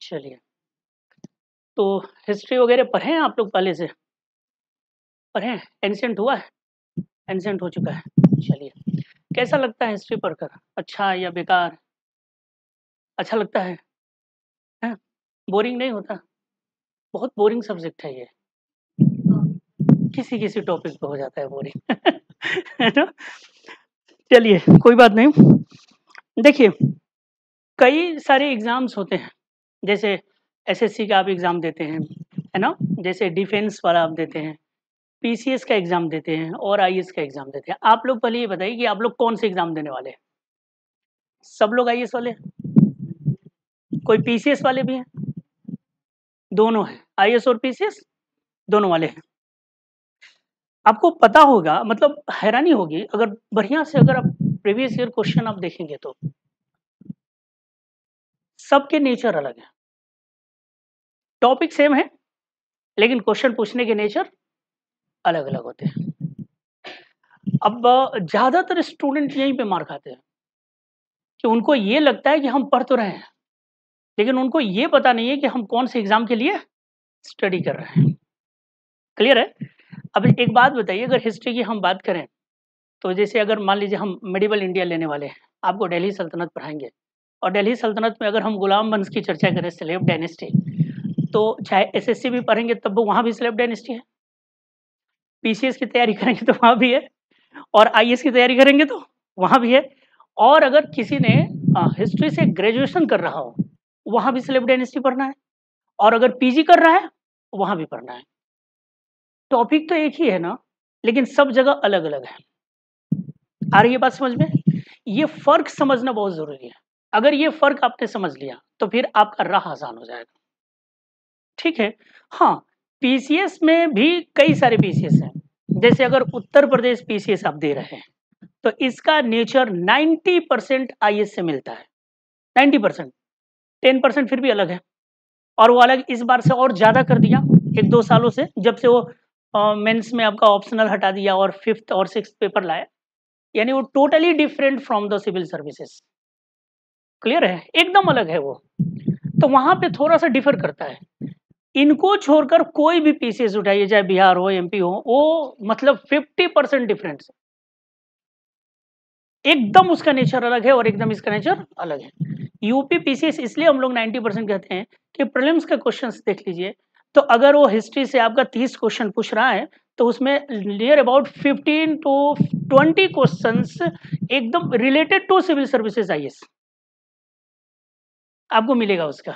चलिए, तो हिस्ट्री वगैरह पढ़े हैं आप लोग पहले से? पढ़े हैं? एंशिएंट हुआ है? एंशिएंट हो चुका है। चलिए, कैसा लगता है हिस्ट्री पढ़कर? अच्छा या बेकार? अच्छा लगता है? हैं? बोरिंग नहीं होता? बहुत बोरिंग सब्जेक्ट है ये। किसी-किसी टॉपिक पे हो जाता है बोरिंग। है ना? चलिए, कोई बात नहीं। देखिए, कई सारे एग्ज़ाम्स होते हैं, जैसे एसएससी का आप एग्ज़ाम देते हैं, है ना? जैसे डिफेंस वाला आप देते हैं, पीसीएस का एग्ज़ाम देते हैं और आईएएस का एग्ज़ाम देते हैं। आप लोग पहले ये बताइए कि आप लोग कौन से एग्ज़ाम देने वाले हैं? सब लोग आईएएस वाले हैं? कोई पीसीएस वाले भी हैं? दोनों हैं, आईएएस और पीसीएस दोनों वाले हैं। आपको पता होगा, मतलब हैरानी होगी अगर बढ़िया से अगर आप प्रीवियस ईयर क्वेश्चन आप देखेंगे तो सबके नेचर अलग है। टॉपिक सेम है, लेकिन क्वेश्चन पूछने के नेचर अलग-अलग होते हैं। अब ज़्यादातर स्टूडेंट यहीं पे मार खाते हैं कि उनको ये लगता है कि हम पढ़ तो रहे हैं, लेकिन उनको ये पता नहीं है कि हम कौन से एग्ज़ाम के लिए स्टडी कर रहे हैं। क्लियर है? अब एक बात बताइए, अगर हिस्ट्री की हम बात करें, तो जैसे अगर मान लीजिए हम मिडिवल इंडिया लेने वाले हैं, आपको दिल्ली सल्तनत पढ़ाएँगे और दिल्ली सल्तनत में अगर हम गुलाम वंश की चर्चा करें, स्लेव डायनेस्टी, तो चाहे एसएससी भी पढ़ेंगे तब वो वहाँ भी स्लेव डायनेस्टी है। पीसीएस की तैयारी करेंगे तो वहाँ भी है और आईएएस की तैयारी करेंगे तो वहाँ भी है। और अगर किसी ने हिस्ट्री से ग्रेजुएशन कर रहा हो, वहाँ भी स्लेव डायनेस्टी पढ़ना है और अगर पीजी कर रहा है, वहाँ भी पढ़ना है। टॉपिक तो एक ही है ना, लेकिन सब जगह अलग-अलग है। आ रही है बात समझ में? ये फ़र्क समझना बहुत ज़रूरी है। अगर ये फ़र्क आपने समझ लिया, तो फिर आपका राह आसान हो जाएगा। ठीक है? हाँ, पीसीएस में भी कई सारे पीसीएस हैं। जैसे अगर उत्तर प्रदेश पीसीएस आप दे रहे हैं, तो इसका नेचर 90% आईएएस से मिलता है। 90%, 10% फिर भी अलग है और वो अलग इस बार से और ज़्यादा कर दिया 1-2 सालों से, जब से वो मेंस में आपका ऑप्शनल हटा दिया और 5th और 6th पेपर लाया। यानी वो totally different from the civil services. Clear है? एकदम अलग है वो। तो वहाँ पे थोड़ा-सा डिफर करता है। इनको छोड़कर कोई भी पीसीएस उठाइए, चाहे बिहार हो, एमपी हो, वो मतलब 50% डिफरेंस है। एकदम उसका नेचर अलग है और एकदम इसका नेचर अलग है। यूपी पीसीएस इसलिए हम लोग 90% कहते हैं कि प्रीलिम्स का क्वेश्चंस देख लीजिए, तो अगर वो हिस्ट्री से आपका 30 क्वेश्चन पूछ रहा है, तो उसमें नियर अबाउट 15 टू 20 क्वेश्चंस एकदम related to civil services IAS आपको मिलेगा उसका।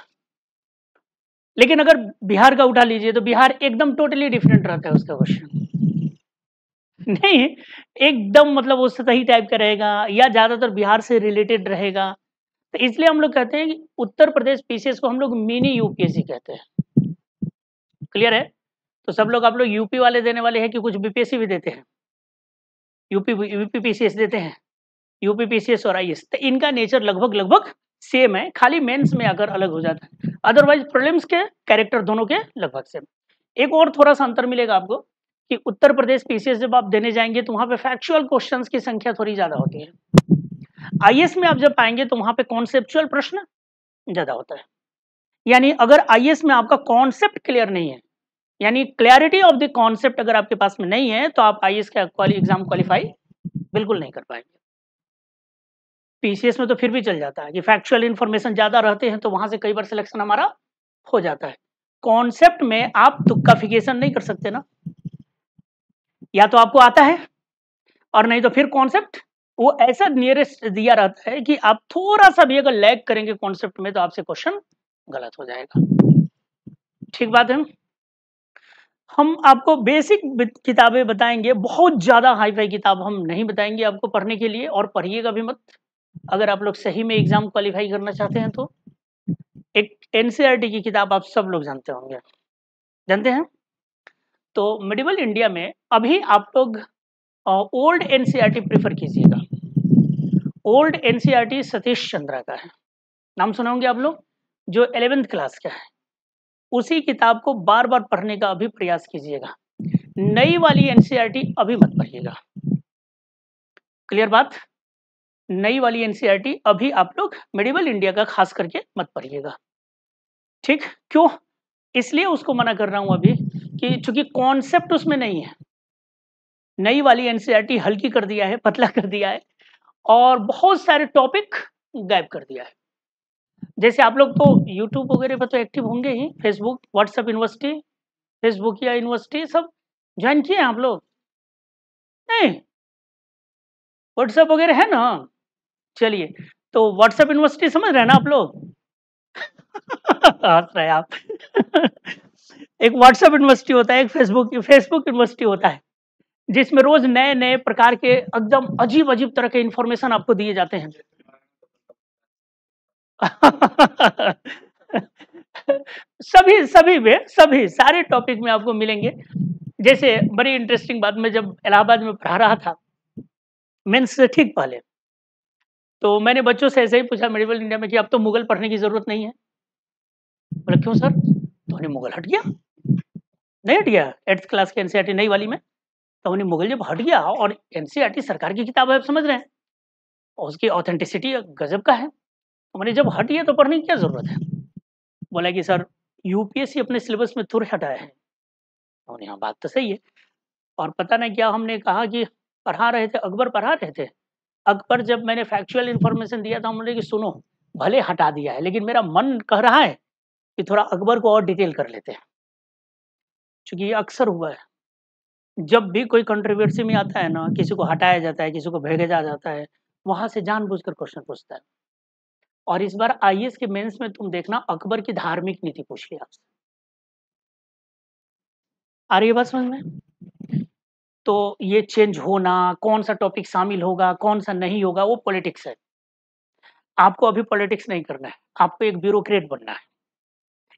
लेकिन अगर बिहार का उठा लीजिए, तो बिहार एकदम टोटली डिफरेंट रहता है उसका क्वेश्चन। नहीं, एकदम मतलब वो सतही टाइप का रहेगा या ज़्यादातर बिहार से रिलेटेड रहेगा। तो इसलिए हम लोग कहते हैं कि उत्तर प्रदेश पीसीएस को हम लोग मिनी यूपीएससी कहते हैं। क्लियर है? तो सब लोग आप लोग यूपी वाले देने वाले हैं कि कुछ बीपीएससी भी देते हैं? यूपी पीसीएस देते हैं? यूपी पीसीएस और आईएएस, तो इनका नेचर लगभग-लगभग सेम है, खाली मेंस में आकर अलग हो जाता है। अदरवाइज़ प्रीलिम्स के कैरेक्टर दोनों के लगभग सेम। एक और थोड़ा-सा अंतर मिलेगा आपको कि उत्तर प्रदेश पीसीएस जब आप देने जाएँगे, तो वहाँ पे फैक्चुअल क्वेश्चन्स की संख्या थोड़ी ज़्यादा होती है। आईएएस में आप जब पाएँगे, तो वहाँ पे कॉन्सेप्चुअल प्रश्न ज़्यादा होता है। यानी अगर आईएएस में आपका कॉन्सेप्ट क्लियर नहीं है, यानी क्लैरिटी ऑफ द कॉन्सेप्ट अगर आपके पास में नहीं है, तो आप आईएएस का एग्ज़ाम क्वालीफाई बिल्कुल नहीं कर पाएँगे। पीसीएस में तो फिर भी चल जाता है कि फैक्चुअल इन्फॉर्मेशन ज़्यादा रहते हैं, तो वहाँ से कई बार सिलेक्शन हमारा हो जाता है। कॉन्सेप्ट में आप तुक्काफिकेशन नहीं कर सकते ना, या तो आपको आता है और नहीं तो फिर कॉन्सेप्ट वो ऐसा नियरेस्ट दिया रहता है कि आप थोड़ा-सा भी अगर लैग करेंगे कॉन्सेप्ट में, तो आपसे क्वेश्चन गलत हो जाएगा। ठीक बात है? हम आपको बेसिक किताबें बताएँगे, बहुत ज़्यादा हाई-फाई किताब हम नहीं बताएँगे आपको पढ़ने के लिए, और पढ़िएगा भी मत। अगर आप लोग सही में एग्ज़ाम क्वालीफाई करना चाहते हैं तो। एक एनसीईआरटी की किताब आप सब लोग जानते होंगे, जानते हैं? तो मिडिवल इंडिया में अभी आप लोग ओल्ड एनसीईआरटी प्रेफ़र कीजिएगा। ओल्ड एनसीईआरटी सतीश चंद्रा का है, नाम सुने होंगे आप लोग, जो 11th क्लास का है। उसी किताब को बार-बार पढ़ने का अभी प्रयास कीजिएगा। नई वाली एनसीईआरटी अभी मत पढ़िएगा। क्लियर बात? नई वाली एनसीईआरटी अभी आप लोग मिडिवल इंडिया का खास करके मत पढ़िएगा। ठीक, क्यों? इसलिए उसको मना कर रहा हूं अभी कि चूंकि कॉन्सेप्ट उसमें नहीं है। नई वाली एनसीईआरटी हल्की कर दिया है, पतला कर दिया है और बहुत सारे टॉपिक गायब कर दिया है। जैसे आप लोग तो यूट्यूब वगैरह पर तो एक्टिव होंगे ही, फेसबुक, व्हाट्सएप यूनिवर्सिटी, फेसबुक या यूनिवर्सिटी सब ज्वाइन किए हैं आप लोग? नहीं, व्हाट्सएप वगैरह है ना? चलिए, तो व्हाट्सएप यूनिवर्सिटी समझ रहे हैं ना आप लोग? हंस रहे हैं आप। एक व्हाट्सएप यूनिवर्सिटी होता है, एक फेसबुक यूनिवर्सिटी होता है, जिसमें रोज नए नए प्रकार के एकदम अजीब अजीब तरह के इंफॉर्मेशन आपको दिए जाते हैं। सभी सभी में सभी सारे टॉपिक में आपको मिलेंगे। जैसे बड़ी इंटरेस्टिंग बात, मैं जब इलाहाबाद में पढ़ा रहा था मेंस से ठीक पहले, तो मैंने बच्चों से ऐसे ही पूछा मेडिकल इंडिया में कि अब तो मुगल पढ़ने की जरूरत नहीं है। बोले क्यों सर? तो उन्हें मुगल हट गया, नहीं हट गया? 8th क्लास की एनसीईआरटी नई वाली में तो उन्हें मुगल जब हट गया और एनसीईआरटी सरकार की किताब है, आप समझ रहे हैं, और उसकी ऑथेंटिसिटी गजब का है, तो मैंने जब हटी है तो पढ़ने की क्या जरूरत है? बोला कि सर यूपीएससी अपने सिलेबस में तुर हटाया है। और यहाँ बात तो सही है। और पता नहीं क्या हमने कहा कि पढ़ा रहे थे, अकबर पढ़ा रहे थे, अकबर जब मैंने फैक्चुअल इन्फॉर्मेशन दिया था उन्होंने कि सुनो भले हटा दिया है लेकिन मेरा मन कह रहा है कि थोड़ा अकबर को और डिटेल कर लेते हैं, क्योंकि ये अक्सर हुआ है जब भी कोई कंट्रोवर्सी में आता है ना, किसी को हटाया जाता है, किसी को भेजा जाता है, वहां से जानबूझकर क्वेश्चन पूछता है। और इस बार आईएएस के मेंस में तुम देखना अकबर की धार्मिक नीति पूछ लिया आपसे। आ रही है बात समझ में? तो ये चेंज होना, कौन सा टॉपिक शामिल होगा कौन सा नहीं होगा, वो पॉलिटिक्स है। आपको अभी पॉलिटिक्स नहीं करना है, आपको एक ब्यूरोक्रेट बनना है,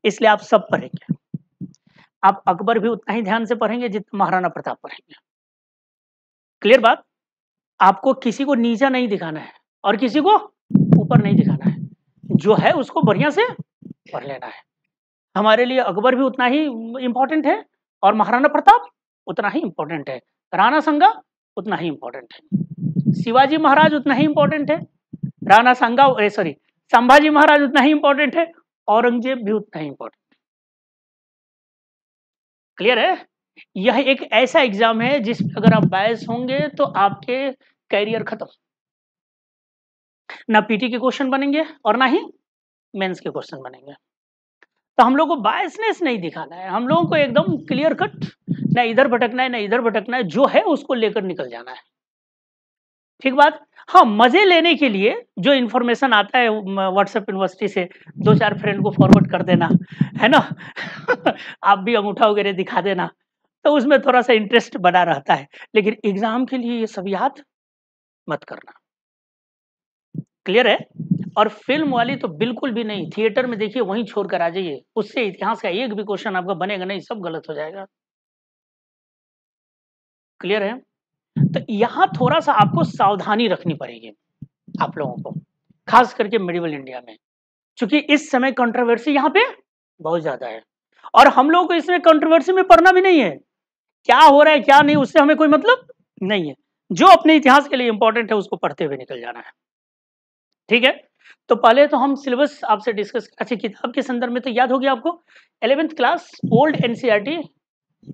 इसलिए आप सब पढ़ेंगे। आप अकबर भी उतना ही ध्यान से पढ़ेंगे जितना महाराणा प्रताप पढ़ेंगे। क्लियर बात? आपको किसी को नीचा नहीं दिखाना है और किसी को ऊपर नहीं दिखाना है, जो है उसको बढ़िया से पढ़ लेना है। हमारे लिए अकबर भी उतना ही इंपॉर्टेंट है और महाराणा प्रताप उतना ही इंपॉर्टेंट है, राणा संगा उतना ही इंपॉर्टेंट है, शिवाजी महाराज उतना ही इंपॉर्टेंट है, राणा संगा सॉरी संभाजी महाराज उतना ही इंपॉर्टेंट है, औरंगजेब भी उतना ही इंपॉर्टेंट। क्लियर है? यह एक ऐसा एग्जाम है जिसमें अगर आप बायस होंगे तो आपके कैरियर खत्म। ना पीटी के क्वेश्चन बनेंगे और ना ही मेंस के क्वेश्चन बनेंगे। तो हम लोग को बायसनेस नहीं दिखाना है, हम लोगों को एकदम क्लियर कट, ना इधर भटकना है ना इधर भटकना है, जो है उसको लेकर निकल जाना है। ठीक बात? हाँ, मजे लेने के लिए जो इन्फॉर्मेशन आता है व्हाट्सएप यूनिवर्सिटी से, दो चार फ्रेंड को फॉरवर्ड कर देना, है ना? आप भी अंगूठा वगैरह दिखा देना, तो उसमें थोड़ा सा इंटरेस्ट बना रहता है, लेकिन एग्जाम के लिए ये सब याद मत करना। क्लियर है? और फिल्म वाली तो बिल्कुल भी नहीं, थिएटर में देखिए वहीं छोड़कर आ जाइए, उससे इतिहास का एक भी क्वेश्चन आपका बनेगा नहीं, सब गलत हो जाएगा। क्लियर है? तो यहाँ थोड़ा सा आपको सावधानी रखनी पड़ेगी आप लोगों को, खास करके मेडिवल इंडिया में, क्योंकि इस समय कंट्रोवर्सी यहाँ पे बहुत ज्यादा है और हम लोगों को इसमें कंट्रोवर्सी में पढ़ना भी नहीं है, क्या हो रहा है क्या नहीं उससे हमें कोई मतलब नहीं है, जो अपने इतिहास के लिए इंपॉर्टेंट है उसको पढ़ते हुए निकल जाना है। ठीक है? तो पहले तो हम सिलेबस आपसे डिस्कस, अच्छा किताब के संदर्भ में तो याद हो गया आपको, 11th class old NCERT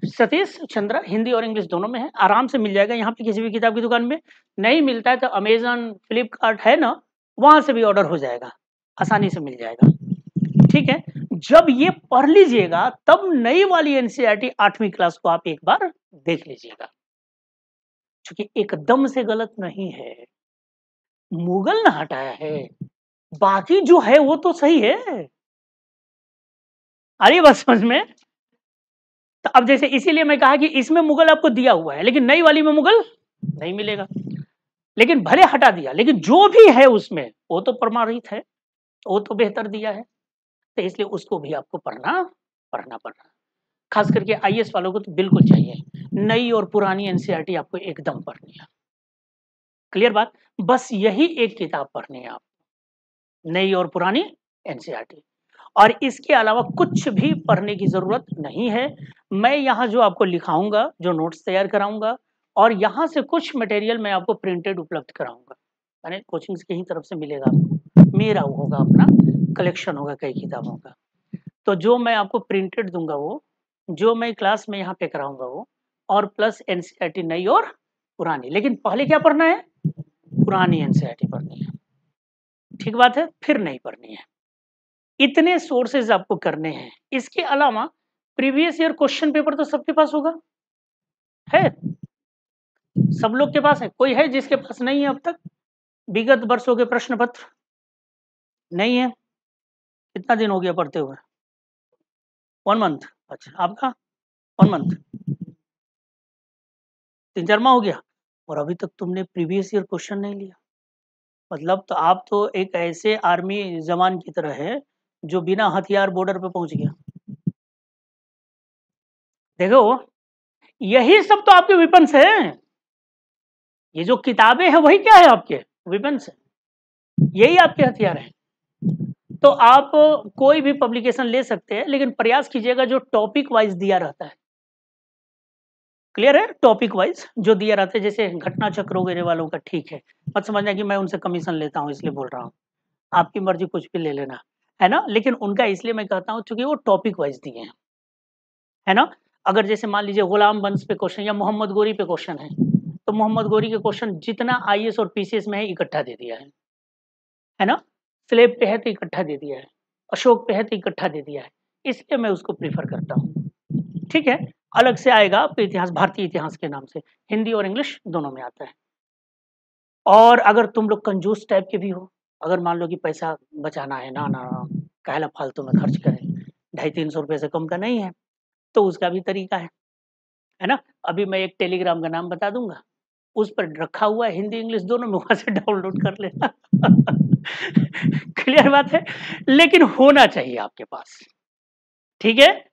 Satish Chandra Hindi और इंग्लिश दोनों में है, आराम से मिल जाएगा यहाँ पे किसी भी किताब की दुकान में। नहीं मिलता है तो अमेजन फ्लिपकार्ट है ना, वहां से भी ऑर्डर हो जाएगा, आसानी से मिल जाएगा। ठीक है? जब ये पढ़ लीजिएगा तब नई वाली एनसीईआरटी 8वीं क्लास को आप एक बार देख लीजिएगा, क्योंकि एकदम से गलत नहीं है, मुगल ना हटाया है, बाकी जो है वो तो सही है। आ रही है बात समझ में? तो अब जैसे इसीलिए मैं कहा कि इसमें मुगल आपको दिया हुआ है लेकिन नई वाली में मुगल नहीं मिलेगा, लेकिन भले हटा दिया लेकिन जो भी है उसमें वो तो प्रमाणित है, वो तो बेहतर दिया है, तो इसलिए उसको भी आपको पढ़ना पढ़ना पड़ना। खास करके आईएएस वालों को तो बिल्कुल चाहिए, नई और पुरानी एनसीईआरटी आपको एकदम पढ़नी है। क्लियर बात? बस यही एक किताब पढ़नी है आप, नई और पुरानी एनसीईआरटी, और इसके अलावा कुछ भी पढ़ने की जरूरत नहीं है। मैं यहाँ जो आपको लिखाऊंगा, जो नोट्स तैयार कराऊंगा, और यहाँ से कुछ मटेरियल मैं आपको प्रिंटेड उपलब्ध कराऊंगा, यानी कोचिंग की ही तरफ से मिलेगा आपको, मेरा होगा अपना कलेक्शन होगा कई किताबों का। तो जो मैं आपको प्रिंटेड दूंगा वो, जो मैं क्लास में यहाँ पे कराऊंगा वो, और प्लस एनसीईआरटी नई और पुरानी। लेकिन पहले क्या पढ़ना है? पुरानी एनसीईआरटी पढ़नी है, ठीक बात है, फिर नहीं पढ़नी है। इतने सोर्सेज आपको करने हैं। इसके अलावा प्रीवियस ईयर क्वेश्चन पेपर तो सबके पास होगा, है? सब लोग के पास है? कोई है जिसके पास नहीं है अब तक? विगत वर्षों के प्रश्न पत्र नहीं है? कितना दिन हो गया पढ़ते हुए? 1 मंथ। अच्छा, आपका 1 मंथ, 3-4 माह हो गया, और अभी तक तुमने प्रीवियस ईयर क्वेश्चन नहीं लिया। मतलब तो आप तो एक ऐसे आर्मी जवान की तरह है जो बिना हथियार बॉर्डर पे पहुंच गया। देखो, यही सब तो आपके विपन्स हैं। ये जो किताबें हैं वही क्या है? आपके विपन्स है, यही आपके हथियार हैं। तो आप कोई भी पब्लिकेशन ले सकते हैं, लेकिन प्रयास कीजिएगा जो टॉपिक वाइज दिया रहता है। क्लियर है? टॉपिक वाइज जो दिया रहता है, जैसे घटना चक्र वगैरह वालों का ठीक है, मत समझना कि मैं उनसे कमीशन लेता हूं इसलिए बोल रहा हूं, आपकी मर्जी, कुछ भी ले लेना, है ना। लेकिन उनका इसलिए मैं कहता हूं क्योंकि वो टॉपिक वाइज दिए हैं, है ना। अगर जैसे मान लीजिए गुलाम वंश पे क्वेश्चन या मोहम्मद गोरी पे क्वेश्चन है, तो मोहम्मद गोरी के क्वेश्चन जितना आईएएस और पीसीएस में है इकट्ठा दे दिया है ना। स्लेब पे है तो इकट्ठा दे दिया है, अशोक पे है तो इकट्ठा दे दिया है, इसलिए मैं उसको प्रीफर करता हूँ। ठीक है, अलग से आएगा आपको इतिहास, भारतीय इतिहास के नाम से, हिंदी और इंग्लिश दोनों में आता है। और अगर तुम लोग कंजूस टाइप के भी हो, अगर मान लो कि पैसा बचाना है, ना ना काहेला फालतू में खर्च करें, 250-300 रुपये से कम का नहीं है, तो उसका भी तरीका है ना। अभी मैं एक टेलीग्राम का नाम बता दूंगा, उस पर रखा हुआ है हिंदी इंग्लिश दोनों में, वहां से डाउनलोड कर लेना। क्लियर बात है, लेकिन होना चाहिए आपके पास, ठीक है।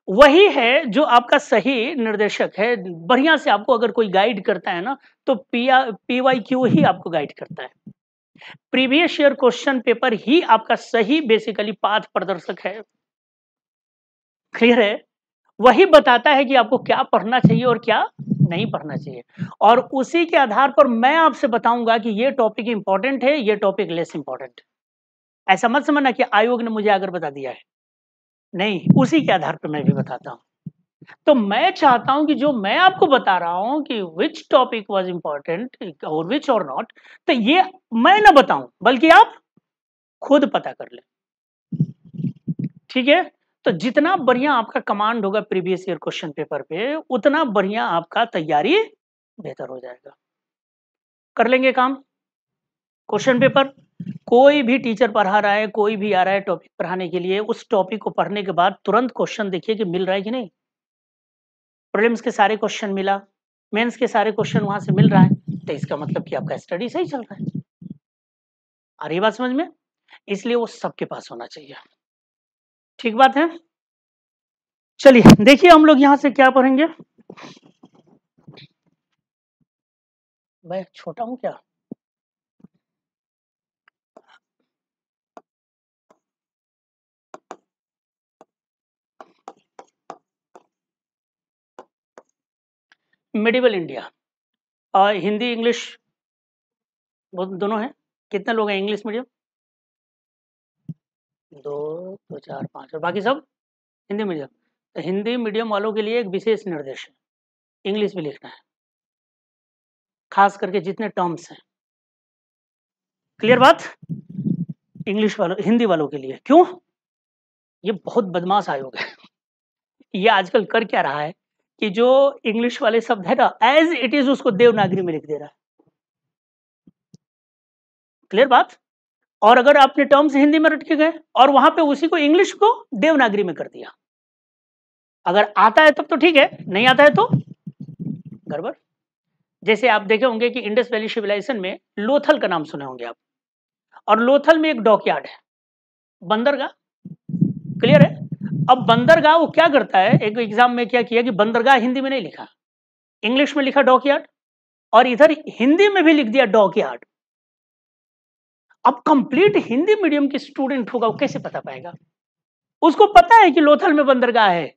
वही है जो आपका सही निर्देशक है। बढ़िया से आपको अगर कोई गाइड करता है ना, तो पीवाईक्यू ही आपको गाइड करता है। प्रीवियस ईयर क्वेश्चन पेपर ही आपका सही बेसिकली पाथ प्रदर्शक है। क्लियर है? वही बताता है कि आपको क्या पढ़ना चाहिए और क्या नहीं पढ़ना चाहिए, और उसी के आधार पर मैं आपसे बताऊंगा कि ये टॉपिक इंपॉर्टेंट है, ये टॉपिक लेस इंपॉर्टेंट है। ऐसा मत समझना कि आयोग ने मुझे आकर बता दिया है, नहीं, उसी के आधार पर मैं भी बताता हूं। तो मैं चाहता हूं कि जो मैं आपको बता रहा हूं कि विच टॉपिक वाज इंपॉर्टेंट और विच और नॉट, तो ये मैं ना बताऊं बल्कि आप खुद पता कर ले, ठीक है। तो जितना बढ़िया आपका कमांड होगा प्रीवियस ईयर क्वेश्चन पेपर पे, उतना बढ़िया आपका तैयारी बेहतर हो जाएगा। कर लेंगे काम। क्वेश्चन पेपर कोई भी टीचर पढ़ा रहा है, कोई भी आ रहा है टॉपिक पढ़ाने के लिए, उस टॉपिक को पढ़ने के बाद तुरंत क्वेश्चन देखिए कि मिल रहा है कि नहीं। प्रीलिम्स के सारे क्वेश्चन मिला, मेंस के सारे क्वेश्चन वहां से मिल रहा है, तो इसका मतलब कि आपका स्टडी सही चल रहा है। आ रही बात समझ में? इसलिए वो सबके पास होना चाहिए, ठीक बात है। चलिए देखिए हम लोग यहां से क्या पढ़ेंगे। मैं छोटा हूं क्या? मिडिवल इंडिया, और हिंदी इंग्लिश दोनों है। कितने लोग हैं इंग्लिश मीडियम? 2, 2, 4, 5, और बाकी सब हिंदी मीडियम। तो हिंदी मीडियम वालों के लिए एक विशेष निर्देश है, इंग्लिश भी लिखना है, खास करके जितने टर्म्स हैं। क्लियर बात? इंग्लिश वालों, हिंदी वालों के लिए। क्यों? ये बहुत बदमाश आयोग है। ये आजकल कर क्या रहा है कि जो इंग्लिश वाले शब्द है ना, एज इट इज उसको देवनागरी में लिख दे रहा है। क्लियर बात? और अगर आपने टर्म्स हिंदी में रट के गए और वहां पे उसी को इंग्लिश को देवनागरी में कर दिया, अगर आता है तब तो ठीक है, नहीं आता है तो गड़बड़। जैसे आप देखे होंगे कि इंडस वैली सिविलाइजेशन में लोथल का नाम सुने होंगे आप, और लोथल में एक डॉकयार्ड है, बंदरगाह। क्लियर है? अब बंदरगाह वो क्या करता है, एक एग्जाम में क्या किया कि बंदरगाह हिंदी में नहीं लिखा, इंग्लिश में लिखा डॉकयार्ड, और इधर हिंदी में भी लिख दिया डॉकयार्ड। अब कंप्लीट हिंदी मीडियम की स्टूडेंट होगा, वो कैसे पता पाएगा? उसको पता है कि लोथल में बंदरगाह है,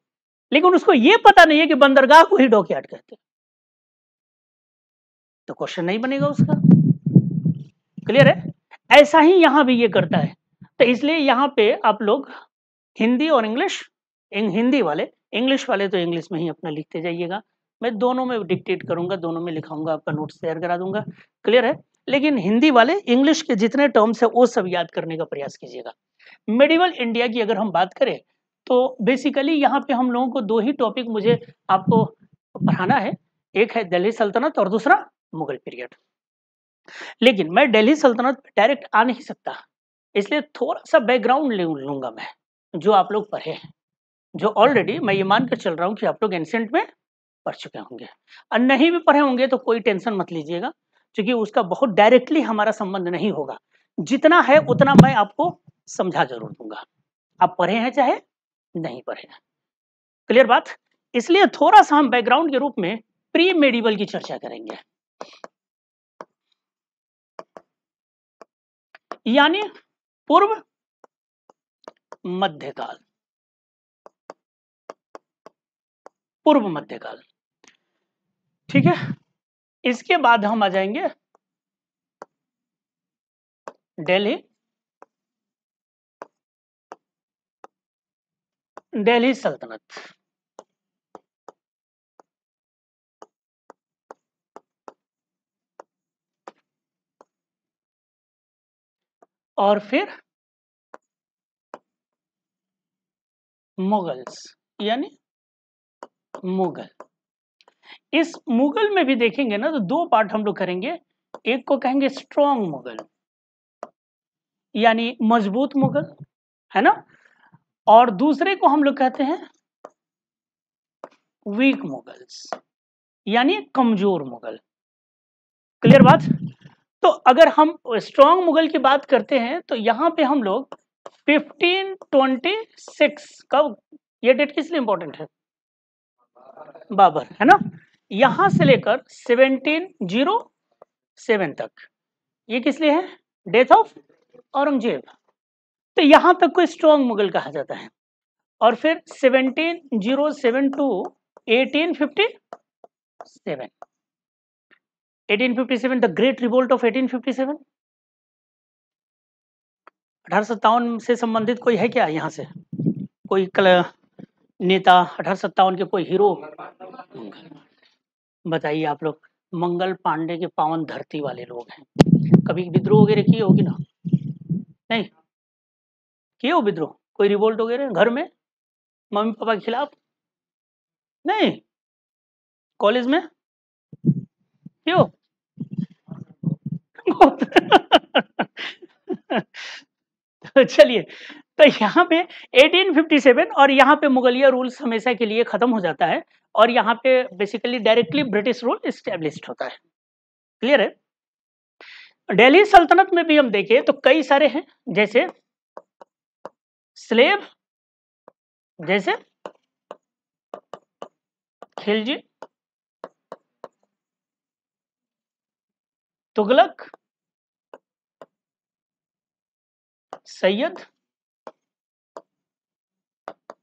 लेकिन उसको यह पता नहीं है कि बंदरगाह को ही डॉकयार्ड कहते हैं, तो क्वेश्चन नहीं बनेगा उसका। क्लियर है? ऐसा ही यहां भी ये करता है। तो इसलिए यहां पे आप लोग हिंदी और इंग्लिश, हिंदी वाले, इंग्लिश वाले तो इंग्लिश में ही अपना लिखते जाइएगा, मैं दोनों में डिक्टेट करूंगा, दोनों में लिखाऊंगा, आपका नोट शेयर करा दूंगा, क्लियर है। लेकिन हिंदी वाले इंग्लिश के जितने टर्म्स है वो सब याद करने का प्रयास कीजिएगा। मेडिवल इंडिया की अगर हम बात करें तो बेसिकली यहाँ पे हम लोगों को दो ही टॉपिक मुझे आपको पढ़ाना है, एक है दिल्ली सल्तनत और दूसरा मुगल पीरियड। लेकिन मैं दिल्ली सल्तनत पे डायरेक्ट आ नहीं सकता, इसलिए थोड़ा सा बैकग्राउंड ले लूंगा मैं, जो आप लोग पढ़े हैं, जो ऑलरेडी मैं ये मानकर चल रहा हूँ कि आप लोग एंशिएंट में पढ़ चुके होंगे, और नहीं भी पढ़े होंगे तो कोई टेंशन मत लीजिएगा, क्योंकि उसका बहुत डायरेक्टली हमारा संबंध नहीं होगा, जितना है उतना मैं आपको समझा जरूर दूंगा, आप पढ़े हैं चाहे नहीं पढ़े हैं, क्लियर बात। इसलिए थोड़ा सा हम बैकग्राउंड के रूप में प्री मेडिवल की चर्चा करेंगे, यानी पूर्व मध्यकाल, पूर्व मध्यकाल, ठीक है। इसके बाद हम आ जाएंगे दिल्ली, दिल्ली सल्तनत, और फिर मुगल्स, यानी मुगल। इस मुगल में भी देखेंगे ना तो दो पार्ट हम लोग करेंगे, एक को कहेंगे स्ट्रॉन्ग मुगल, यानी मजबूत मुगल, है ना, और दूसरे को हम लोग कहते हैं वीक मुगल्स, यानी कमजोर मुगल, क्लियर बात। तो अगर हम स्ट्रॉन्ग मुगल की बात करते हैं तो यहां पे हम लोग 1526 का, ये डेट किस लिए इंपॉर्टेंट है, बाबर, है ना, यहां से लेकर 1707 तक, ये किस लिए है, डेथ ऑफ औरंगजेब, तो यहां तक को स्ट्रॉन्ग मुगल कहा जाता है। और फिर 1707 to 1857, 1857 the great revolt of 1857, 1857 से संबंधित कोई है क्या यहाँ से, कोई नेता 1857 के, कोई हीरो बताइए आप लोग, मंगल पांडे के पावन धरती वाले लोग हैं, कभी विद्रोह वगैरह किए होगी ना, नहीं किए हो विद्रोह, कोई रिवोल्ट वगैरह घर में मम्मी पापा के खिलाफ, नहीं, कॉलेज में क्यों तो चलिए, तो यहाँ पे 1857 और यहाँ पे मुगलिया रूल्स हमेशा के लिए खत्म हो जाता है, और यहाँ पे basically directly British rule established होता है, क्लियर है। दिल्ली सल्तनत में भी हम देखें तो कई सारे हैं, जैसे स्लेव, जैसे खिलजी, तुगलक, सैयद,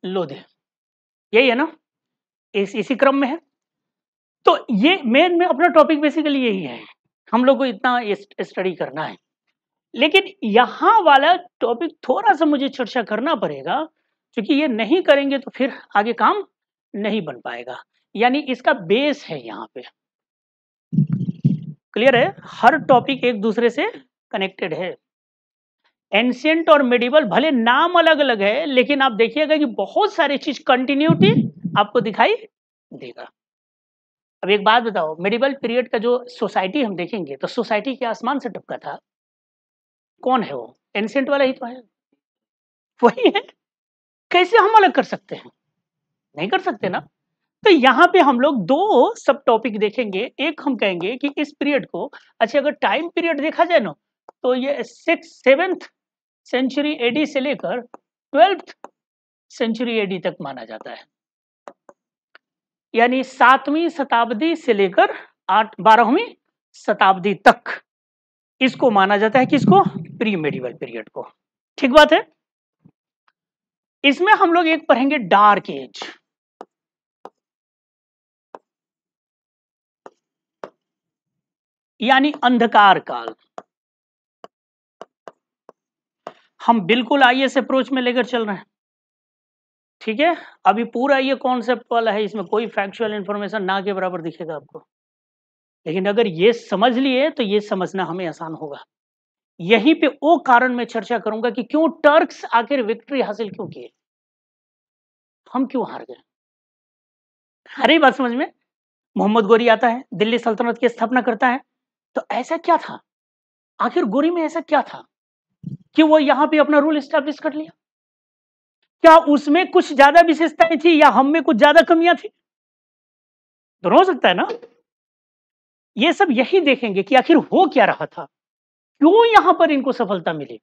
लोधी, यही है ना, इसी क्रम में है। तो ये मेन में अपना टॉपिक बेसिकली यही है, हम लोग को इतना स्टडी करना है, लेकिन यहाँ वाला टॉपिक थोड़ा सा मुझे चर्चा करना पड़ेगा, क्योंकि ये नहीं करेंगे तो फिर आगे काम नहीं बन पाएगा, यानी इसका बेस है यहाँ पे, क्लियर है, हर टॉपिक एक दूसरे से कनेक्टेड है। एंशिएंट और मेडिवल भले नाम अलग अलग है, लेकिन आप देखिएगा कि बहुत सारी चीज कंटिन्यूटी आपको दिखाई देगा। अब एक बात बताओ, मेडिवल पीरियड का जो सोसाइटी हम देखेंगे तो सोसाइटी के आसमान से टपका था, कौन है वो, एंशिएंट वाला ही तो है, वही है, कैसे हम अलग कर सकते हैं, नहीं कर सकते ना। तो यहाँ पे हम लोग दो सब टॉपिक देखेंगे, एक हम कहेंगे कि इस पीरियड को, अच्छा अगर टाइम पीरियड देखा जाए ना तो ये 6th-7th सेंचुरी एडी से लेकर 12th सेंचुरी एडी तक माना जाता है, यानी 7वीं शताब्दी से लेकर 12वीं शताब्दी तक इसको माना जाता है, किसको, प्री मेडिवल पीरियड को, ठीक बात है। इसमें हम लोग एक पढ़ेंगे डार्क एज, यानी अंधकार काल, हम बिल्कुल आईएएस अप्रोच में लेकर चल रहे हैं, ठीक है, अभी पूरा ये कॉन्सेप्ट वाला है, इसमें कोई फैक्चुअल इंफॉर्मेशन ना के बराबर दिखेगा आपको, लेकिन अगर ये समझ लिए तो ये समझना हमें आसान होगा। यहीं पे वो कारण मैं चर्चा करूंगा कि क्यों टर्क्स आखिर विक्ट्री हासिल क्यों किए, हम क्यों हार गए। आ रही बात समझ में? मोहम्मद गोरी आता है, दिल्ली सल्तनत की स्थापना करता है, तो ऐसा क्या था, आखिर गोरी में ऐसा क्या था कि वो यहां पे अपना रूल स्टैब्लिश कर लिया? क्या उसमें कुछ ज्यादा विशेषताएं थी या हम में कुछ ज्यादा कमियां थी? दोनों हो सकता है ना। ये सब यही देखेंगे कि आखिर हो क्या रहा था, क्यों यहां पर इनको सफलता मिली।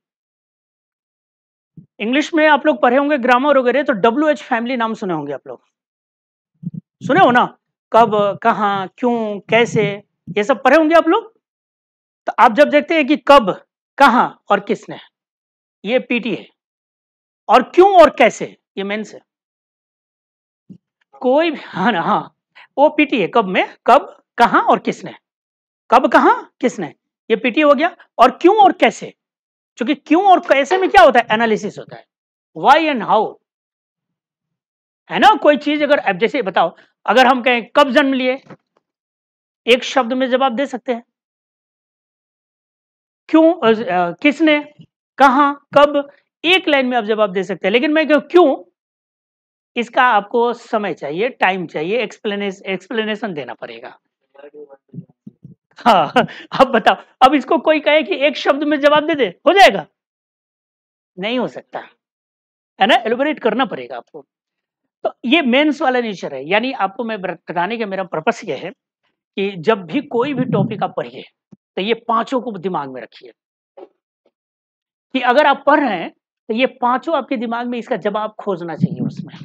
इंग्लिश में आप लोग पढ़े होंगे ग्रामर वगैरह, तो WH फैमिली नाम सुने होंगे आप लोग, सुने हो ना? कब, कहां, क्यों, कैसे, ये सब पढ़े होंगे आप लोग। तो आप जब देखते हैं कि कब, कहां और किसने, ये पीटी है, और क्यों और कैसे, ये मेंस है। कोई भी, हाँ ना, हाँ, वो पीटी है, कब में, कब, कहां और किसने, कब, कहां, किसने, ये पीटी हो गया। और क्यों और कैसे, क्योंकि क्यों और कैसे में क्या होता है, एनालिसिस होता है, व्हाई एंड हाउ, है ना। कोई चीज अगर, अब जैसे बताओ, अगर हम कहें कब जन्म लिए, एक शब्द में जवाब दे सकते हैं, क्यों, किसने, कहां, कब, एक लाइन में आप जवाब दे सकते हैं। लेकिन मैं कहूं क्यों, इसका आपको समय चाहिए, टाइम चाहिए, एक्सप्लेनेशन देना पड़ेगा। हाँ, अब बताओ, अब इसको कोई कहे कि एक शब्द में जवाब दे दे, हो जाएगा? नहीं हो सकता, है ना, एलोबरेट करना पड़ेगा आपको। तो ये मेंस वाला नेचर है, यानी आपको मैं बताने का मेरा पर्पस ये है कि जब भी कोई भी टॉपिक आप पढ़िए, तो ये पांचों को दिमाग में रखिए, कि अगर आप पढ़ रहे हैं तो ये पांचों आपके दिमाग में इसका जवाब खोजना चाहिए उसमें।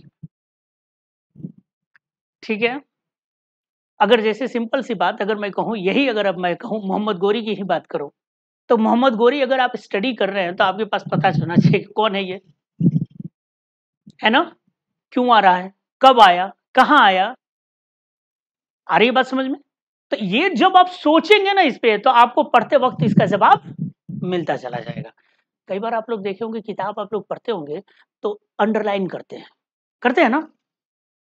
ठीक है, अगर जैसे सिंपल सी बात, अगर मैं कहूं यही, अगर अब मैं कहूं मोहम्मद गोरी की ही बात करूं, तो मोहम्मद गोरी अगर आप स्टडी कर रहे हैं तो आपके पास पता चलना चाहिए कि कौन है ये, है ना, क्यों आ रहा है, कब आया, कहां आया, आ रही है बात समझ में? तो ये जब आप सोचेंगे ना इस पे, तो आपको पढ़ते वक्त इसका जवाब मिलता चला जाएगा। कई बार आप लोग देखे होंगे, किताब आप लोग पढ़ते होंगे तो अंडरलाइन करते हैं ना।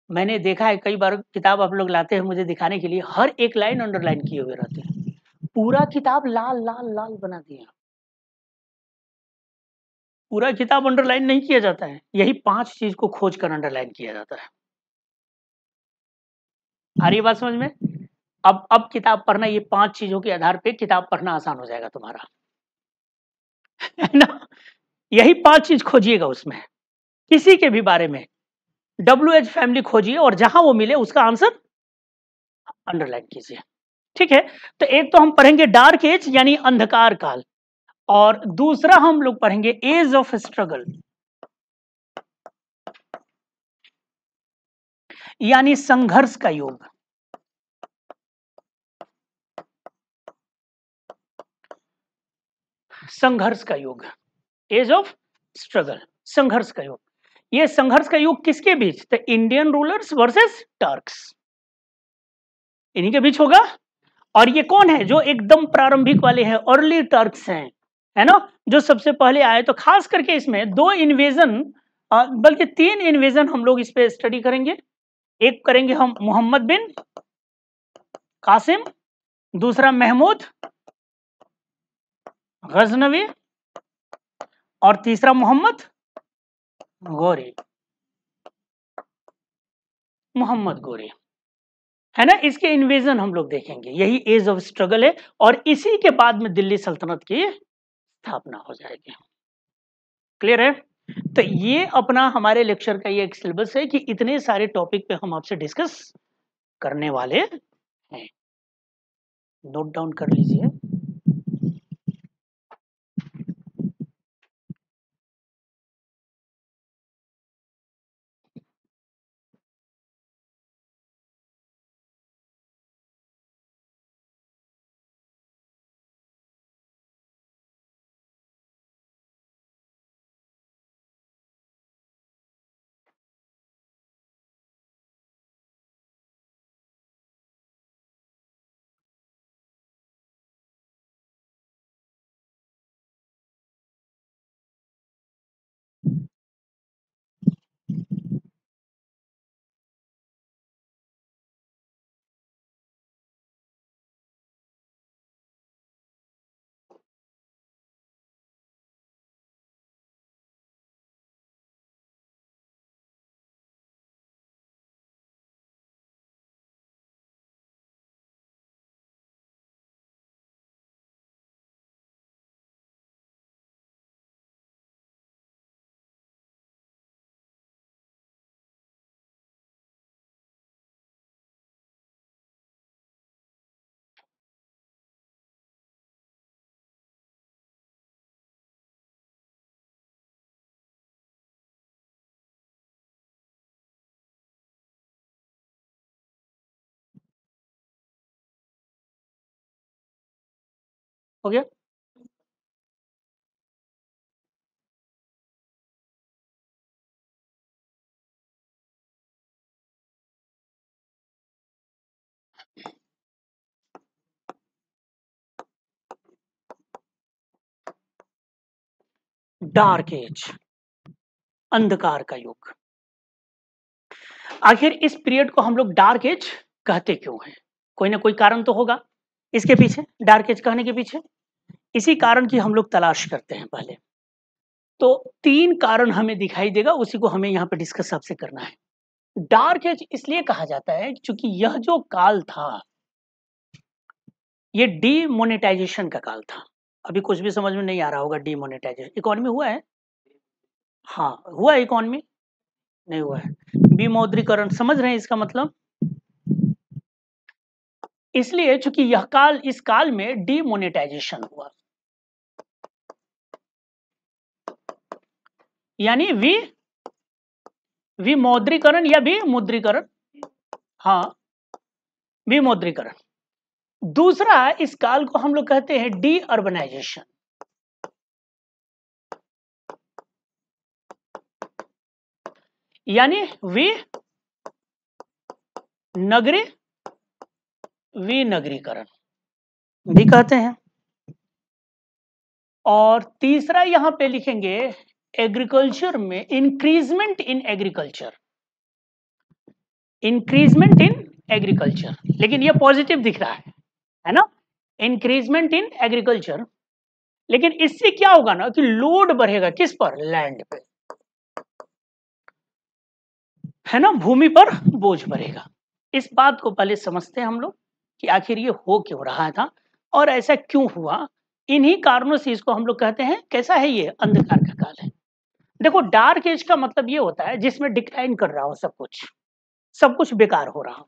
मैंने देखा है कई बार, किताब आप लोग लाते हैं मुझे दिखाने के लिए, हर एक लाइन अंडरलाइन किए हुए रहते हैं, पूरा किताब लाल लाल लाल बना दिया। पूरा किताब अंडरलाइन नहीं किया जाता है, यही 5 चीज को खोज कर अंडरलाइन किया जाता है। आ रही है बात समझ में? अब किताब पढ़ना, ये 5 चीजों के आधार पे किताब पढ़ना आसान हो जाएगा तुम्हारा, है ना। यही 5 चीज खोजिएगा उसमें, किसी के भी बारे में, WH फैमिली खोजिए और जहां वो मिले उसका आंसर अंडरलाइन कीजिए। ठीक है, तो एक तो हम पढ़ेंगे डार्क एज यानी अंधकार काल, और दूसरा हम लोग पढ़ेंगे एज ऑफ स्ट्रगल यानी संघर्ष का युग। संघर्ष का युग, एज ऑफ स्ट्रगल, संघर्ष का युग। ये संघर्ष का युग किसके बीच, तो इंडियन रूलर्स वर्सेस टर्क्स, इन्हीं के बीच होगा। और ये कौन है जो एकदम प्रारंभिक वाले हैं, अर्ली टर्क्स हैं, है ना, जो सबसे पहले आए। तो खास करके इसमें 2 इन्वेजन, बल्कि 3 इन्वेजन हम लोग इस पे स्टडी करेंगे। एक करेंगे हम मोहम्मद बिन कासिम, दूसरा महमूद गजनवी, और तीसरा मोहम्मद गौरी, मोहम्मद गौरी, है ना। इसके इन्वेजन हम लोग देखेंगे, यही एज ऑफ स्ट्रगल है, और इसी के बाद में दिल्ली सल्तनत की स्थापना हो जाएगी। क्लियर है? तो ये अपना हमारे लेक्चर का ये एक सिलेबस है कि इतने सारे टॉपिक पे हम आपसे डिस्कस करने वाले हैं, नोट डाउन कर लीजिए। हो गया। डार्क एज, अंधकार का युग। आखिर इस पीरियड को हम लोग डार्क एज कहते क्यों हैं? कोई ना कोई कारण तो होगा इसके पीछे, डार्क एज कहने के पीछे। इसी कारण की हम लोग तलाश करते हैं पहले। तो 3 कारण हमें दिखाई देगा, उसी को हमें यहाँ पे डिस्कस आपसे करना है। डार्क एज इसलिए कहा जाता है क्योंकि यह जो काल था, ये डीमोनेटाइजेशन का काल था। अभी कुछ भी समझ में नहीं आ रहा होगा। डीमोनेटाइजेशन इकोनॉमी हुआ है? हाँ, हुआ है इकोनॉमी? नहीं हुआ है। विमुद्रीकरण समझ रहे हैं इसका मतलब? इसलिए चूंकि यह काल, इस काल में डीमोनेटाइजेशन हुआ, यानी विमुद्रीकरण या विमुद्रीकरण, हाँ विमुद्रीकरण। दूसरा, इस काल को हम लोग कहते हैं डी अर्बनाइजेशन, यानी विनगरीकरण भी कहते हैं। और तीसरा यहां पे लिखेंगे एग्रीकल्चर में increment in agriculture, increment in agriculture, लेकिन ये पॉजिटिव दिख रहा है ना, इंक्रीजमेंट इन एग्रीकल्चर। लेकिन इससे क्या होगा ना कि लोड बढ़ेगा किस पर? लैंड पे, है ना, भूमि पर बोझ बढ़ेगा। इस बात को पहले समझते हैं हम लोग कि आखिर ये हो क्यों रहा था और ऐसा क्यों हुआ। इन्हीं कारणों से इसको हम लोग कहते हैं, कैसा है ये? अंधकार का काल है। देखो, डार्क एज का मतलब ये होता है जिसमें डिक्लाइन कर रहा हो सब कुछ बेकार हो रहा हो।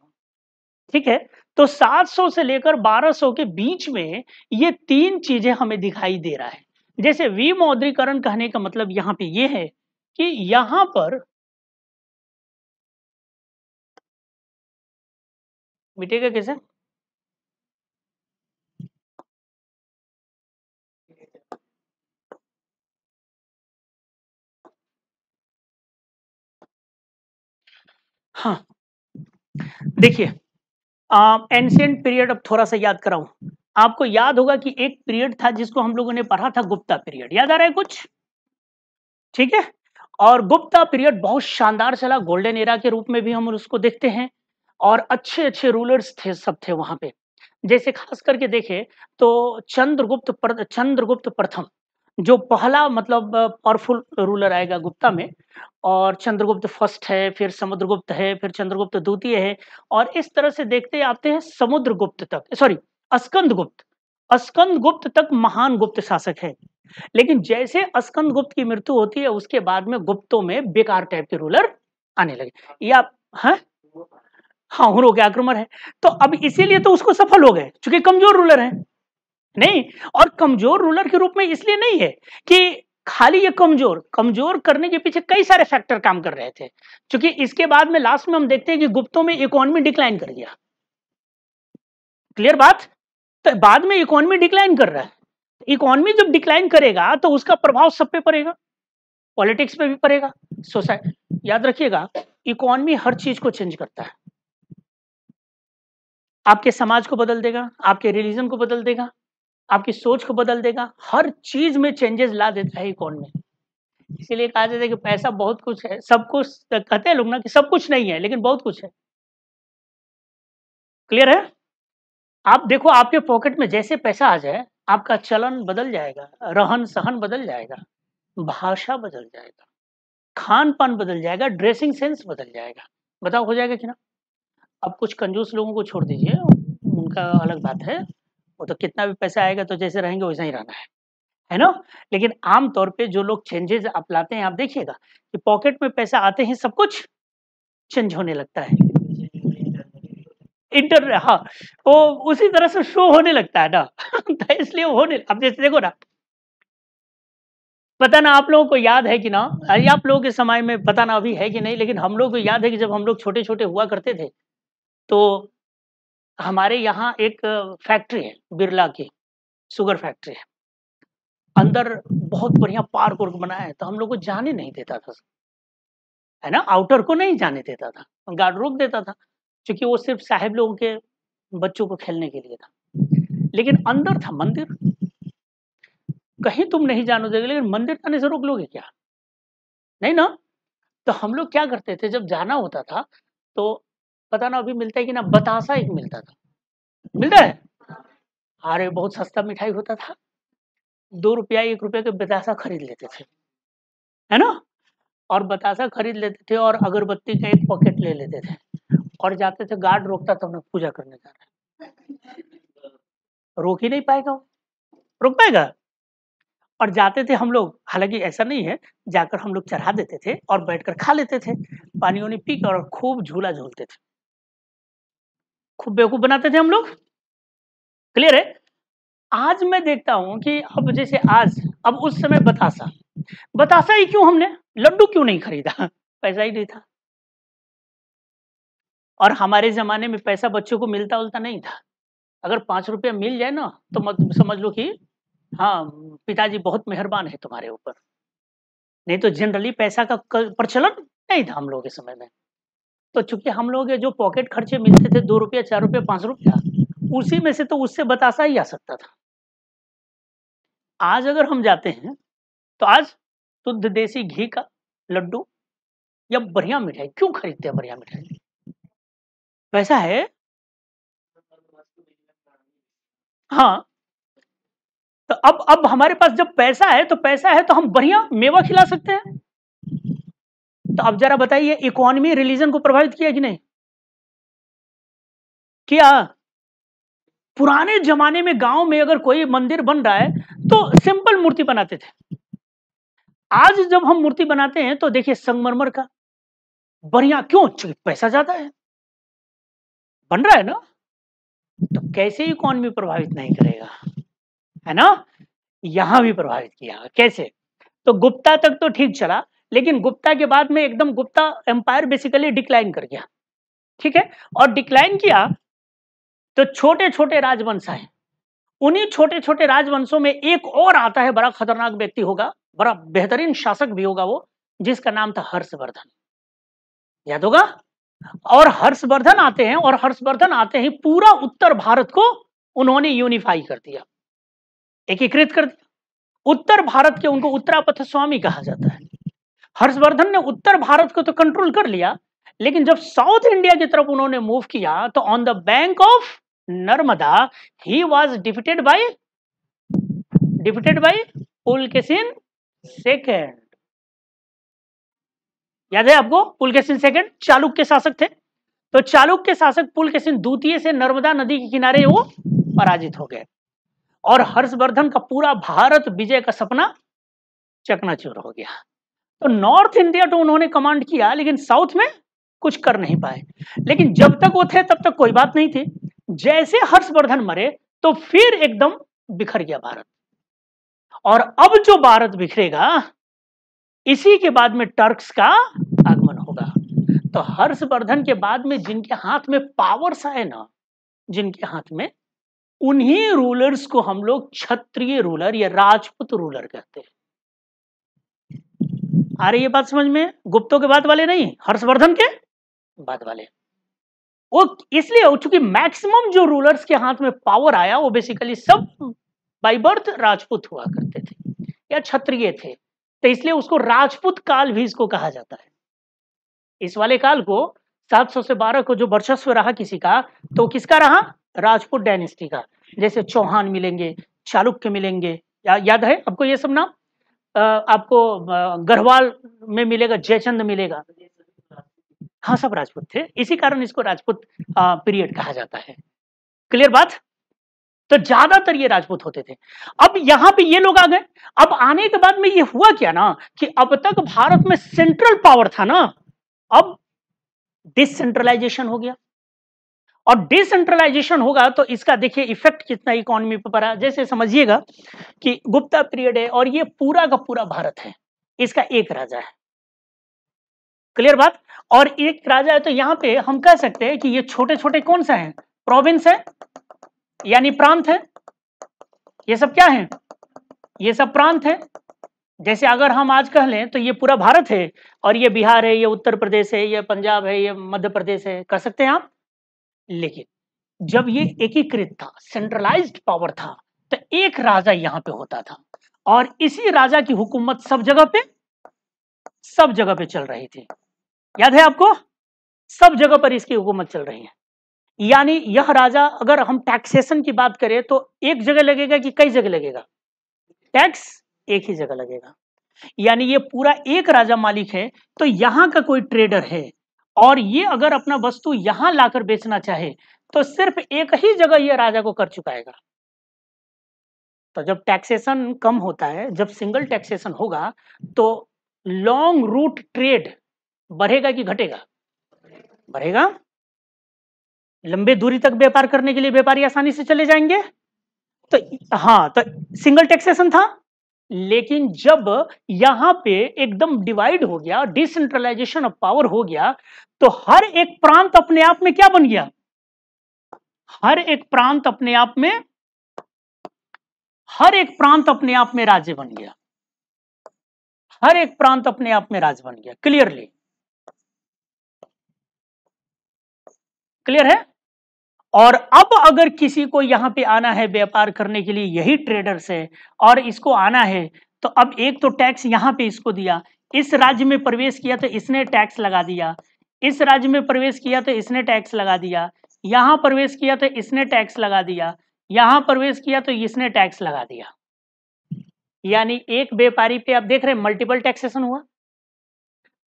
ठीक है, तो 700 से लेकर 1200 के बीच में ये 3 चीजें हमें दिखाई दे रहा है। जैसे विमुद्रीकरण कहने का मतलब यहां पे ये है कि यहां पर मिटेगा कैसे? हाँ, देखिए, एंशिएंट पीरियड अब थोड़ा सा याद कराऊं आपको। याद होगा कि एक पीरियड था जिसको हम लोगों ने पढ़ा था, गुप्ता पीरियड। याद आ रहा है कुछ? ठीक है, और गुप्ता पीरियड बहुत शानदार चला, गोल्डन एरा के रूप में भी हम उसको देखते हैं। और अच्छे अच्छे रूलर्स थे, सब थे वहां पे। जैसे खास करके देखे तो चंद्रगुप्त प्रथम, जो पहला मतलब पावरफुल रूलर आएगा गुप्ता में। और चंद्रगुप्त फर्स्ट है, फिर समुद्रगुप्त है, फिर चंद्रगुप्त द्वितीय है। और इस तरह से देखते आते हैं समुद्रगुप्त तक, सॉरी, स्कंदगुप्त। स्कंदगुप्त तक महान गुप्त शासक है। लेकिन जैसे स्कंदगुप्त की मृत्यु होती है, उसके बाद में गुप्तों में बेकार टाइप के रूलर आने लगे। या हाँ, हाँ, हुनों के आक्रमण है। तो अब इसीलिए तो उसको सफल हो गए, क्योंकि कमजोर रूलर है। नहीं, और कमजोर रूलर के रूप में इसलिए नहीं है कि खाली ये कमजोर कमजोर करने के पीछे कई सारे फैक्टर काम कर रहे थे। क्योंकि इसके बाद में लास्ट में हम देखते हैं कि गुप्तों में इकोनॉमी डिक्लाइन कर गया। क्लियर बात? तो बाद में इकोनॉमी डिक्लाइन कर रहा है। इकोनॉमी जब डिक्लाइन करेगा तो उसका प्रभाव सब पे पड़ेगा, पॉलिटिक्स पे भी पड़ेगा, सोसाइटी। याद रखिएगा, इकोनॉमी हर चीज को चेंज करता है। आपके समाज को बदल देगा, आपके रिलीजन को बदल देगा, आपकी सोच को बदल देगा, हर चीज में चेंजेस ला देता है इकोनॉमी। इसीलिए कहा जाता है कि पैसा बहुत कुछ है, सब कुछ कहते हैं लोग ना कि सब कुछ नहीं है लेकिन बहुत कुछ है। क्लियर है? आप देखो, आपके पॉकेट में जैसे पैसा आ जाए, आपका चलन बदल जाएगा, रहन सहन बदल जाएगा, भाषा बदल जाएगा, खान पान बदल जाएगा, ड्रेसिंग सेंस बदल जाएगा। बताओ, हो जाएगा कि ना? अब कुछ कंजूस लोगों को छोड़ दीजिए, उनका अलग बात है। वो तो कितना भी पैसा आएगा तो जैसे रहेंगे वैसा ही रहना है ना? लेकिन आम तौर पे जो लोग चेंजेस आप लाते हैं, आप देखिएगा कि पॉकेट में पैसा आते ही सब कुछ चेंज होने लगता है। हाँ, वो उसी तरह से शो होने लगता है ना। तो इसलिए वो होने, अब जैसे देखो ना, पता ना आप लोगों को याद है कि ना, अरे आप लोगों के समय में पता ना अभी है कि नहीं, लेकिन हम लोग को याद है कि जब हम लोग छोटे छोटे हुआ करते थे, तो हमारे यहाँ एक फैक्ट्री है बिरला की, शुगर फैक्ट्री है, अंदर बहुत बढ़िया पार्क वार्क बनाया है, तो हम लोग को जाने नहीं देता था, है ना, आउटर को नहीं जाने देता था, गार्ड रोक देता था, क्योंकि वो सिर्फ साहब लोगों के बच्चों को खेलने के लिए था। लेकिन अंदर था मंदिर, कहीं तुम नहीं जानो दोगे, लेकिन मंदिर जाने से रोक लोगे क्या? नहीं ना। तो हम लोग क्या करते थे, जब जाना होता था तो पता ना अभी मिलता है कि ना, बतासा एक मिलता था, मिलता है, अरे बहुत सस्ता मिठाई होता था, 2 रुपया 1 रुपया के बतासा खरीद लेते थे, है ना, और बतासा खरीद लेते थे और अगरबत्ती का एक पॉकेट ले लेते थे और जाते थे, गार्ड रोकता था, उन्हें पूजा करने जा रहे हैं, रोक ही नहीं पाएगा वो, रोक पाएगा? और जाते थे हम लोग, हालांकि ऐसा नहीं है, जाकर हम लोग चढ़ा देते थे और बैठकर खा लेते थे, पानी वानी पी कर, और खूब झूला झूलते थे, खूब बेवकूफ बनाते थे हम लोग। क्लियर है? आज मैं देखता हूं कि अब जैसे आज, अब उस समय बतासा, बतासा ही क्यों, हमने लड्डू क्यों नहीं खरीदा? पैसा ही नहीं था, और हमारे जमाने में पैसा बच्चों को मिलता उलता नहीं था, अगर 5 रुपया मिल जाए ना तो मत समझ लो कि हाँ, पिताजी बहुत मेहरबान है तुम्हारे ऊपर, नहीं तो जनरली पैसा का प्रचलन नहीं था हम लोगों के समय में। तो चूंकि हम लोग के जो पॉकेट खर्चे मिलते थे, 2 रुपया 4 रुपया 5 रुपया, उसी में से तो उससे बतासा ही आ सकता था। आज अगर हम जाते हैं तो आज शुद्ध देसी घी का लड्डू या बढ़िया मिठाई क्यों खरीदते हैं? बढ़िया मिठाई, पैसा है। हाँ, तो अब हमारे पास जब पैसा है, तो पैसा है तो हम बढ़िया मेवा खिला सकते हैं। तो अब जरा बताइए, इकोनॉमी रिलीजन को प्रभावित किया कि नहीं किया? पुराने जमाने में गांव में अगर कोई मंदिर बन रहा है तो सिंपल मूर्ति बनाते थे, आज जब हम मूर्ति बनाते हैं तो देखिए संगमरमर का बढ़िया, क्यों? पैसा ज्यादा है, बन रहा है ना, तो कैसे इकोनॉमी प्रभावित नहीं करेगा, है ना? यहां भी प्रभावित किया, कैसे? तो गुप्ता तक तो ठीक चला, लेकिन गुप्ता के बाद में एकदम गुप्ता एम्पायर बेसिकली डिक्लाइन कर गया, ठीक है, और डिक्लाइन किया तो छोटे छोटे राजवंश आए, उन्हीं छोटे छोटे राजवंशों में एक और आता है, बड़ा खतरनाक व्यक्ति होगा, बड़ा बेहतरीन शासक भी होगा वो, जिसका नाम था हर्षवर्धन, याद होगा? और हर्षवर्धन आते हैं, और हर्षवर्धन आते ही पूरा उत्तर भारत को उन्होंने यूनिफाई कर दिया, एकीकृत कर दिया। उत्तर भारत के, उनको उत्तरापथ स्वामी कहा जाता है। हर्षवर्धन ने उत्तर भारत को तो कंट्रोल कर लिया, लेकिन जब साउथ इंडिया की तरफ उन्होंने मूव किया तो on the bank of Narmada he was defeated by Pulakeshin second. याद है आपको? पुलकेशिन सेकंड चालुक्य शासक थे, तो चालुक्य शासक पुलकेशिन द्वितीय से नर्मदा नदी के किनारे वो पराजित हो गए, और हर्षवर्धन का पूरा भारत विजय का सपना चकनाचूर हो गया। तो नॉर्थ इंडिया तो उन्होंने कमांड किया, लेकिन साउथ में कुछ कर नहीं पाए। लेकिन जब तक वो थे तब तक कोई बात नहीं थी, जैसे हर्षवर्धन मरे तो फिर एकदम बिखर गया भारत, और अब जो भारत बिखरेगा, इसी के बाद में टर्क्स का आगमन होगा। तो हर्षवर्धन के बाद में जिनके हाथ में पावर्स आए ना, जिनके हाथ में, उन्हीं रूलर्स को हम लोग क्षत्रिय रूलर या राजपूत रूलर कहते हैं। आ रही है बात समझ में? गुप्तों के बाद वाले नहीं, हर्षवर्धन के बाद वाले। वो इसलिए चूंकि मैक्सिमम जो रूलर्स के हाथ में पावर आया वो बेसिकली सब बाय बर्थ राजपूत हुआ करते थे या क्षत्रिय थे, तो इसलिए उसको राजपूत काल भी इसको कहा जाता है। इस वाले काल को 700 से 12 को जो वर्चस्व रहा किसी का, तो किसका रहा? राजपूत डायनेस्टी का। जैसे चौहान मिलेंगे, चालुक्य मिलेंगे, याद है आपको ये सब नाम? आपको गढ़वाल में मिलेगा, जयचंद मिलेगा, हाँ सब राजपूत थे, इसी कारण इसको राजपूत पीरियड कहा जाता है। क्लियर बात? तो ज्यादातर ये राजपूत होते थे। अब यहां पे ये लोग आ गए, अब आने के बाद में ये हुआ क्या ना, कि अब तक भारत में सेंट्रल पावर था ना, अब डिसेंट्रलाइजेशन हो गया, और डिसेंट्रलाइजेशन होगा तो इसका देखिए इफेक्ट कितना इकोनॉमी पर पड़ा। जैसे समझिएगा कि गुप्ता पीरियड है और ये पूरा का पूरा भारत है, इसका एक राजा है। क्लियर बात? और एक राजा है, तो यहां पे हम कह सकते हैं कि ये छोटे छोटे कौन सा है? प्रोविंस है, यानी प्रांत है। ये सब क्या है? ये सब प्रांत है। जैसे अगर हम आज कह लें तो ये पूरा भारत है और ये बिहार है, ये उत्तर प्रदेश है, ये पंजाब है, ये मध्य प्रदेश है, कह सकते हैं आप। लेकिन जब ये एकीकृत था, सेंट्रलाइज्ड पावर था, तो एक राजा यहां पे होता था और इसी राजा की हुकूमत सब जगह पे चल रही थी। याद है आपको? सब जगह पर इसकी हुकूमत चल रही है। यानी यह राजा, अगर हम टैक्सेशन की बात करें तो एक जगह लगेगा कि कई जगह लगेगा? टैक्स एक ही जगह लगेगा। यानी ये पूरा एक राजा मालिक है। तो यहां का कोई ट्रेडर है और ये अगर अपना वस्तु यहां लाकर बेचना चाहे तो सिर्फ एक ही जगह ये राजा को कर चुकाएगा। तो जब टैक्सेशन कम होता है, जब सिंगल टैक्सेशन होगा, तो लॉन्ग रूट ट्रेड बढ़ेगा कि घटेगा? बढ़ेगा। लंबे दूरी तक व्यापार करने के लिए व्यापारी आसानी से चले जाएंगे। तो हाँ, तो सिंगल टैक्सेशन था। लेकिन जब यहां पे एकदम डिवाइड हो गया, डिसेंट्रलाइजेशन ऑफ पावर हो गया, तो हर एक प्रांत अपने आप में क्या बन गया? हर एक प्रांत अपने आप में राज्य बन गया। हर एक प्रांत अपने आप में राज्य बन गया। क्लियर है? और अब अगर किसी को यहां पे आना है व्यापार करने के लिए, यही ट्रेडर्स है, और इसको आना है, तो अब एक तो टैक्स यहां पे इसको दिया, इस राज्य में प्रवेश किया तो इसने टैक्स लगा दिया, इस राज्य में प्रवेश किया तो इसने टैक्स लगा दिया, यहां प्रवेश किया तो इसने टैक्स लगा दिया, यहां प्रवेश किया तो इसने टैक्स लगा दिया। यानी एक व्यापारी पे आप देख रहे हैं मल्टीपल टैक्सेशन हुआ।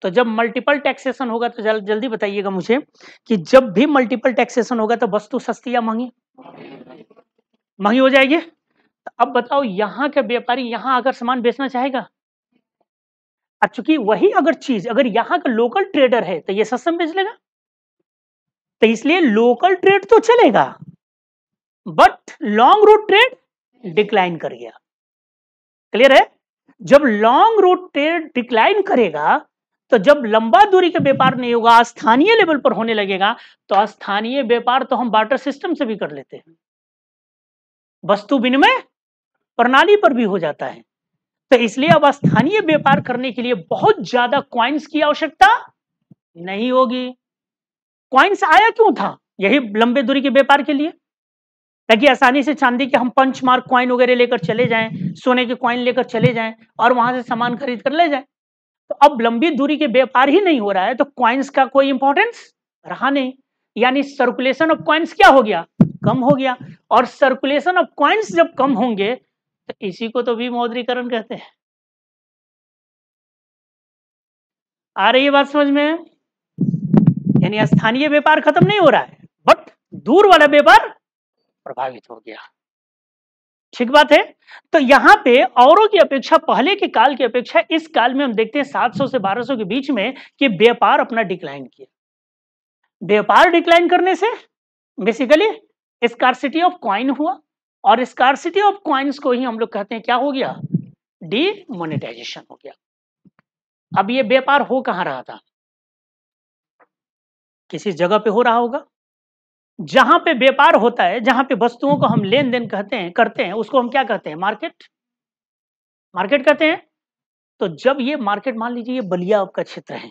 तो जब मल्टीपल टैक्सेशन होगा तो जल्दी बताइएगा मुझे कि जब भी मल्टीपल टैक्सेशन होगा तो वस्तु सस्ती या महंगी? महंगी हो जाएगी। तो अब बताओ, यहां का व्यापारी यहां आकर सामान बेचना चाहेगा? और चूंकि वही अगर चीज अगर यहां का लोकल ट्रेडर है तो ये सस्ता में बेच लेगा। तो इसलिए लोकल ट्रेड तो चलेगा, but long route trade decline कर गया। क्लियर है? जब लॉन्ग रूट ट्रेड डिक्लाइन करेगा, तो जब लंबा दूरी का व्यापार नहीं होगा, स्थानीय लेवल पर होने लगेगा, तो स्थानीय व्यापार तो हम बार्टर सिस्टम से भी कर लेते हैं, वस्तु विनिमय प्रणाली पर भी हो जाता है। तो इसलिए अब स्थानीय व्यापार करने के लिए बहुत ज्यादा कॉइन्स की आवश्यकता नहीं होगी। कॉइन्स आया क्यों था? यही लंबे दूरी के व्यापार के लिए, ताकि आसानी से चांदी के हम पंच मार्क कॉइन वगैरह लेकर चले जाएं, सोने के कॉइन लेकर चले जाएं और वहां से सामान खरीद कर ले जाएं। तो अब लंबी दूरी के व्यापार ही नहीं हो रहा है, तो कॉइन्स का कोई इंपॉर्टेंस रहा नहीं। यानी सर्कुलेशन ऑफ कॉइन्स क्या हो गया? कम हो गया। और सर्कुलेशन ऑफ कॉइन्स जब कम होंगे तो इसी को तो विमुद्रीकरण कहते हैं। आ रही है बात समझ में? यानी स्थानीय व्यापार खत्म नहीं हो रहा है, बट दूर वाला व्यापार प्रभावित हो गया। ठीक बात है। तो यहां पे औरों की अपेक्षा, पहले के काल की अपेक्षा इस काल में हम देखते हैं 700 से 1200 के बीच में कि व्यापार अपना डिक्लाइन किया। व्यापार डिक्लाइन करने से बेसिकली स्कार्सिटी ऑफ कॉइन हुआ, और स्कार्सिटी ऑफ कॉइन्स को ही हम लोग कहते हैं क्या हो गया? डीमोनेटाइजेशन हो गया। अब ये व्यापार हो कहां रहा था? किसी जगह पे हो रहा होगा। जहां पे व्यापार होता है, जहां पे वस्तुओं को हम लेन देन करते हैं, उसको हम क्या कहते हैं? मार्केट कहते हैं। तो जब ये मार्केट, मान लीजिए ये बलिया आपका क्षेत्र है,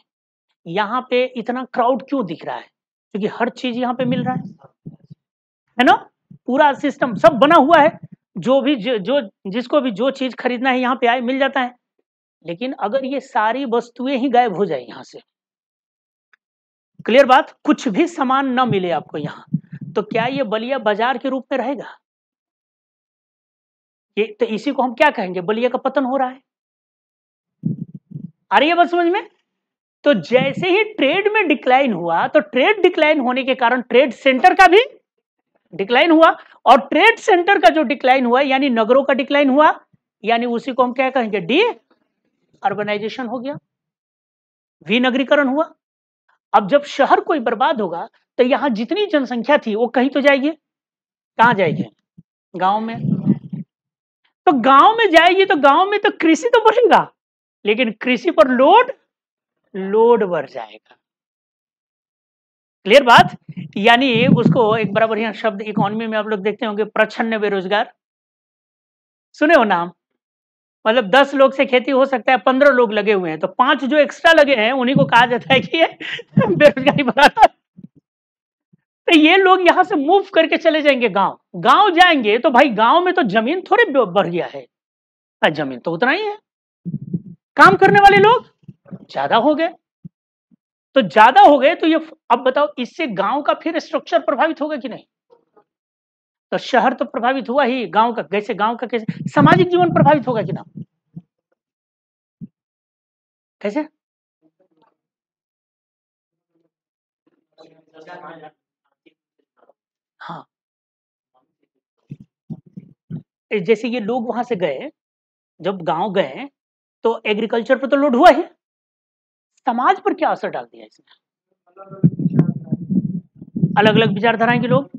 यहाँ पे इतना क्राउड क्यों दिख रहा है? क्योंकि हर चीज यहाँ पे मिल रहा है ना? पूरा सिस्टम सब बना हुआ है, जो भी जो जिसको भी जो चीज खरीदना है यहाँ पे आए, मिल जाता है। लेकिन अगर ये सारी वस्तुएं ही गायब हो जाए यहाँ से, क्लियर बात, कुछ भी सामान ना मिले आपको यहाँ, तो क्या ये बलिया बाजार के रूप में रहेगा? ये तो इसी को हम क्या कहेंगे? बलिया का पतन हो रहा है। आ रही है बात समझ में? तो जैसे ही ट्रेड में डिक्लाइन हुआ, तो ट्रेड डिक्लाइन होने के कारण ट्रेड सेंटर का भी डिक्लाइन हुआ, और ट्रेड सेंटर का जो डिक्लाइन हुआ यानी नगरों का डिक्लाइन हुआ, यानी उसी को हम क्या कहेंगे? डी अर्बनाइजेशन हो गया, विनगरीकरण हुआ। अब जब शहर कोई बर्बाद होगा तो यहां जितनी जनसंख्या थी वो कहीं तो जाएगी। कहां जाएगी? गांव में। तो गांव में जाएगी तो गांव में तो कृषि तो बढ़ेगा, लेकिन कृषि पर लोड बढ़ जाएगा। क्लियर बात? यानी उसको एक बड़ा बढ़िया शब्द इकोनॉमी में आप लोग देखते होंगे, प्रच्छन्न बेरोजगार। सुने हो नाम? मतलब 10 लोग से खेती हो सकता है, 15 लोग लगे हुए हैं, तो 5 जो एक्स्ट्रा लगे हैं उन्हीं को कहा जाता है कि ये बेरोजगारी बढ़ाता है। तो ये लोग यहाँ से मूव करके चले जाएंगे गांव। गांव जाएंगे तो भाई गांव में तो जमीन थोड़ी बढ़ गया है, जमीन तो उतना ही है, काम करने वाले लोग ज्यादा हो गए। तो ज्यादा हो गए तो ये, अब बताओ इससे गांव का फिर स्ट्रक्चर प्रभावित होगा कि नहीं? तो शहर तो प्रभावित हुआ ही, गांव का कैसे, गांव का कैसे सामाजिक जीवन प्रभावित होगा कि ना? कैसे? हाँ, जैसे ये लोग वहां से गए, जब गांव गए तो एग्रीकल्चर पर तो लोड हुआ ही, समाज पर क्या असर डाल दिया इसने? अलग अलग विचारधाराएं के लोग,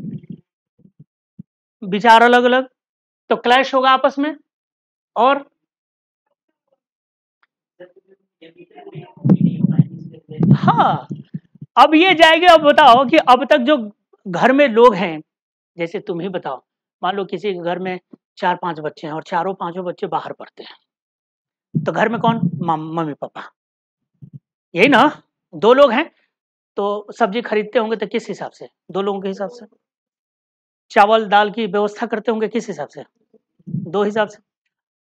विचार अलग अलग, तो क्लैश होगा आपस में। और हाँ, अब ये जाएगा। अब बताओ कि अब तक जो घर में लोग हैं, जैसे तुम ही बताओ, मान लो किसी के घर में 4-5 बच्चे हैं और चारों पांचों बच्चे बाहर पढ़ते हैं, तो घर में कौन? मम्मी पापा, यही ना? 2 लोग हैं तो सब्जी खरीदते होंगे तो किस हिसाब से? 2 लोगों के हिसाब से। चावल दाल की व्यवस्था करते होंगे किस हिसाब से? 2 हिसाब से।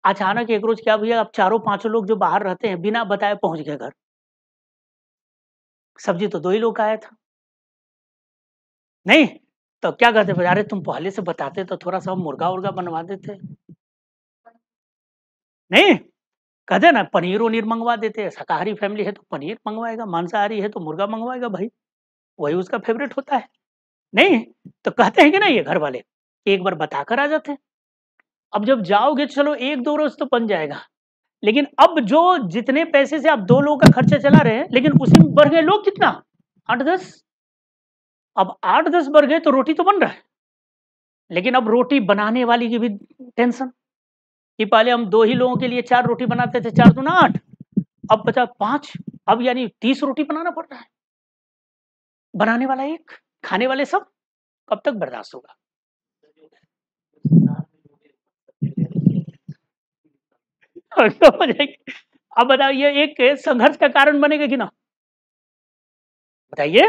अचानक एक रोज क्या भैया, अब चारों पांचों लोग जो बाहर रहते हैं बिना बताए पहुंच गए घर, सब्जी तो 2 ही लोग का आया था। नहीं, तो क्या करते? अरे तुम पहले से बताते तो थोड़ा सा मुर्गा उर्गा बनवा देते। नहीं, कहते ना पनीर उनीर मंगवा देते, शाकाहारी फैमिली है तो पनीर मंगवाएगा, मांसाहारी है तो मुर्गा मंगवाएगा भाई, वही उसका फेवरेट होता है। नहीं, तो कहते हैं कि ना ये घर वाले, एक बार बताकर आ जाते हैं। अब जब जाओगे चलो 1-2 रोज तो बन जाएगा, लेकिन अब जो जितने पैसे से आप 2 लोगों का खर्चा चला रहे हैं, लेकिन उसी में बढ़ गए लोग कितना? 8-10। अब 8-10 बढ़ गए तो रोटी तो बन रहा है, लेकिन अब रोटी बनाने वाली की भी टेंशन, कि पहले हम 2 ही लोगों के लिए 4 रोटी बनाते थे, 4 दूना 8, अब बचा 5, अब यानी 30 रोटी बनाना पड़ रहा है। बनाने वाला एक, खाने वाले सब, कब तक बर्दाश्त होगा? अब बताइए, एक संघर्ष का कारण बनेगा कि ना? बताइए।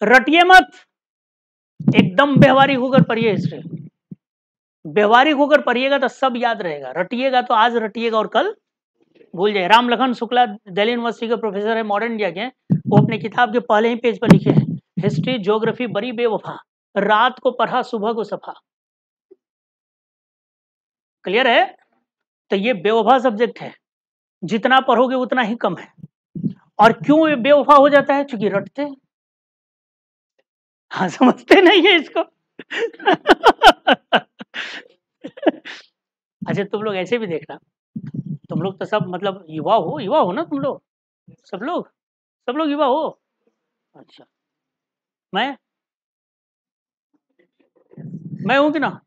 रटिए मत, एकदम व्यवहारिक होकर पढ़िए हिस्ट्री। व्यवहारिक होकर पढ़िएगा तो सब याद रहेगा, रटिएगा तो आज रटिएगा और कल भूल जाए। राम लखन शुक्ला दिल्ली यूनिवर्सिटी के प्रोफेसर है, मॉडर्न इंडिया के, वो अपने किताब के पहले ही पेज पर लिखे हैं, हिस्ट्री ज्योग्राफी बड़ी बेवफा, रात को पढ़ा सुबह को सफा। क्लियर है? तो ये बेवफा सब्जेक्ट है, जितना पढ़ोगे उतना ही कम है। और क्यों ये बेवफा हो जाता है? क्योंकि रटते, हाँ, समझते नहीं है इसको। अच्छा, तुम लोग ऐसे भी देखना, तुम लोग तो सब मतलब युवा हो ना तुम लोग, सब लोग, सब लोग युवा हो। अच्छा, मैं मैं हूँ कि ना?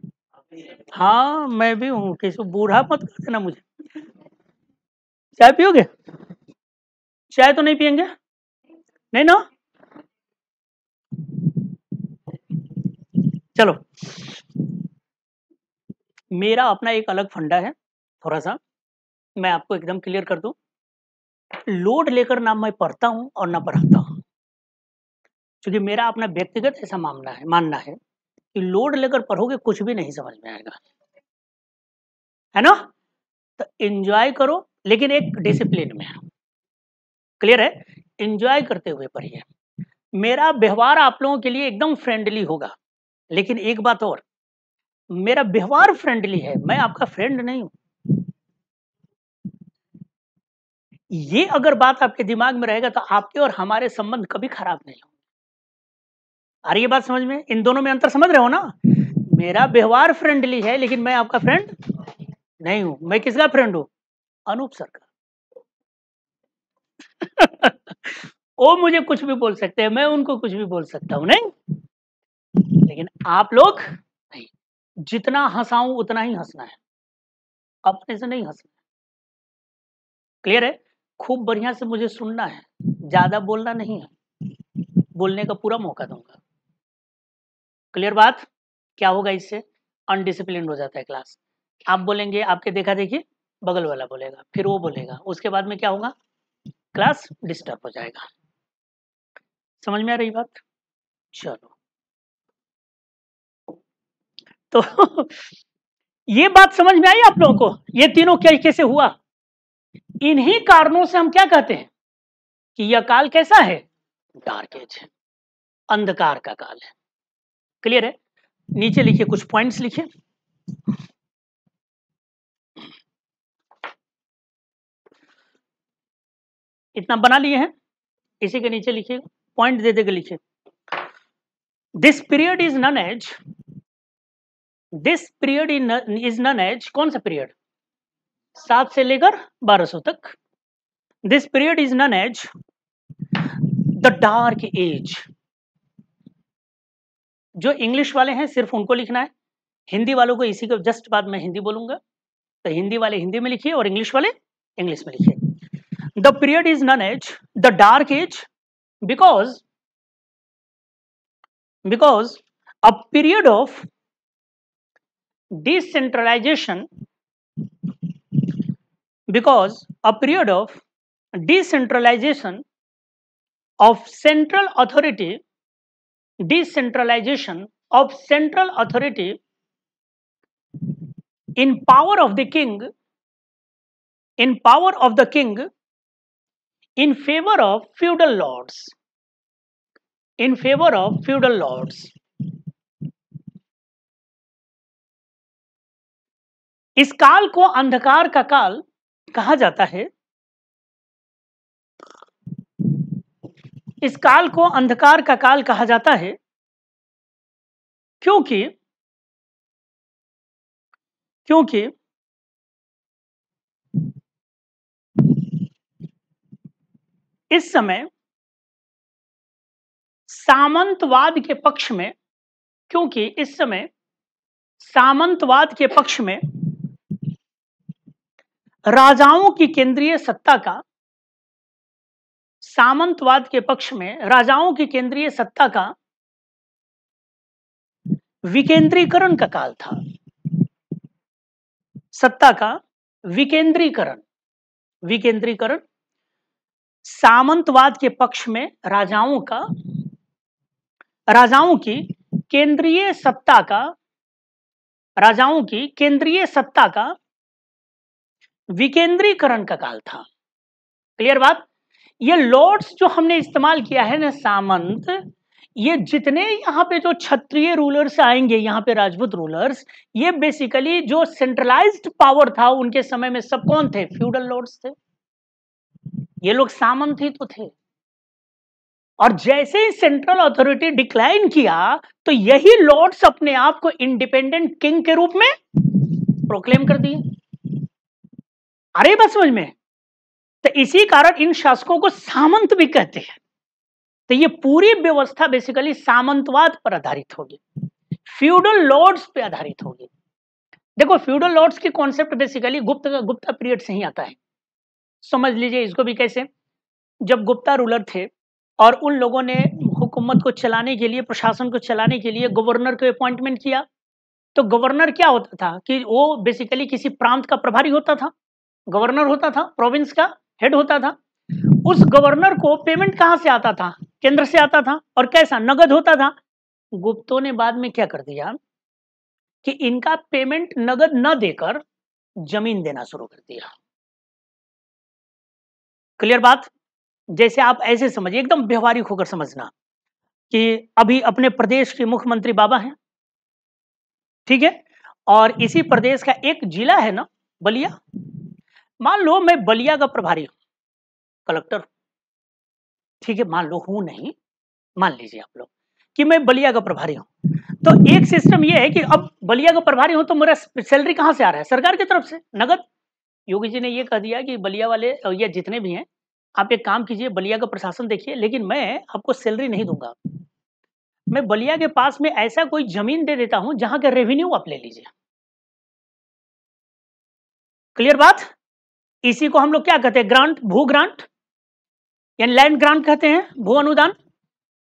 हाँ, मैं भी हूँ, किसी बूढ़ा मत कर देना मुझे। चाय पियोगे? चाय तो नहीं पियेंगे? नहीं ना? चलो, मेरा अपना एक अलग फंडा है, थोड़ा सा मैं आपको एकदम क्लियर कर दूं। लोड लेकर ना मैं पढ़ता हूं और ना पढ़ाता हूं, क्योंकि मेरा अपना व्यक्तिगत ऐसा मानना है कि लोड लेकर पढ़ोगे कुछ भी नहीं समझ में आएगा, है ना? तो एंजॉय करो, लेकिन एक डिसिप्लिन में। क्लियर है? एंजॉय करते हुए पढ़िए। मेरा व्यवहार आप लोगों के लिए एकदम फ्रेंडली होगा, लेकिन एक बात और, मेरा व्यवहार फ्रेंडली है, मैं आपका फ्रेंड नहीं हूं। ये अगर बात आपके दिमाग में रहेगा तो आपके और हमारे संबंध कभी खराब नहीं होंगे। आ रही है बात समझ में? इन दोनों में अंतर समझ रहे हो ना? मेरा व्यवहार फ्रेंडली है, लेकिन मैं आपका फ्रेंड नहीं हूं। मैं किसका फ्रेंड हूं? अनूप सर का। वो मुझे कुछ भी बोल सकते हैं, मैं उनको कुछ भी बोल सकता हूं, नहीं? लेकिन आप लोग नहीं, जितना हंसाऊं उतना ही हंसना है, अपने से नहीं हंसना। क्लियर है? खूब बढ़िया से मुझे सुनना है, ज्यादा बोलना नहीं है, बोलने का पूरा मौका दूंगा। क्लियर बात? क्या होगा इससे? अनडिसिप्लिन हो जाता है क्लास। आप बोलेंगे, आपके देखा देखी बगल वाला बोलेगा, फिर वो बोलेगा, उसके बाद में क्या होगा, क्लास डिस्टर्ब हो जाएगा। समझ में आ रही बात? चलो तो ये बात समझ में आई आप लोगों को, ये तीनों क्या कैसे हुआ? इन्हीं कारणों से हम क्या कहते हैं कि यह काल कैसा है, डार्क एज है, अंधकार का काल है। क्लियर है? नीचे लिखिए, कुछ पॉइंट्स लिखिए। इतना बना लिए हैं, इसी के नीचे लिखिए, पॉइंट दे देकर लिखिए। This period is known as, this period is known as, कौन सा पीरियड? 7 से लेकर 1200 तक। This period is known as the dark age. जो इंग्लिश वाले हैं सिर्फ उनको लिखना है, हिंदी वालों को इसी के जस्ट बाद मैं हिंदी बोलूंगा, तो हिंदी वाले हिंदी में लिखिए और इंग्लिश वाले इंग्लिश में लिखिए। The period is known as the dark age because a period of decentralization, because a period of decentralization of central authority, decentralization of central authority in power of the king, in power of the king in favor of feudal lords, in favor of feudal lords। इस काल को अंधकार का काल कहा जाता है। इस काल को अंधकार का काल कहा जाता है क्योंकि इस समय सामंतवाद के पक्ष में, क्योंकि इस समय सामंतवाद के पक्ष में राजाओं की केंद्रीय सत्ता का, सामंतवाद के पक्ष में राजाओं की केंद्रीय सत्ता का विकेंद्रीकरण का काल था। सत्ता का विकेंद्रीकरण, विकेंद्रीकरण, सामंतवाद के पक्ष में राजाओं का, राजाओं की केंद्रीय सत्ता का, राजाओं की केंद्रीय सत्ता का विकेंद्रीकरण का काल था। क्लियर बात? ये लॉर्ड्स जो हमने इस्तेमाल किया है ना, सामंत, ये जितने यहाँ पे जो क्षत्रिय रूलर्स आएंगे, यहाँ पे राजपूत रूलर्स, ये बेसिकली जो सेंट्रलाइज्ड पावर था उनके समय में सब कौन थे? फ्यूडल लॉर्ड्स थे। ये लोग सामंत ही तो थे। और जैसे ही सेंट्रल अथॉरिटी डिक्लाइन किया तो यही लॉर्ड्स अपने आप को इंडिपेंडेंट किंग के रूप में प्रोक्लेम कर दिए। अरे बात समझ में? तो इसी कारण इन शासकों को सामंत भी कहते हैं। तो ये पूरी व्यवस्था बेसिकली सामंतवाद पर आधारित होगी, फ्यूडल लॉर्ड्स पे आधारित होगी। देखो, फ्यूडल लॉर्ड्स की कॉन्सेप्ट बेसिकली गुप्ता पीरियड से ही आता है। समझ लीजिए इसको भी कैसे, जब गुप्ता रूलर थे और उन लोगों ने हुकूमत को चलाने के लिए, प्रशासन को चलाने के लिए गवर्नर को अपॉइंटमेंट किया, तो गवर्नर क्या होता था कि वो बेसिकली किसी प्रांत का प्रभारी होता था, गवर्नर होता था, प्रोविंस का हेड होता था। उस गवर्नर को पेमेंट कहां से आता था? केंद्र से आता था। और कैसा? नगद होता था। गुप्तों ने बाद में क्या कर दिया कि इनका पेमेंट नगद न देकर जमीन देना शुरू कर दिया। क्लियर बात? जैसे आप ऐसे समझिए, एकदम व्यवहारिक होकर समझना कि अभी अपने प्रदेश के मुख्यमंत्री बाबा हैं, ठीक है, और इसी प्रदेश का एक जिला है ना, बलिया। मान लो मैं बलिया का प्रभारी हूं, कलेक्टर, ठीक है, मान लो हूं नहीं, मान लीजिए आप लोग कि मैं बलिया का प्रभारी हूं। तो एक सिस्टम यह है कि अब बलिया का प्रभारी हूं तो मेरा सैलरी कहां से आ रहा है? सरकार की तरफ से, नगद। योगी जी ने यह कह दिया कि बलिया वाले या जितने भी हैं, आप एक काम कीजिए, बलिया का प्रशासन देखिए, लेकिन मैं आपको सैलरी नहीं दूंगा। मैं बलिया के पास में ऐसा कोई जमीन दे देता हूं जहां का रेवेन्यू आप ले लीजिए। क्लियर बात? इसी को हम लोग क्या कहते हैं? ग्रांट, भू ग्रांट, यानी लैंड ग्रांट कहते हैं, भू अनुदान।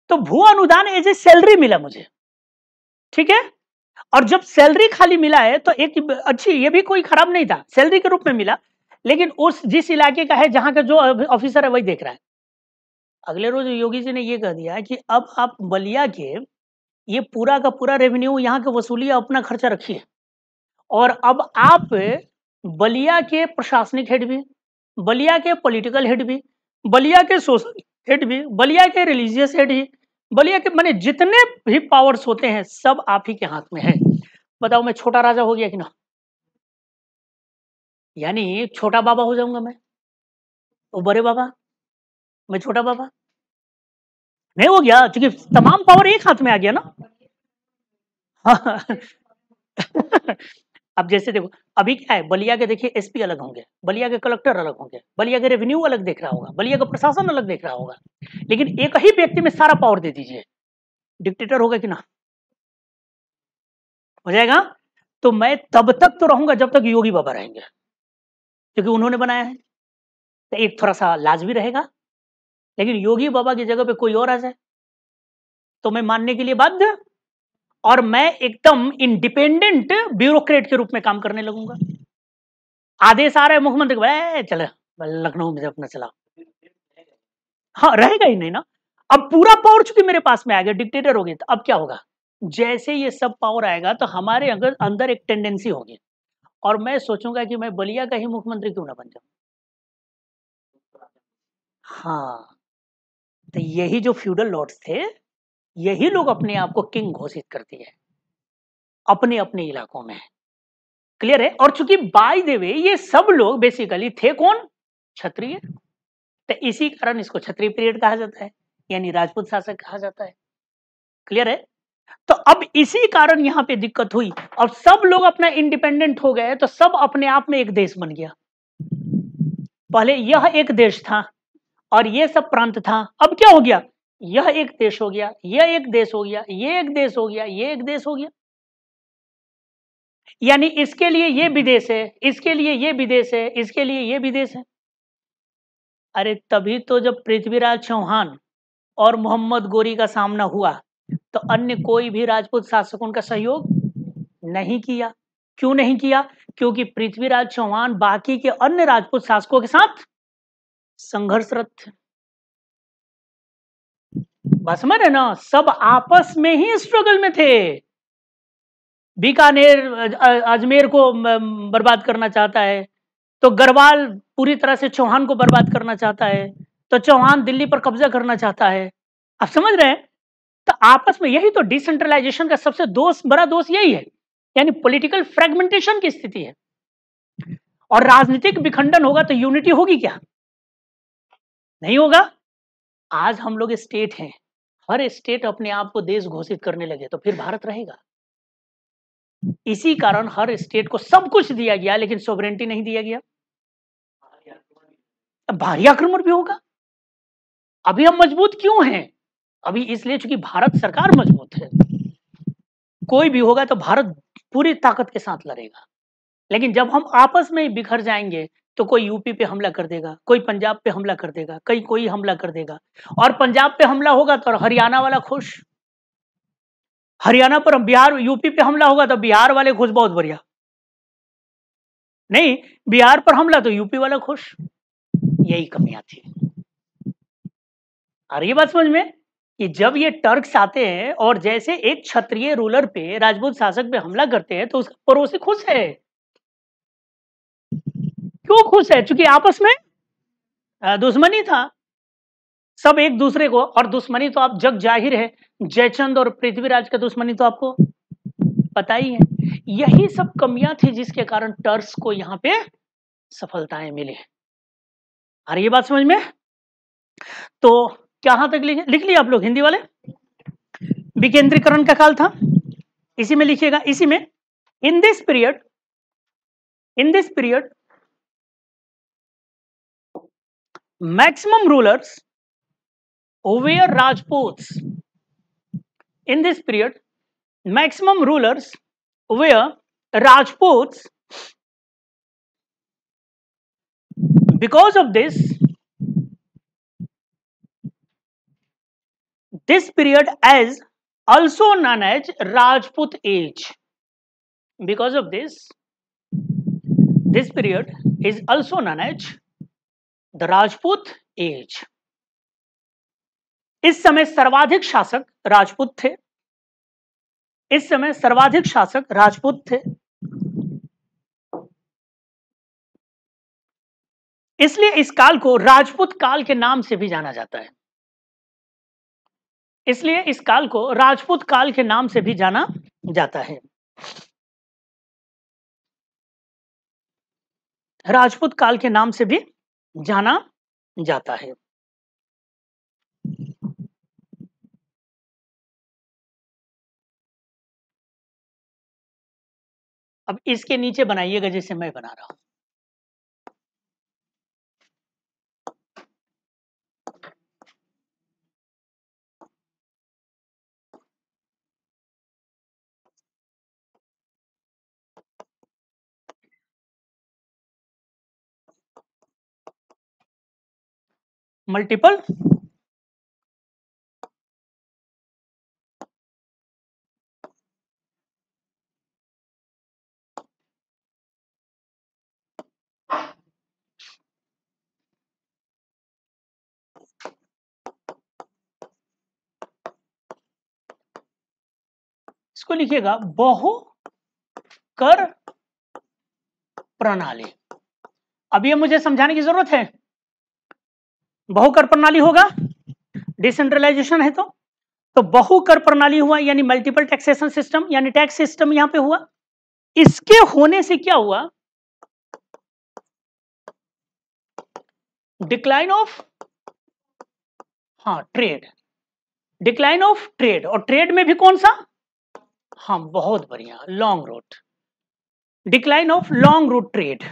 तो भू अनुदान एज ए सैलरी मिला मुझे, ठीक है, और जब सैलरी खाली मिला है तो एक अच्छी, ये भी कोई खराब नहीं था, सैलरी के रूप में मिला, लेकिन उस जिस इलाके का है जहां का जो ऑफिसर है वही देख रहा है। अगले रोज योगी जी ने ये कह दिया कि अब आप बलिया के ये पूरा का पूरा रेवेन्यू यहाँ के वसूलिए, अपना खर्चा रखिए, और अब आप बलिया के प्रशासनिक हेड भी, बलिया के पॉलिटिकल हेड भी, बलिया के सोशल हेड भी, बलिया के रिलीजियस हेड ही, बलिया के माने जितने भी पावर्स होते हैं सब आप ही के हाथ में है। बताओ मैं छोटा राजा हो गया कि ना? यानी छोटा बाबा हो जाऊंगा मैं, वो बड़े बाबा, मैं छोटा बाबा नहीं हो गया, क्योंकि तमाम पावर एक हाथ में आ गया ना। हाँ। अब जैसे देखो, अभी क्या है, बलिया के देखिए एसपी अलग होंगे, बलिया के कलेक्टर अलग होंगे, बलिया के रेवेन्यू अलग देख रहा होगा, बलिया का प्रशासन अलग देख रहा होगा, लेकिन एक ही व्यक्ति में सारा पावर दे दीजिए, डिक्टेटर होगा कि ना? हो जाएगा। तो मैं तब तक तो रहूंगा जब तक योगी बाबा रहेंगे, क्योंकि उन्होंने बनाया है, तो एक थोड़ा सा लाज भी रहेगा। लेकिन योगी बाबा की जगह पे कोई और आ जाए तो मैं मानने के लिए बाध्य, और मैं एकदम इंडिपेंडेंट ब्यूरोक्रेट के रूप में काम करने लगूंगा। आदेश आ रहा है मुख्यमंत्री को, चले लखनऊ में अपना चला, हाँ रहेगा ही नहीं ना। अब पूरा पावर चूंकि मेरे पास में आ गया, डिक्टेटर हो गया, तो अब क्या होगा, जैसे ये सब पावर आएगा तो हमारे अंदर एक टेंडेंसी होगी, और मैं सोचूंगा कि मैं बलिया का ही मुख्यमंत्री क्यों ना बन जाऊं। हाँ, तो यही जो फ्यूडल लॉर्ड्स थे, यही लोग अपने आप को किंग घोषित करती है अपने अपने इलाकों में। क्लियर है। और चूंकि बाय द वे ये सब लोग बेसिकली थे कौन, क्षत्रिय, तो इसी कारण इसको क्षत्रिय पीरियड कहा जाता है, यानी राजपूत शासक कहा जाता है। क्लियर है। तो अब इसी कारण यहां पे दिक्कत हुई, और सब लोग अपना इंडिपेंडेंट हो गए, तो सब अपने आप में एक देश बन गया। पहले यह एक देश था और ये सब प्रांत था, अब क्या हो गया, यह एक देश हो गया, यह एक देश हो गया, ये एक देश हो गया, ये एक देश हो गया। यानी इसके लिए ये विदेश है, इसके लिए ये विदेश है, इसके लिए ये विदेश है। अरे तभी तो जब पृथ्वीराज चौहान और मोहम्मद गोरी का सामना हुआ, तो अन्य कोई भी राजपूत शासकों का सहयोग नहीं किया। क्यों नहीं किया? क्योंकि पृथ्वीराज चौहान बाकी के अन्य राजपूत शासकों के साथ संघर्षरत थे। बात समझ रहे ना, सब आपस में ही स्ट्रगल में थे। बीकानेर अजमेर को बर्बाद करना चाहता है, तो गढ़वाल पूरी तरह से चौहान को बर्बाद करना चाहता है, तो चौहान दिल्ली पर कब्जा करना चाहता है। आप समझ रहे हैं? तो आपस में यही तो डिसेंट्रलाइजेशन का सबसे बड़ा दोष यही है, यानी पॉलिटिकल फ्रेगमेंटेशन की स्थिति है। और राजनीतिक विखंडन होगा तो यूनिटी होगी क्या? नहीं होगा। आज हम लोग स्टेट हैं, हर स्टेट अपने आप को देश घोषित करने लगे, तो फिर भारत रहेगा? इसी कारण हर स्टेट को सब कुछ दिया गया, लेकिन सोवरेंटी नहीं दिया गया। अब भारी आक्रमण भी होगा। अभी हम मजबूत क्यों हैं? अभी इसलिए चूंकि भारत सरकार मजबूत है। कोई भी होगा तो भारत पूरी ताकत के साथ लड़ेगा। लेकिन जब हम आपस में बिखर जाएंगे, तो कोई यूपी पे हमला कर देगा, कोई पंजाब पे हमला कर देगा, कोई हमला कर देगा। और पंजाब पे हमला होगा तो हरियाणा वाला खुश, हरियाणा पर बिहार यूपी पे हमला होगा तो बिहार वाले खुश, बहुत बढ़िया। नहीं, बिहार पर हमला तो यूपी वाला खुश। यही कमियां थी। आ रही है बात समझ में, कि जब ये टर्क्स आते हैं और जैसे एक क्षत्रिय रूलर पे, राजपूत शासक पे हमला करते हैं, तो उसका पड़ोसी खुश है। क्यों खुश है? क्योंकि आपस में दुश्मनी था सब एक दूसरे को, और दुश्मनी तो आप जग जाहिर है, जयचंद और पृथ्वीराज का दुश्मनी तो आपको पता ही है। यही सब कमियां थी जिसके कारण टर्क्स को यहां पे सफलताएं मिली। आ रही है बात समझ में? तो कहां तक लिख लिया आप लोग हिंदी वाले? विकेंद्रीकरण का काल था, इसी में लिखिएगा, इसी में। In this period maximum rulers were Rajputs. In this period, maximum rulers were Rajputs. Because of this period as also known as Rajput age. Because of this period is also known as the Rajput age. इस समय सर्वाधिक शासक राजपूत थे। इस समय सर्वाधिक शासक राजपूत थे, इसलिए इस काल को राजपूत काल के नाम से भी जाना जाता है। इसलिए इस काल को राजपूत काल के नाम से भी जाना जाता है। राजपूत काल के नाम से भी जाना जाता है। अब इसके नीचे बनाइएगा जैसे मैं बना रहा हूं। मल्टीपल इसको लिखिएगा बहु कर प्रणाली। अब ये मुझे समझाने की जरूरत है, बहुकर प्रणाली होगा, डिसेंट्रलाइजेशन है तो बहुकर प्रणाली हुआ यानी मल्टीपल टैक्सेशन सिस्टम, यानी टैक्स सिस्टम यहां पे हुआ। इसके होने से क्या हुआ, decline of trade, decline of trade. और ट्रेड में भी कौन सा, बहुत बढ़िया, long route, decline of long route trade.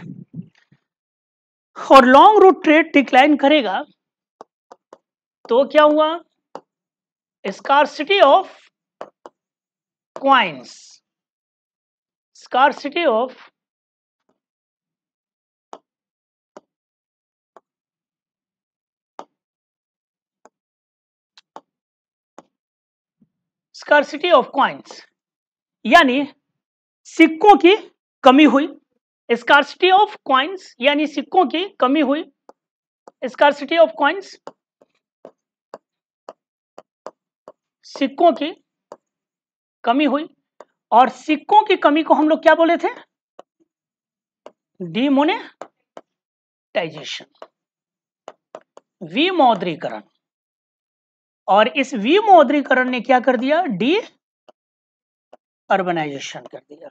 और लॉन्ग रूट ट्रेड डिक्लाइन करेगा तो क्या हुआ, scarcity of coins, scarcity of scarcity of coins, यानी सिक्कों की कमी हुई। स्कार्सिटी ऑफ कॉइन्स यानी सिक्कों की कमी हुई, स्कार्सिटी ऑफ कॉइन्स, सिक्कों की कमी हुई। और सिक्कों की कमी को हम लोग क्या बोले थे, डिमोनेटाइजेशन, विमौद्रीकरण। और इस विमौद्रीकरण ने क्या कर दिया, डी अर्बनाइजेशन कर दिया।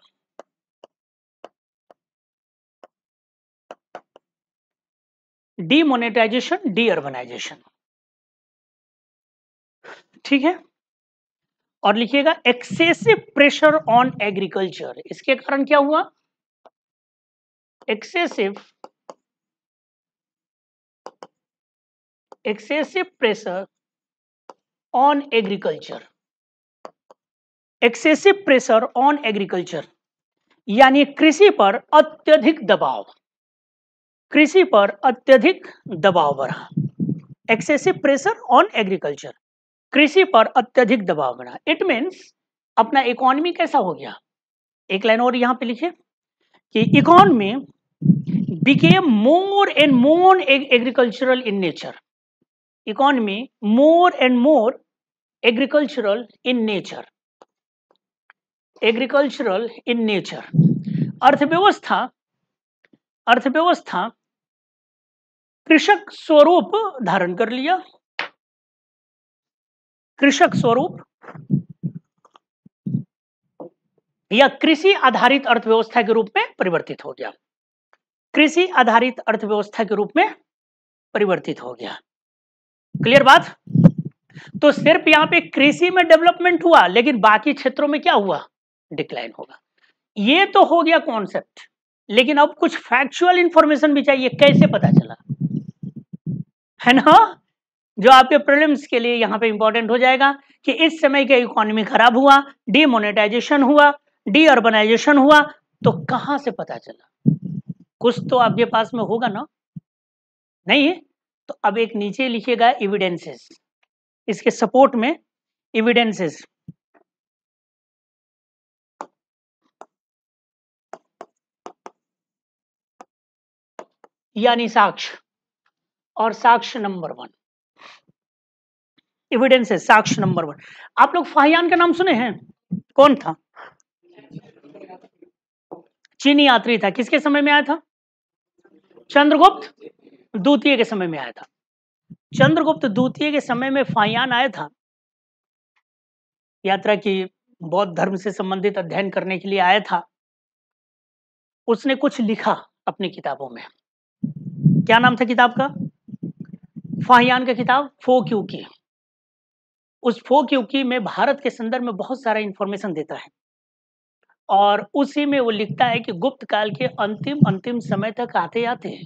डीमोनेटाइजेशन, डी अर्बनाइजेशन, ठीक है। और लिखिएगा एक्सेसिव प्रेशर ऑन एग्रीकल्चर। इसके कारण क्या हुआ, excessive pressure on agriculture, excessive pressure on agriculture यानी कृषि पर अत्यधिक दबाव, कृषि पर अत्यधिक दबाव बढ़ा। एक्सेसिव प्रेशर ऑन एग्रीकल्चर, कृषि पर अत्यधिक दबाव बढ़ा। इट मीन्स अपना इकोनॉमी कैसा हो गया, एक लाइन और यहां पे लिखे कि economy became more and more agricultural in nature, economy more and more agricultural in nature, agricultural in nature। अर्थव्यवस्था कृषक स्वरूप धारण कर लिया, कृषक स्वरूप या कृषि आधारित अर्थव्यवस्था के रूप में परिवर्तित हो गया, कृषि आधारित अर्थव्यवस्था के रूप में परिवर्तित हो गया। क्लियर बात। तो सिर्फ यहां पे कृषि में डेवलपमेंट हुआ, लेकिन बाकी क्षेत्रों में क्या हुआ, डिक्लाइन होगा। ये तो हो गया कॉन्सेप्ट, लेकिन अब कुछ फैक्चुअल इंफॉर्मेशन भी चाहिए, कैसे पता चला, है ना, जो आपके प्रीलिम्स के लिए यहां पे इंपॉर्टेंट हो जाएगा कि इस समय के इकोनॉमी खराब हुआ, डीमोनेटाइजेशन हुआ, डी अर्बनाइजेशन हुआ, तो कहां से पता चला, कुछ तो आपके पास में होगा ना, नहीं है तो अब एक नीचे लिखिएगा एविडेंसेस, इसके सपोर्ट में एविडेंसेस। यानी साक्ष्य, और साक्ष्य नंबर 1, एविडेंस है साक्ष्य नंबर 1। आप लोग फाहियान का नाम सुने हैं? कौन था? चीनी यात्री था। किसके समय में आया था? चंद्रगुप्त द्वितीय के समय में आया था। चंद्रगुप्त द्वितीय के समय में फाहियान आया था, यात्रा की, बौद्ध धर्म से संबंधित अध्ययन करने के लिए आया था। उसने कुछ लिखा अपनी किताबों में। क्या नाम था किताब का? फाहियान का किताब फोक यूकी। उस फोक यूकी में भारत के संदर्भ में बहुत सारा इंफॉर्मेशन देता है, और उसी में वो लिखता है कि गुप्त काल के अंतिम समय तक आते आते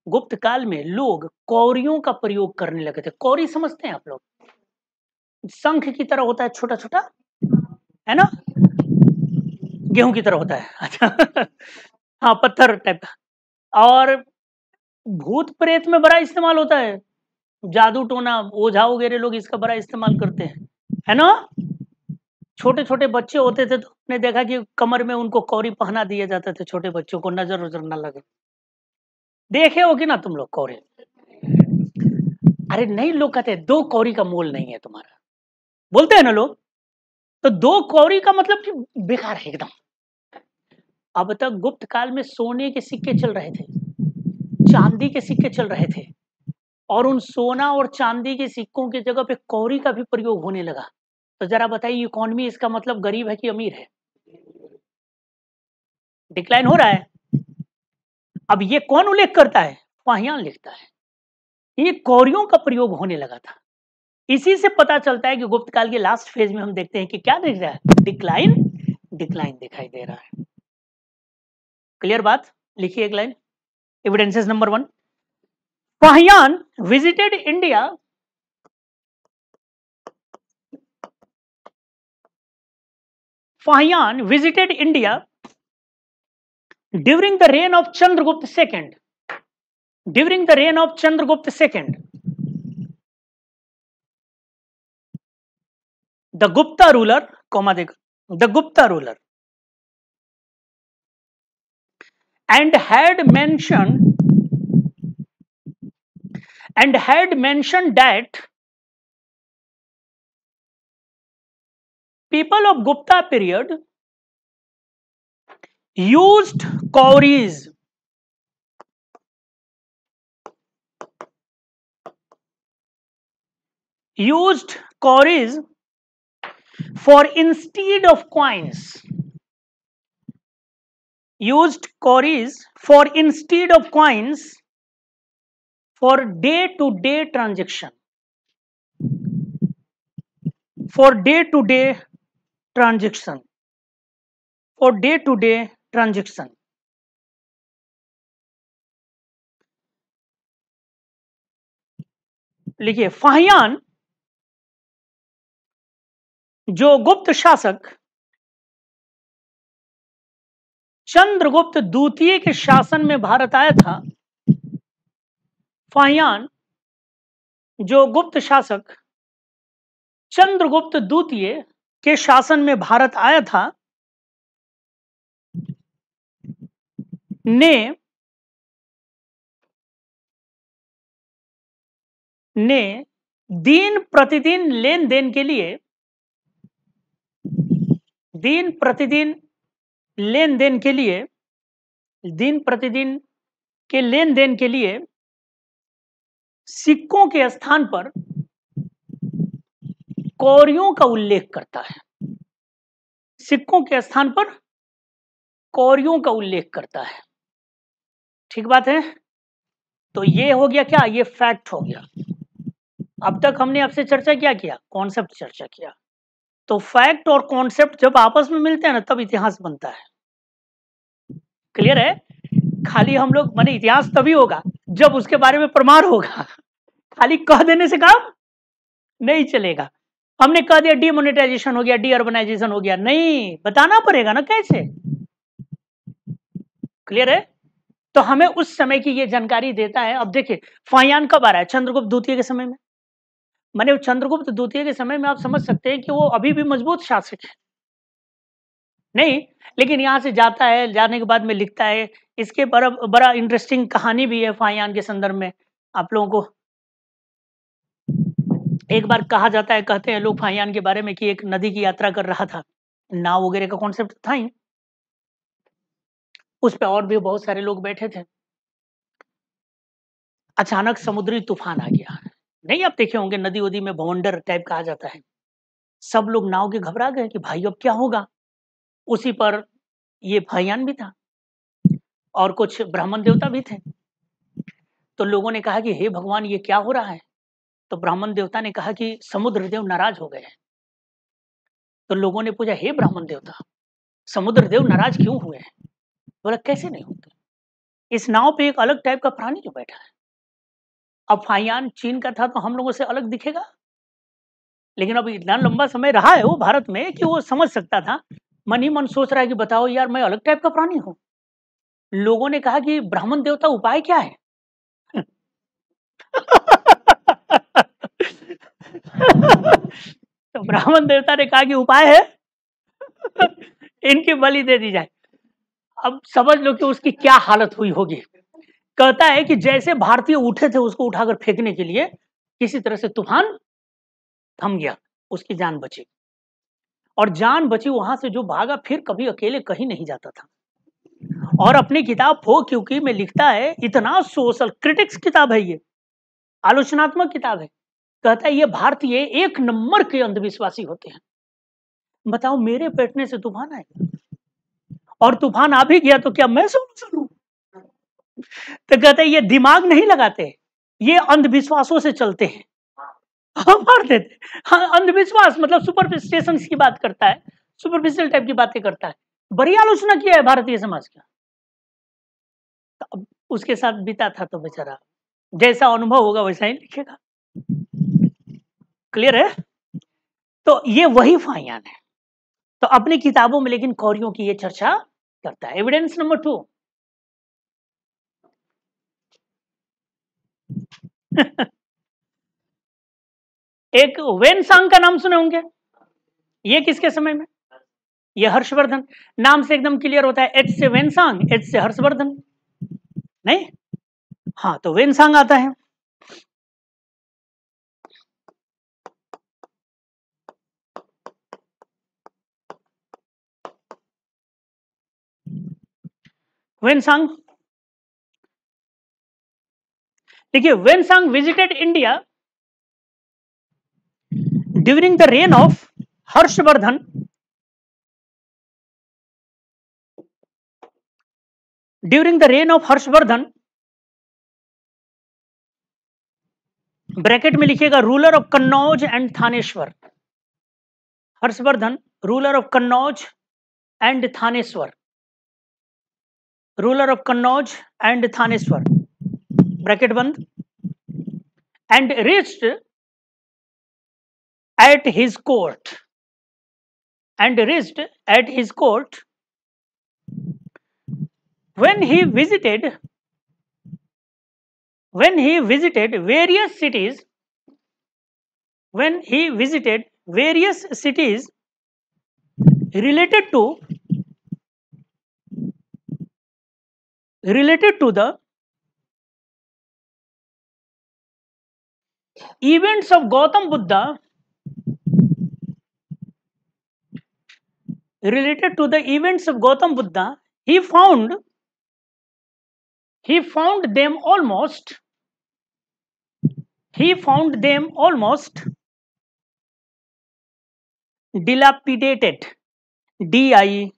गुप्त काल में लोग कौरियों का प्रयोग करने लगे थे। कौरी समझते हैं आप लोग? शंख की तरह होता है, छोटा छोटा, है ना? गेहूं की तरह होता है। अच्छा हाँ, पत्थर टाइप का। और भूत प्रेत में बड़ा इस्तेमाल होता है। जादू टोना, ओझा वगैरह लोग इसका बड़ा इस्तेमाल करते हैं, है ना? छोटे छोटे बच्चे होते थे तो आपने देखा कि कमर में उनको कौरी पहना दिया जाता था, छोटे बच्चों को नजर उजर ना लगे। देखे होगी ना तुम लोग कौरी? अरे नहीं, लोग कहते हैं 2 कौरी का मोल नहीं है तुम्हारा, बोलते हैं ना लोग। तो 2 कौरी का मतलब कि बेकार है एकदम। अब तक गुप्त काल में सोने के सिक्के चल रहे थे, चांदी के सिक्के चल रहे थे, और उन सोना और चांदी के सिक्कों की जगह पे कौरी का भी प्रयोग होने लगा। तो जरा बताइए, इकोनॉमी इसका मतलब गरीब है कि अमीर है? डिक्लाइन हो रहा है। अब ये कौन उल्लेख करता है? फाहियान लिखता है, ये कौरियों का प्रयोग होने लगा था। इसी से पता चलता है कि गुप्त काल के लास्ट फेज में हम देखते हैं कि क्या दिख रहा है? डिक्लाइन, डिक्लाइन दिखाई दे रहा है। क्लियर बात? लिखिए एक line, evidences number 1। Fahien visited India Fahian visited India during the reign of Chandragupta II. During the reign of Chandragupta II, the Gupta ruler, the Gupta ruler, and had mentioned that people of Gupta period used cowries for instead of coins. Used cowries for instead of coins for day-to-day transaction. For day-to-day transaction. For day-to-day transaction. लिखिए, फाहियान जो गुप्त शासक चंद्रगुप्त द्वितीय के शासन में भारत आया था, फाहियान जो गुप्त शासक चंद्रगुप्त द्वितीय के शासन में भारत आया था, ने दिन प्रतिदिन लेन देन के लिए दिन प्रतिदिन के लेन देन के लिए सिक्कों के स्थान पर कौरियों का उल्लेख करता है। सिक्कों के स्थान पर कौरियों का उल्लेख करता है। ठीक बात है? तो ये हो गया क्या? ये फैक्ट हो गया। अब तक हमने आपसे चर्चा क्या किया? कॉन्सेप्ट चर्चा किया। तो फैक्ट और कॉन्सेप्ट जब आपस में मिलते हैं ना, तब इतिहास बनता है। क्लियर है? खाली हम लोग माने इतिहास तभी होगा जब उसके बारे में प्रमाण होगा। खाली कह देने से काम नहीं चलेगा। हमने कह दिया डीमोनेटाइजेशन हो गया, डी अर्बनाइजेशन हो गया, नहीं, बताना पड़ेगा ना कैसे। क्लियर है? तो हमें उस समय की ये जानकारी देता है। अब देखिए, फाहियान कब आ रहा है? चंद्रगुप्त द्वितीय के समय में। माने चंद्रगुप्त द्वितीय के समय में आप समझ सकते हैं कि वो अभी भी मजबूत शासक है। नहीं, लेकिन यहाँ से जाता है, जाने के बाद में लिखता है। इसके बड़ा इंटरेस्टिंग कहानी भी है फाहियान के संदर्भ में। आप लोगों को एक बार कहा जाता है, कहते हैं लोग फाहियान के बारे में कि एक नदी की यात्रा कर रहा था, नाव वगैरह का कॉन्सेप्ट था ही, उस पे और भी बहुत सारे लोग बैठे थे। अचानक समुद्री तूफान आ गया। नहीं, आप देखे होंगे नदी वदी में भवंडर टाइप कहा जाता है। सब लोग नाव के घबरा गए कि भाई अब क्या होगा। उसी पर ये फाहियान भी था और कुछ ब्राह्मण देवता भी थे। तो लोगों ने कहा कि हे भगवान, ये क्या हो रहा है। तो ब्राह्मण देवता ने कहा कि समुद्र देव नाराज हो गए हैं। तो लोगों ने पूछा, हे ब्राह्मण देवता, समुद्र देव नाराज क्यों हुए हैं। बोला, कैसे नहीं होते, इस नाव पे एक अलग टाइप का प्राणी जो बैठा है। अब फाहियान चीन का था तो हम लोगों से अलग दिखेगा, लेकिन अब इतना लंबा समय रहा है वो भारत में कि वो समझ सकता था। मन ही मन सोच रहा है कि बताओ यार, मैं अलग टाइप का प्राणी हूं। लोगों ने कहा कि ब्राह्मण देवता उपाय क्या है। तो ब्राह्मण देवता ने कहा कि उपाय है इनकी बलि दे दी जाए। अब समझ लो कि उसकी क्या हालत हुई होगी। कहता है कि जैसे भारतीय उठे थे उसको उठाकर फेंकने के लिए, किसी तरह से तूफान थम गया, उसकी जान बची। और जान बची, वहां से जो भागा फिर कभी अकेले कहीं नहीं जाता था। और अपनी किताब फो क्योंकि में लिखता है, इतना सोशल क्रिटिक्स किताब है ये, आलोचनात्मक किताब है। कहता है ये भारतीय एक नंबर के अंधविश्वासी होते हैं। बताओ, मेरे बैठने से तूफान आएगा, और तूफान आ भी गया तो क्या मैं सोल्यूशन हूं। तो कहते हैं ये दिमाग नहीं लगाते, ये अंधविश्वासों से चलते हैं। हाँ, मार देते। हाँ, अंधविश्वास मतलब सुपरस्टिशन की बात करता है, सुपरफिशियल टाइप की बातें करता है। बड़ी आलोचना किया है भारतीय समाज का। अब उसके साथ बीता था तो बेचारा जैसा अनुभव होगा वैसा ही लिखेगा। क्लियर है। तो ये वही फाहियान है। तो अपनी किताबों में लेकिन कौरियों की ये चर्चा करता है। एविडेंस नंबर 2 एक वेनसांग का नाम सुने होंगे। ये किसके समय में, ये हर्षवर्धन। नाम से एकदम क्लियर होता है, एच से वेनसांग, एच से हर्षवर्धन। नहीं, हाँ, तो वेनसांग आता है। वेनसांग, देखिए, Xuanzang visited India during the reign of Harshavardhana, during the reign of Harshavardhana, bracket में लिखिएगा ruler of Kannauj and Thaneshwar. Harshavardhana ruler of Kannauj and Thaneshwar, ruler of Kannauj and Thaneshwar, bracket बंद, and reached at his court, and reached at his court when he visited various cities, when he visited various cities related to the events of Gautam Buddha, related to the events of Gautam Buddha, he found them almost dilapidated, DILAPEDATE,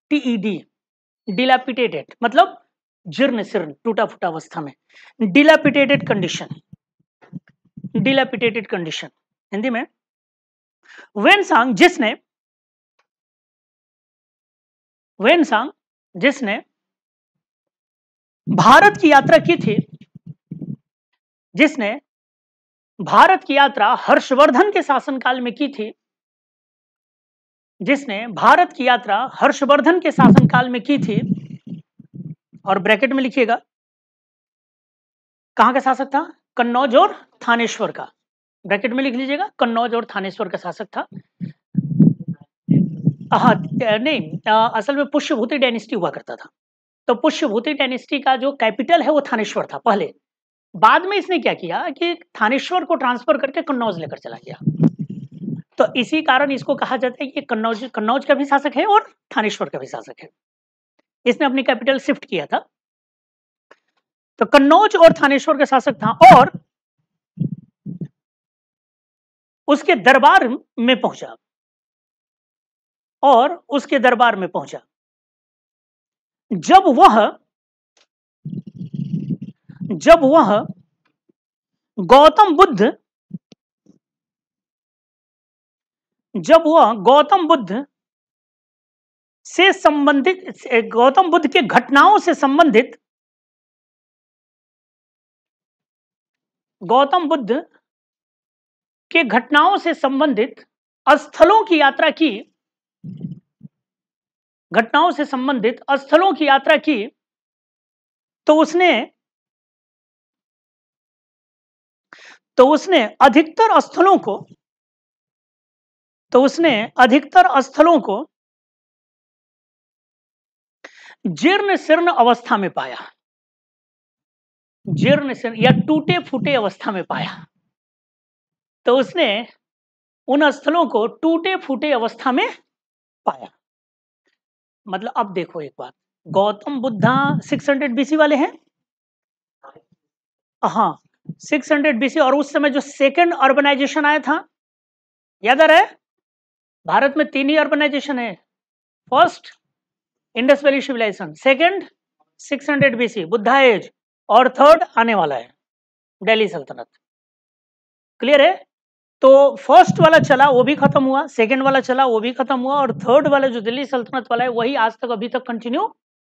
DILAPEDATED, dilapidated मतलब जीर्ण शीर्ण, टूटा फूटा अवस्था में। Dilapidated condition, dilapidated condition Hindi में। Xuanzang जिसने भारत की यात्रा की थी, जिसने भारत की यात्रा हर्षवर्धन के शासनकाल में की थी, जिसने भारत की यात्रा हर्षवर्धन के शासनकाल में की थी, और ब्रैकेट में लिखिएगा कहाँ का शासक था? कन्नौज और थानेश्वर का, ब्रैकेट में लिख लीजिएगा, कन्नौज और थानेश्वर का शासक था। हाँ नहीं, असल में पुष्यभूति डायनेस्टी हुआ करता था, तो पुष्यभूति डायनेस्टी का जो कैपिटल है वो थानेश्वर था पहले। बाद में इसने क्या किया कि थानेश्वर को ट्रांसफर करके कन्नौज लेकर चला गया, तो इसी कारण इसको कहा जाता है कि कन्नौज का भी शासक है और थानेश्वर का भी शासक है। इसने अपनी कैपिटल शिफ्ट किया था, तो कन्नौज और थानेश्वर का शासक था, और उसके दरबार में पहुंचा, और उसके दरबार में पहुंचा जब वह गौतम बुद्ध से संबंधित, गौतम बुद्ध के घटनाओं से संबंधित, गौतम बुद्ध के घटनाओं से संबंधित स्थलों की यात्रा की, घटनाओं से संबंधित स्थलों की यात्रा की, तो उसने अधिकतर स्थलों को जीर्ण शीर्ण अवस्था में पाया, जीर्ण शीर्ण या टूटे फूटे अवस्था में पाया, तो उसने उन स्थलों को टूटे फूटे अवस्था में पाया। मतलब अब देखो एक बात, गौतम बुद्धा 600 बीसी वाले हैं, हाँ 600 बीसी, और उस समय जो सेकंड अर्बनाइजेशन आया था, याद आ रहा है? भारत में 3 ही अर्बनाइजेशन है, first Indus valley civilisation, second 600 BC Buddha age, और थर्ड आने वाला है दिल्ली सल्तनत। क्लियर है? तो फर्स्ट वाला चला वो भी खत्म हुआ, सेकंड वाला चला वो भी खत्म हुआ, और थर्ड वाला जो दिल्ली सल्तनत वाला है वही आज तक अभी तक कंटिन्यू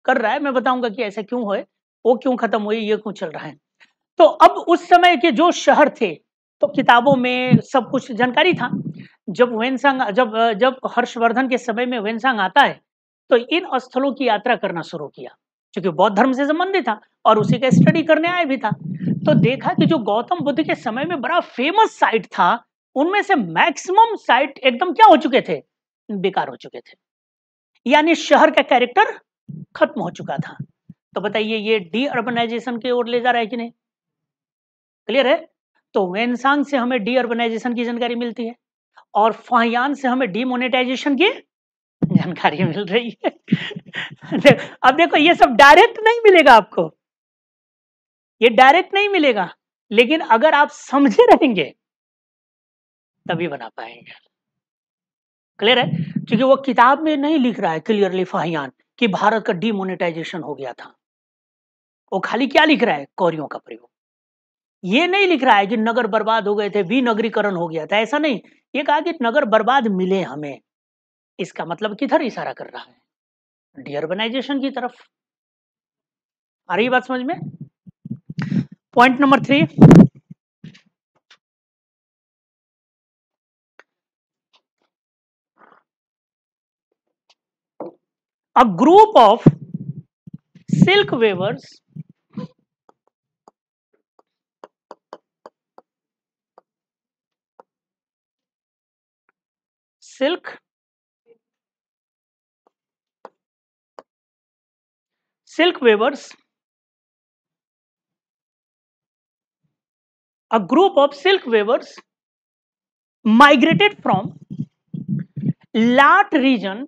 कर रहा है। मैं बताऊंगा कि ऐसा क्यों है, वो क्यों खत्म हुई, ये क्यों चल रहा है। तो अब उस समय के जो शहर थे, तो किताबों में सब कुछ जानकारी था। जब वेनसांग, जब हर्षवर्धन के समय में वेनसांग आता है, तो इन स्थलों की यात्रा करना शुरू किया, क्योंकि बौद्ध धर्म से संबंधित था और उसी का स्टडी करने आया भी था। तो देखा कि जो गौतम बुद्ध के समय में बड़ा फेमस साइट था, उनमें से मैक्सिमम साइट एकदम क्या हो चुके थे, बेकार हो चुके थे, यानी शहर का कैरेक्टर खत्म हो चुका था। तो बताइए ये डी अर्बनाइजेशन की ओर ले जा रहा है कि नहीं? क्लियर है? तो वेनसांग से हमें डी अर्बनाइजेशन की जानकारी मिलती है, और फाहियान से हमें डीमोनेटाइजेशन की जानकारी मिल रही है। अब देखो ये सब डायरेक्ट नहीं मिलेगा आपको, ये डायरेक्ट नहीं मिलेगा, लेकिन अगर आप समझे रहेंगे तभी बना पाएंगे। क्लियर है? क्योंकि वो किताब में नहीं लिख रहा है क्लियरली फाहियान कि भारत का डीमोनेटाइजेशन हो गया था, वो खाली क्या लिख रहा है, कौरियों का प्रयोग। ये नहीं लिख रहा है कि नगर बर्बाद हो गए थे, विनगरीकरण हो गया था, ऐसा नहीं। ये कहा कि नगर बर्बाद मिले हमें, इसका मतलब किधर इशारा कर रहा है, डीअर्बनाइजेशन की तरफ। आ रही बात समझ में? Point number 3, a group of silk weavers a group of silk weavers migrated from Lat region,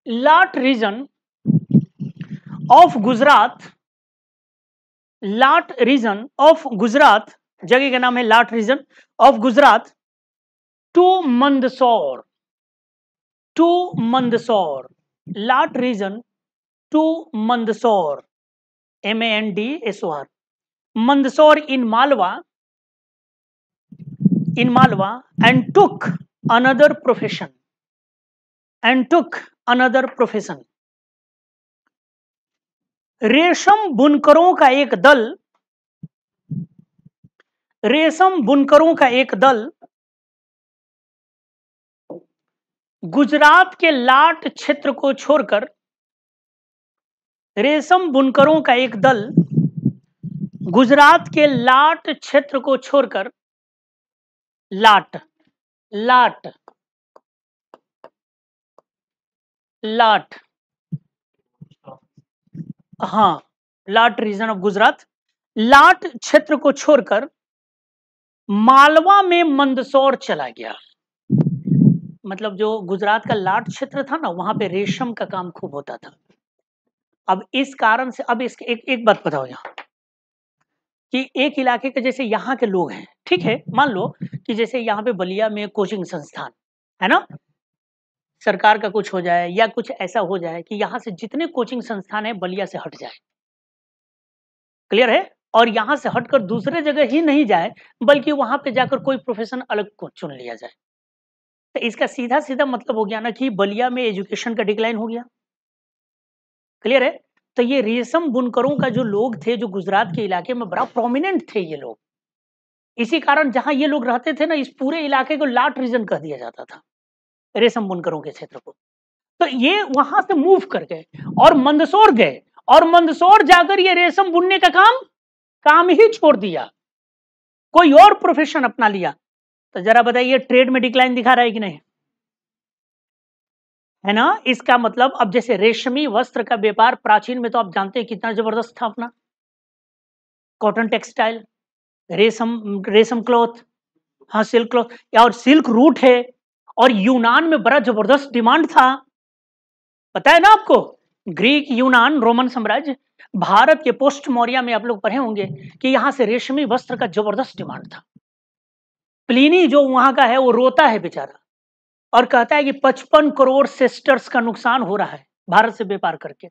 Lat region of Gujarat, Lat region of Gujarat, जगह का नाम है Lata region of Gujarat, to Mandsaur, Lata region to Mandsaur, MANDSOR, Mandsaur in Malwa, and took another profession, रेशम बुनकरों का एक दल गुजरात के लाट क्षेत्र को छोड़कर रेशम बुनकरों का एक दल गुजरात के लाट क्षेत्र को छोड़कर लाट लाट लाट हाँ, लाट रीजन ऑफ गुजरात, लाट क्षेत्र को छोड़कर मालवा में मंदसौर चला गया। मतलब जो गुजरात का लाट क्षेत्र था ना, वहां पे रेशम का काम खूब होता था। अब इस कारण से, अब इसके एक बात बताओ यहाँ कि एक इलाके के जैसे यहाँ के लोग हैं, ठीक है, मान लो कि जैसे यहाँ पे बलिया में कोचिंग संस्थान है ना, सरकार का कुछ हो जाए या कुछ ऐसा हो जाए कि यहाँ से जितने कोचिंग संस्थान है बलिया से हट जाए, क्लियर है, और यहाँ से हटकर दूसरे जगह ही नहीं जाए बल्कि वहां पे जाकर कोई प्रोफेशन अलग को चुन लिया जाए, तो इसका सीधा सीधा मतलब हो गया ना कि बलिया में एजुकेशन का डिक्लाइन हो गया। क्लियर है। तो ये रेशम बुनकरों का जो लोग थे, जो गुजरात के इलाके में बड़ा प्रोमिनेंट थे ये लोग, इसी कारण जहां ये लोग रहते थे ना, इस पूरे इलाके को लाट रीजन कह दिया जाता था, रेशम बुनकरों के क्षेत्र को। तो ये वहां से मूव कर गए और मंदसौर गए, और मंदसौर जाकर ये रेशम बुनने का काम ही छोड़ दिया, कोई और प्रोफेशन अपना लिया। तो जरा बताइए, ट्रेड में डिक्लाइन दिखा रहा है कि नहीं, है ना। इसका मतलब अब जैसे रेशमी वस्त्र का व्यापार प्राचीन में तो आप जानते हैं कितना जबरदस्त था अपना, कॉटन टेक्सटाइल, रेशम रेशम क्लॉथ, हाँ सिल्क क्लॉथ, और सिल्क रूट है, और यूनान में बड़ा जबरदस्त डिमांड था, पता है ना आपको, ग्रीक, यूनान, रोमन साम्राज्य, भारत के पोस्ट मौर्य में आप लोग पढ़े होंगे कि यहां से रेशमी वस्त्र का जबरदस्त डिमांड था। प्लिनी जो वहां का है वो रोता है बेचारा और कहता है कि 55 करोड़ सिस्टर्स का नुकसान हो रहा है भारत से व्यापार करके।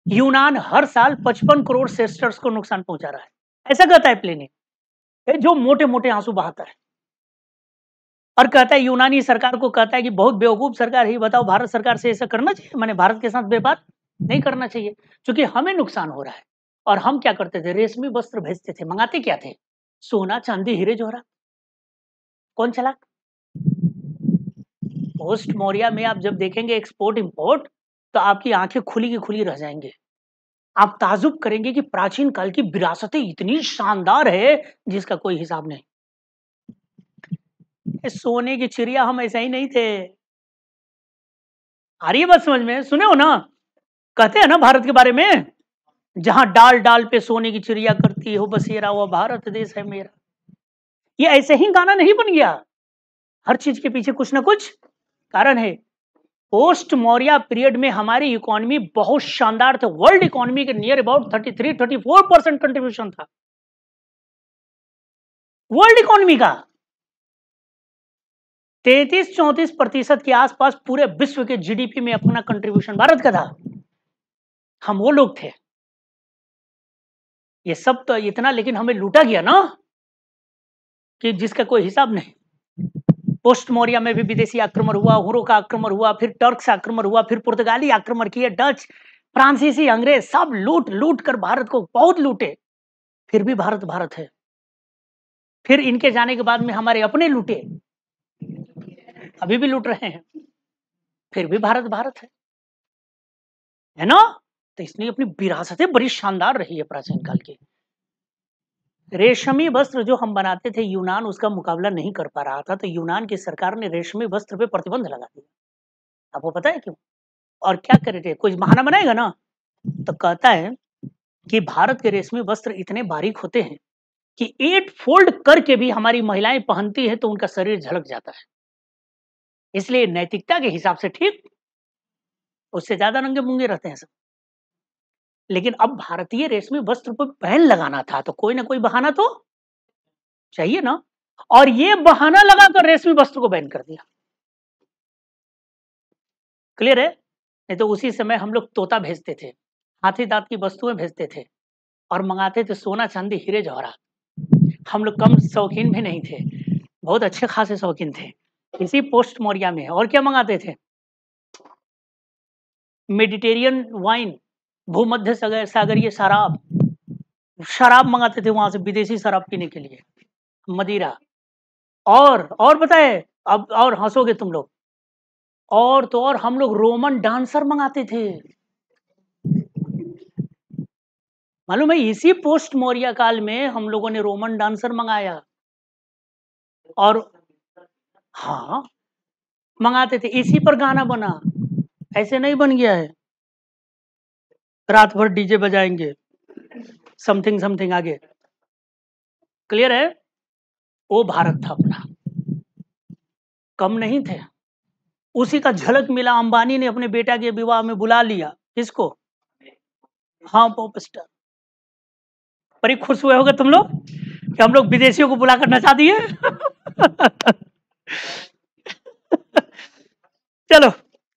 यूनान हर साल 55 करोड़ सिस्टर्स को नुकसान पहुंचा रहा है, ऐसा कहता है प्लिनी, जो मोटे मोटे आंसू बहाता है, और कहता है, यूनानी सरकार को कहता है कि बहुत बेवकूफ सरकार है, बताओ भारत सरकार से ऐसा करना चाहिए, मैंने भारत के साथ व्यापार नहीं करना चाहिए क्योंकि हमें नुकसान हो रहा है। और हम क्या करते थे, रेशमी वस्त्र भेजते थे, मंगाते क्या थे, सोना चांदी हीरे जवाहरात। कौन चला, पोस्ट मौर्य में आप जब देखेंगे एक्सपोर्ट इंपोर्ट, तो आपकी आंखें खुली की खुली रह जाएंगे, आप ताजुब करेंगे कि प्राचीन काल की विरासतें इतनी शानदार है जिसका कोई हिसाब नहीं। सोने की चिड़िया हम ऐसा ही नहीं थे, आ रही है बात समझ में, सुने हो ना, कहते हैं ना भारत के बारे में, जहां डाल डाल पे सोने की चिड़िया करती हो बसेरा, वो भारत देश है मेरा। ये ऐसे ही गाना नहीं बन गया, हर चीज के पीछे कुछ ना कुछ कारण है। पोस्ट मौर्य पीरियड में हमारी इकोनॉमी बहुत शानदार थे, वर्ल्ड इकोनॉमी के नियर अबाउट 33-34% कंट्रीब्यूशन था वर्ल्ड इकोनॉमी का, 33-34% के आसपास पूरे विश्व के जीडीपी में अपना कंट्रीब्यूशन भारत का था। हम वो लोग थे, ये सब तो इतना, लेकिन हमें लूटा गया ना कि जिसका कोई हिसाब नहीं। पोस्ट मौर्य में भी विदेशी आक्रमण हुआ, हुरो का आक्रमण हुआ, फिर टर्क से आक्रमण हुआ, फिर पुर्तगाली आक्रमण किए, डच, फ्रांसीसी, अंग्रेज सब लूट लूट कर भारत को बहुत लूटे, फिर भी भारत भारत है। फिर इनके जाने के बाद में हमारे अपने लूटे, अभी भी लूट रहे हैं, फिर भी भारत भारत है ना। तो इसलिए अपनी विरासतें बड़ी शानदार रही है प्राचीन काल की। रेशमी वस्त्र जो हम बनाते थे, यूनान उसका मुकाबला नहीं कर पा रहा था, तो यूनान की सरकार ने रेशमी वस्त्र पे प्रतिबंध लगा दिया। आपको पता है क्यों, और क्या करे थे, कुछ बहाना बनाएगा ना, तो कहता है कि भारत के रेशमी वस्त्र इतने बारीक होते हैं कि 8 फोल्ड करके भी हमारी महिलाएं पहनती है तो उनका शरीर झलक जाता है, इसलिए नैतिकता के हिसाब से ठीक, उससे ज्यादा नंगे मुंगे रहते हैं सब। लेकिन अब भारतीय रेशमी वस्त्र पर बैन लगाना था तो कोई ना कोई बहाना तो चाहिए ना, और ये बहाना लगाकर रेशमी वस्त्र को बैन कर दिया। क्लियर है। नहीं तो उसी समय हम लोग तोता भेजते थे, हाथी दांत की वस्तुएं भेजते थे, और मंगाते थे सोना चांदी हीरे जवाहरात। हम लोग कम शौकीन भी नहीं थे, बहुत अच्छे खासे शौकीन थे। इसी पोस्ट मौर्य में और क्या मंगाते थे, मेडिटेरियन वाइन, भूमध्य सागरीय शराब, शराब मंगाते थे वहां से, विदेशी शराब पीने के लिए, मदिरा। और बताए, अब और हंसोगे तुम लोग, और तो और हम लोग रोमन डांसर मंगाते थे, मालूम है? इसी पोस्ट मौर्य काल में हम लोगों ने रोमन डांसर मंगाया। और हाँ, मंगाते थे, इसी पर गाना बना, ऐसे नहीं बन गया है रात भर डीजे बजाएंगे समथिंग समथिंग आगे। क्लियर है? वो भारत था अपना, कम नहीं थे। उसी का झलक मिला, अंबानी ने अपने बेटा के विवाह में बुला लिया। किसको? हाँ, पॉप स्टार। बड़ी खुश हुए होगे तुम लोग कि हम लोग विदेशियों को बुलाकर नचा दिए। चलो,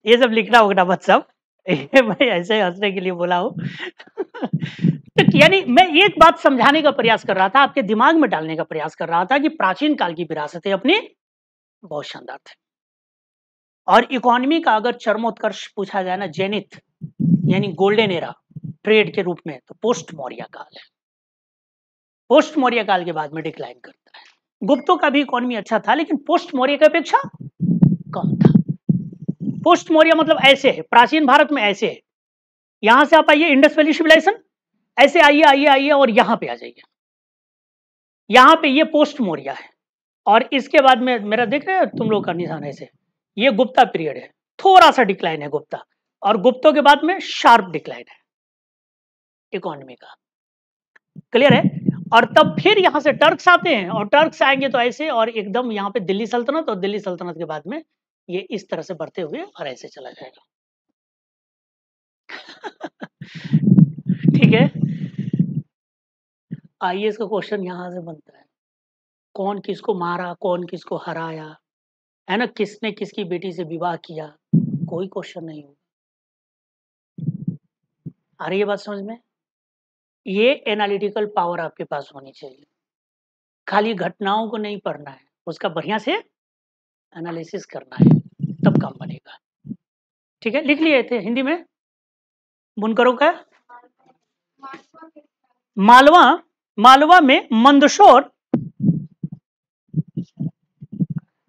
ये सब लिखना उगना मत सब, ये मैं ऐसे हंसने के लिए बोला हूं। तो यानी मैं एक बात समझाने का प्रयास कर रहा था, आपके दिमाग में डालने का प्रयास कर रहा था कि प्राचीन काल की विरासतें अपनी बहुत शानदार थे। और इकोनॉमी का अगर चरमोत्कर्ष पूछा जाए ना, जेनिथ यानी गोल्डन एरा ट्रेड के रूप में, तो पोस्ट मौर्य काल है। पोस्ट मौर्य काल के बाद में डिक्लाइन करता है। गुप्तों का भी इकोनॉमी अच्छा था, लेकिन पोस्ट मौर्य की अपेक्षा कम था। पोस्ट मौर्य मतलब ऐसे है, प्राचीन भारत में ऐसे है, यहां से आप आइए इंडस वैली सिविलाइजेशन, ऐसे आइए आइए आइए और यहां पे आ जाइए, यहां पे ये पोस्ट मौर्य है। और इसके बाद में मेरा देख रहे हैं तुम लोग का निशान ऐसे, ये गुप्ता पीरियड है, थोड़ा सा डिक्लाइन है गुप्ता, और गुप्तों के बाद में शार्प डिक्लाइन है इकोनॉमी का। क्लियर है? और तब फिर यहां से टर्क्स आते हैं, और टर्क्स आएंगे तो ऐसे, और एकदम यहां पे दिल्ली सल्तनत, और दिल्ली सल्तनत के बाद में ये इस तरह से बढ़ते हुए और ऐसे चला जाएगा। ठीक है, आईएएस का क्वेश्चन यहां से बनता है, कौन किसको मारा, कौन किसको हराया, है ना, किसने किसकी बेटी से विवाह किया, कोई क्वेश्चन नहीं होगा। आ रही है बात समझ में? ये एनालिटिकल पावर आपके पास होनी चाहिए, खाली घटनाओं को नहीं पढ़ना है, उसका बढ़िया से एनालिसिस करना है, तब काम बनेगा। ठीक है, लिख लिए थे हिंदी में, बुनकरों का मालवा, मालवा में मंदसौर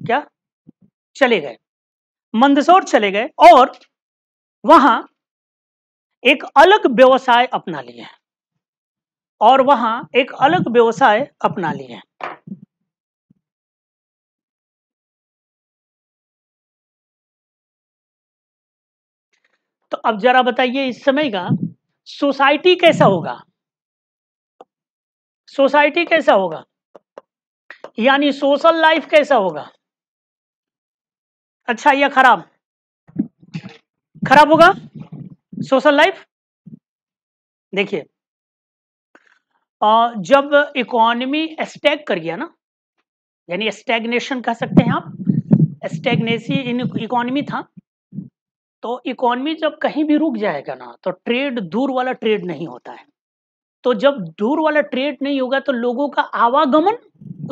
क्या चले गए, मंदसौर चले गए, और वहां एक अलग व्यवसाय अपना लिए, और वहां एक अलग व्यवसाय अपना लिए। तो अब जरा बताइए, इस समय का सोसाइटी कैसा होगा, सोसाइटी कैसा होगा, यानी सोशल लाइफ कैसा होगा, अच्छा या खराब? खराब होगा सोशल लाइफ। देखिए, जब इकोनॉमी स्टैग कर गया ना, यानी स्टैग्नेशन कह सकते हैं आप, स्टैग्नेसी इन इकोनॉमी था, तो इकोनॉमी जब कहीं भी रुक जाएगा ना, तो ट्रेड, दूर वाला ट्रेड नहीं होता है, तो जब दूर वाला ट्रेड नहीं होगा तो लोगों का आवागमन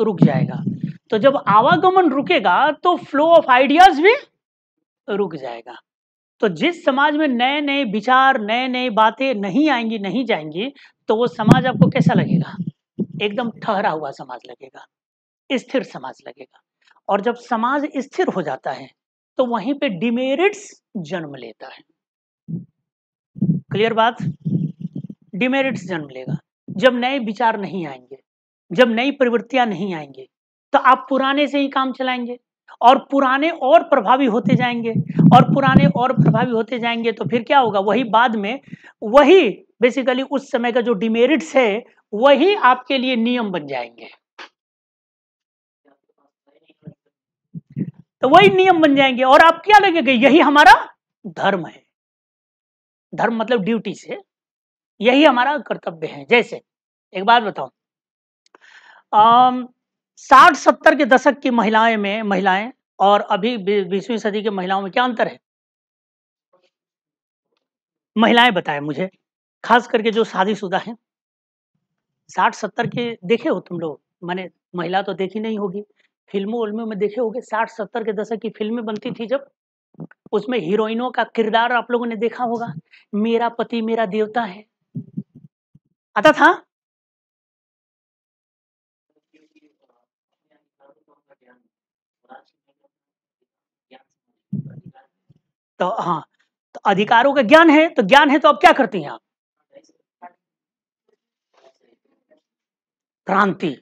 रुक जाएगा, तो जब आवागमन रुकेगा तो फ्लो ऑफ आइडियाज भी रुक जाएगा। तो जिस समाज में नए नए विचार, नए नए बातें नहीं आएंगी, नहीं जाएंगी, तो वो समाज आपको कैसा लगेगा? एकदम ठहरा हुआ समाज लगेगा, स्थिर समाज लगेगा। और जब समाज स्थिर हो जाता है तो वहीं पे डिमेरिट्स जन्म लेता है। क्लियर बात? डिमेरिट्स जन्म लेगा, जब नए विचार नहीं आएंगे, जब नई प्रवृत्तियां नहीं आएंगी, तो आप पुराने से ही काम चलाएंगे, और पुराने और प्रभावी होते जाएंगे, और पुराने और प्रभावी होते जाएंगे, तो फिर क्या होगा? वही बाद में, वही बेसिकली उस समय का जो डिमेरिट्स है, वही आपके लिए नियम बन जाएंगे। तो वही नियम बन जाएंगे, और आप क्या लगेगा, यही हमारा धर्म है। धर्म मतलब ड्यूटी से, यही हमारा कर्तव्य है। जैसे एक बात बताओ, 60-70 के दशक की महिलाएं और अभी 20वीं सदी के महिलाओं में क्या अंतर है? महिलाएं बताएं मुझे, खास करके जो शादीशुदा हैं, 60-70 के देखे हो तुम लोग? माने महिला तो देखी नहीं होगी, फिल्मों उल्मों में देखे होगे, 60-70 के दशक की फिल्में बनती थी जब, उसमें हीरोइनों का किरदार आप लोगों ने देखा होगा, मेरा पति मेरा देवता है, आता था। तो हाँ, तो अधिकारों का ज्ञान है, तो ज्ञान है तो अब क्या करती हैं आप? क्रांति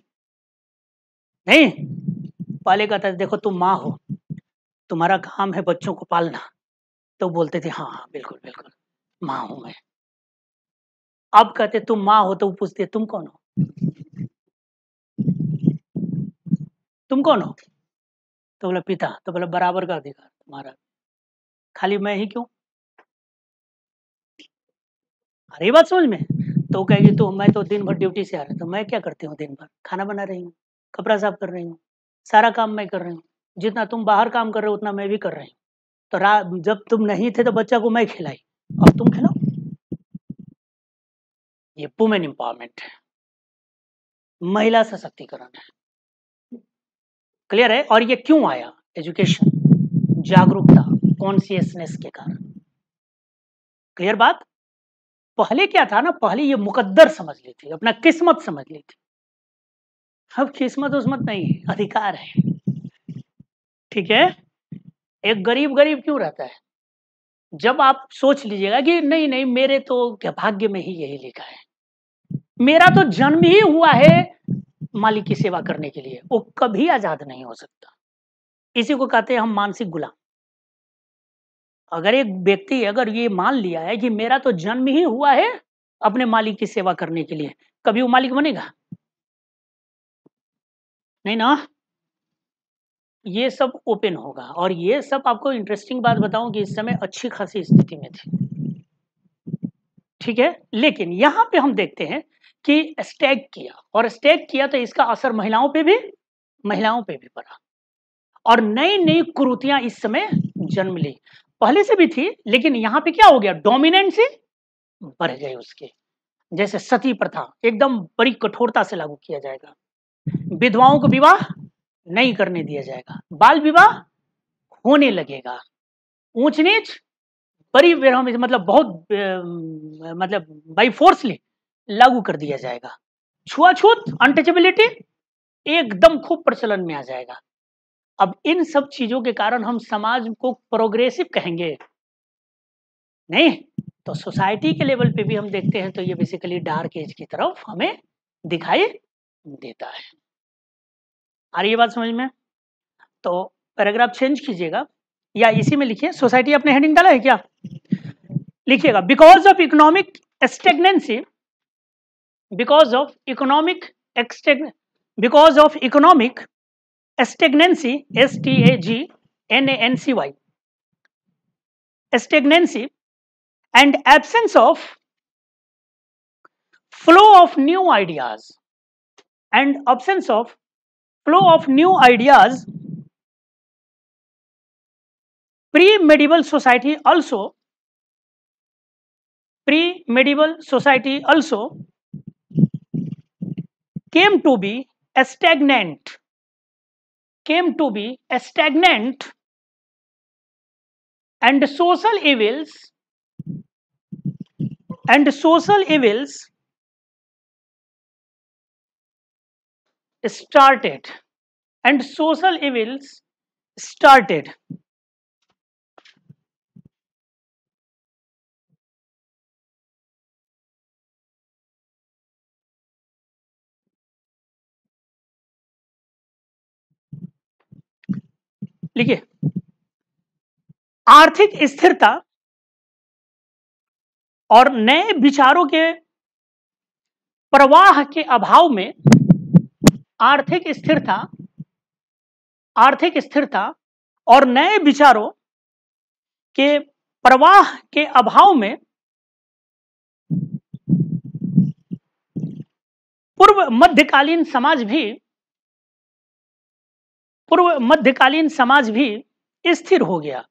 नहीं, पहले कहता था देखो तुम माँ हो, तुम्हारा काम है बच्चों को पालना, तो बोलते थे हाँ हाँ बिल्कुल बिल्कुल माँ हूं मैं। अब कहते तुम माँ हो, तो वो पूछते तुम कौन हो, तुम कौन हो, तो बोला पिता, तो बोला बराबर का अधिकार तुम्हारा, खाली मैं ही क्यों, अरे बात समझ में। तो कहेगी तो मैं तो दिन भर ड्यूटी से आ रहा, तो मैं क्या करती हूँ दिन भर, खाना बना रही हूँ, कपड़ा साफ कर रही हूँ, सारा काम मैं कर रही हूँ, जितना तुम बाहर काम कर रहे हो उतना मैं भी कर रही हूँ। तो रात जब तुम नहीं थे तो बच्चा को मैं खिलाई, अब तुम खिलाओ। ये वुमेन एम्पावरमेंट है, महिला सशक्तिकरण है। क्लियर है। और ये क्यों आया, एजुकेशन, जागरूकता, कॉन्शियसनेस के कारण। क्लियर बात। पहले क्या था ना, पहले ये मुकद्दर समझ ली थी, अपना किस्मत समझ ली थी। अब किस्मत उस्मत नहीं है, अधिकार है। ठीक है। एक गरीब गरीब क्यों रहता है, जब आप सोच लीजिएगा कि नहीं नहीं मेरे तो क्या भाग्य में ही यही लिखा है, मेरा तो जन्म ही हुआ है मालिक की सेवा करने के लिए, वो कभी आजाद नहीं हो सकता। इसी को कहते हैं हम मानसिक गुलाम। अगर एक व्यक्ति अगर ये मान लिया है कि मेरा तो जन्म ही हुआ है अपने मालिक की सेवा करने के लिए, कभी वो मालिक बनेगा नहीं ना। ये सब ओपन होगा, और ये सब आपको इंटरेस्टिंग बात बताऊं कि इस समय अच्छी खासी स्थिति में थी। ठीक है। लेकिन यहां पे हम देखते हैं कि स्टैग किया, और स्टैग किया तो इसका असर महिलाओं पे भी पड़ा, और नई नई कुरीतियां इस समय जन्म ली। पहले से भी थी, लेकिन यहां पे क्या हो गया, डोमिनेंसी बढ़ गई उसके। जैसे सती प्रथा एकदम बड़ी कठोरता से लागू किया जाएगा, विधवाओं को विवाह नहीं करने दिया जाएगा, बाल विवाह होने लगेगा, ऊंच नीच बड़ी मतलब बहुत मतलब बाई फोर्सली लागू कर दिया जाएगा, छुआछूत अनटचेबिलिटी एकदम खूब प्रचलन में आ जाएगा। अब इन सब चीजों के कारण हम समाज को प्रोग्रेसिव कहेंगे नहीं, तो सोसाइटी के लेवल पे भी हम देखते हैं तो ये बेसिकली डार्क एज की तरफ हमें दिखाई देता है। आ रही है बात समझ में। तो पैराग्राफ चेंज कीजिएगा, या इसी में लिखिए, सोसाइटी आपने हेडिंग डाला है क्या, लिखिएगा because of economic stagnancy, because of economic because of economic stagnancy, stagnancy, stagnancy and absence of flow of new ideas, and absence of flow of new ideas, pre-medieval society also came to be stagnant, and social evils started, and social evils started। लिखिए, आर्थिक स्थिरता और नए विचारों के प्रवाह के अभाव में, आर्थिक स्थिरता और नए विचारों के प्रवाह के अभाव में पूर्व मध्यकालीन समाज भी स्थिर हो गया,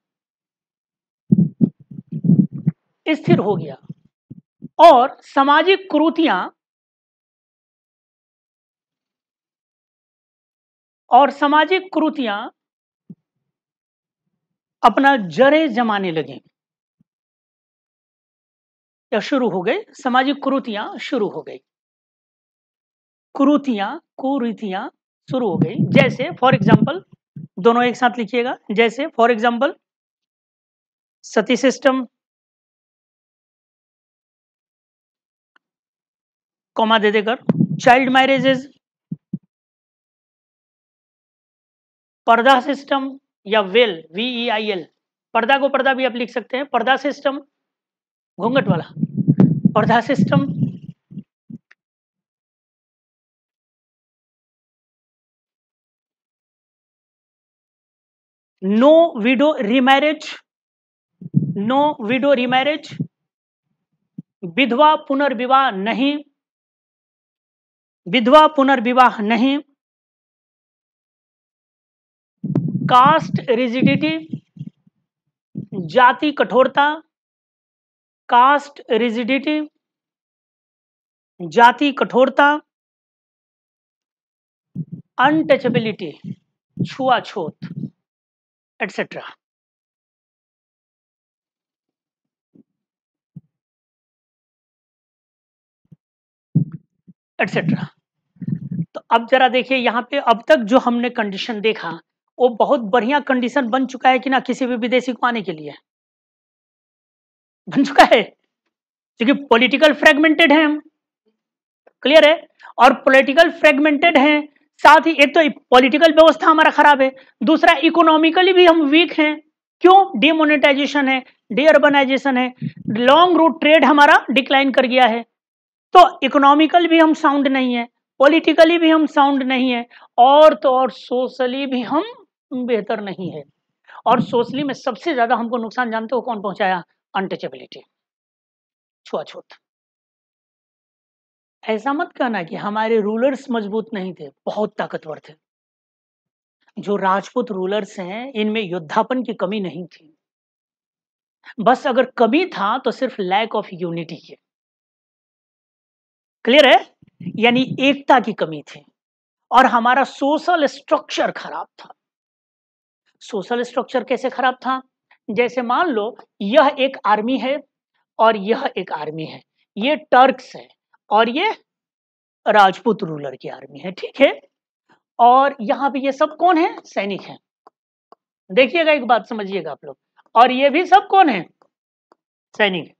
और सामाजिक कुरीतियां अपना जड़ें जमाने लगी, या शुरू हो गई, सामाजिक कुरीतियां शुरू हो गई, कुरीतियां शुरू हो गई। जैसे फॉर एग्जाम्पल, दोनों एक साथ लिखिएगा, जैसे for example sati system, comma दे देकर, चाइल्ड मैरिजेज, पर्दा सिस्टम या वेल, VEIL, पर्दा को पर्दा भी आप लिख सकते हैं, पर्दा सिस्टम, घूंघट वाला पर्दा system, no widow remarriage, no widow remarriage, विधवा पुनर्विवाह नहीं, विधवा पुनर्विवाह नहीं, कास्ट रिजिडिटी, जाति कठोरता, कास्ट रिजिडिटी, जाति कठोरता, अनटचेबिलिटी, छुआछूत, एटसेट्रा। एटसेट्रा। तो अब जरा देखिए यहाँ पे अब तक जो हमने कंडीशन देखा वो बहुत बढ़िया कंडीशन बन चुका है कि ना किसी भी विदेशी को आने के लिए बन चुका है, क्योंकि पॉलिटिकल फ्रेगमेंटेड है हम, क्लियर है, और पॉलिटिकल फ्रेगमेंटेड है, साथ ही एक तो पॉलिटिकल व्यवस्था हमारा खराब है, दूसरा इकोनॉमिकली भी हम वीक हैं। क्यों? डिमोनेटाइजेशन है, डीअर्बनाइजेशन है, लॉन्ग रूट ट्रेड हमारा डिक्लाइन कर गया है, तो इकोनॉमिकल भी हम साउंड नहीं है, पॉलिटिकली भी हम साउंड नहीं है, और तो और सोशली भी हम बेहतर नहीं है। और सोशली में सबसे ज्यादा हमको नुकसान जानते हो कौन पहुंचाया? अनटचेबिलिटी, छुआछूत। ऐसा मत कहना कि हमारे रूलर्स मजबूत नहीं थे, बहुत ताकतवर थे। जो राजपूत रूलर्स हैं इनमें योद्धापन की कमी नहीं थी, बस अगर कमी था तो सिर्फ लैक ऑफ यूनिटी की, क्लियर है, यानी एकता की कमी थी। और हमारा सोशल स्ट्रक्चर खराब था। सोशल स्ट्रक्चर कैसे खराब था? जैसे मान लो यह एक आर्मी है और यह एक आर्मी है, ये टर्क्स है और ये राजपूत रूलर की आर्मी है, ठीक है, और यहां पे ये सब कौन है? सैनिक हैं। देखिएगा एक बात समझिएगा आप लोग, और ये भी सब कौन है? सैनिक।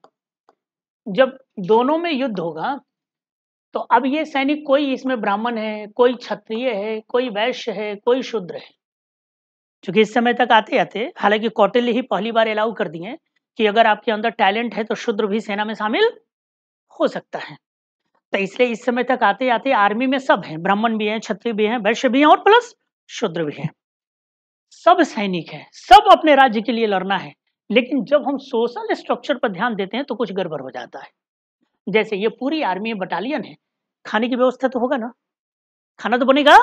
जब दोनों में युद्ध होगा तो अब ये सैनिक, कोई इसमें ब्राह्मण है, कोई क्षत्रिय है, कोई वैश्य है, कोई शूद्र है, क्योंकि इस समय तक आते आते, हालांकि कौटिल्य ही पहली बार अलाउ कर दिए कि अगर आपके अंदर टैलेंट है तो शूद्र भी सेना में शामिल हो सकता है, तो इसलिए इस समय तक आते आते आर्मी में सब हैं, ब्राह्मण भी हैं, क्षत्रिय भी हैं, वैश्य भी हैं और प्लस शूद्र भी हैं, सब सैनिक हैं, सब अपने राज्य के लिए लड़ना है। लेकिन जब हम सोशल स्ट्रक्चर पर ध्यान देते हैं तो कुछ गड़बड़ हो जाता है। जैसे ये पूरी आर्मी बटालियन है, खाने की व्यवस्था तो होगा ना, खाना तो बनेगा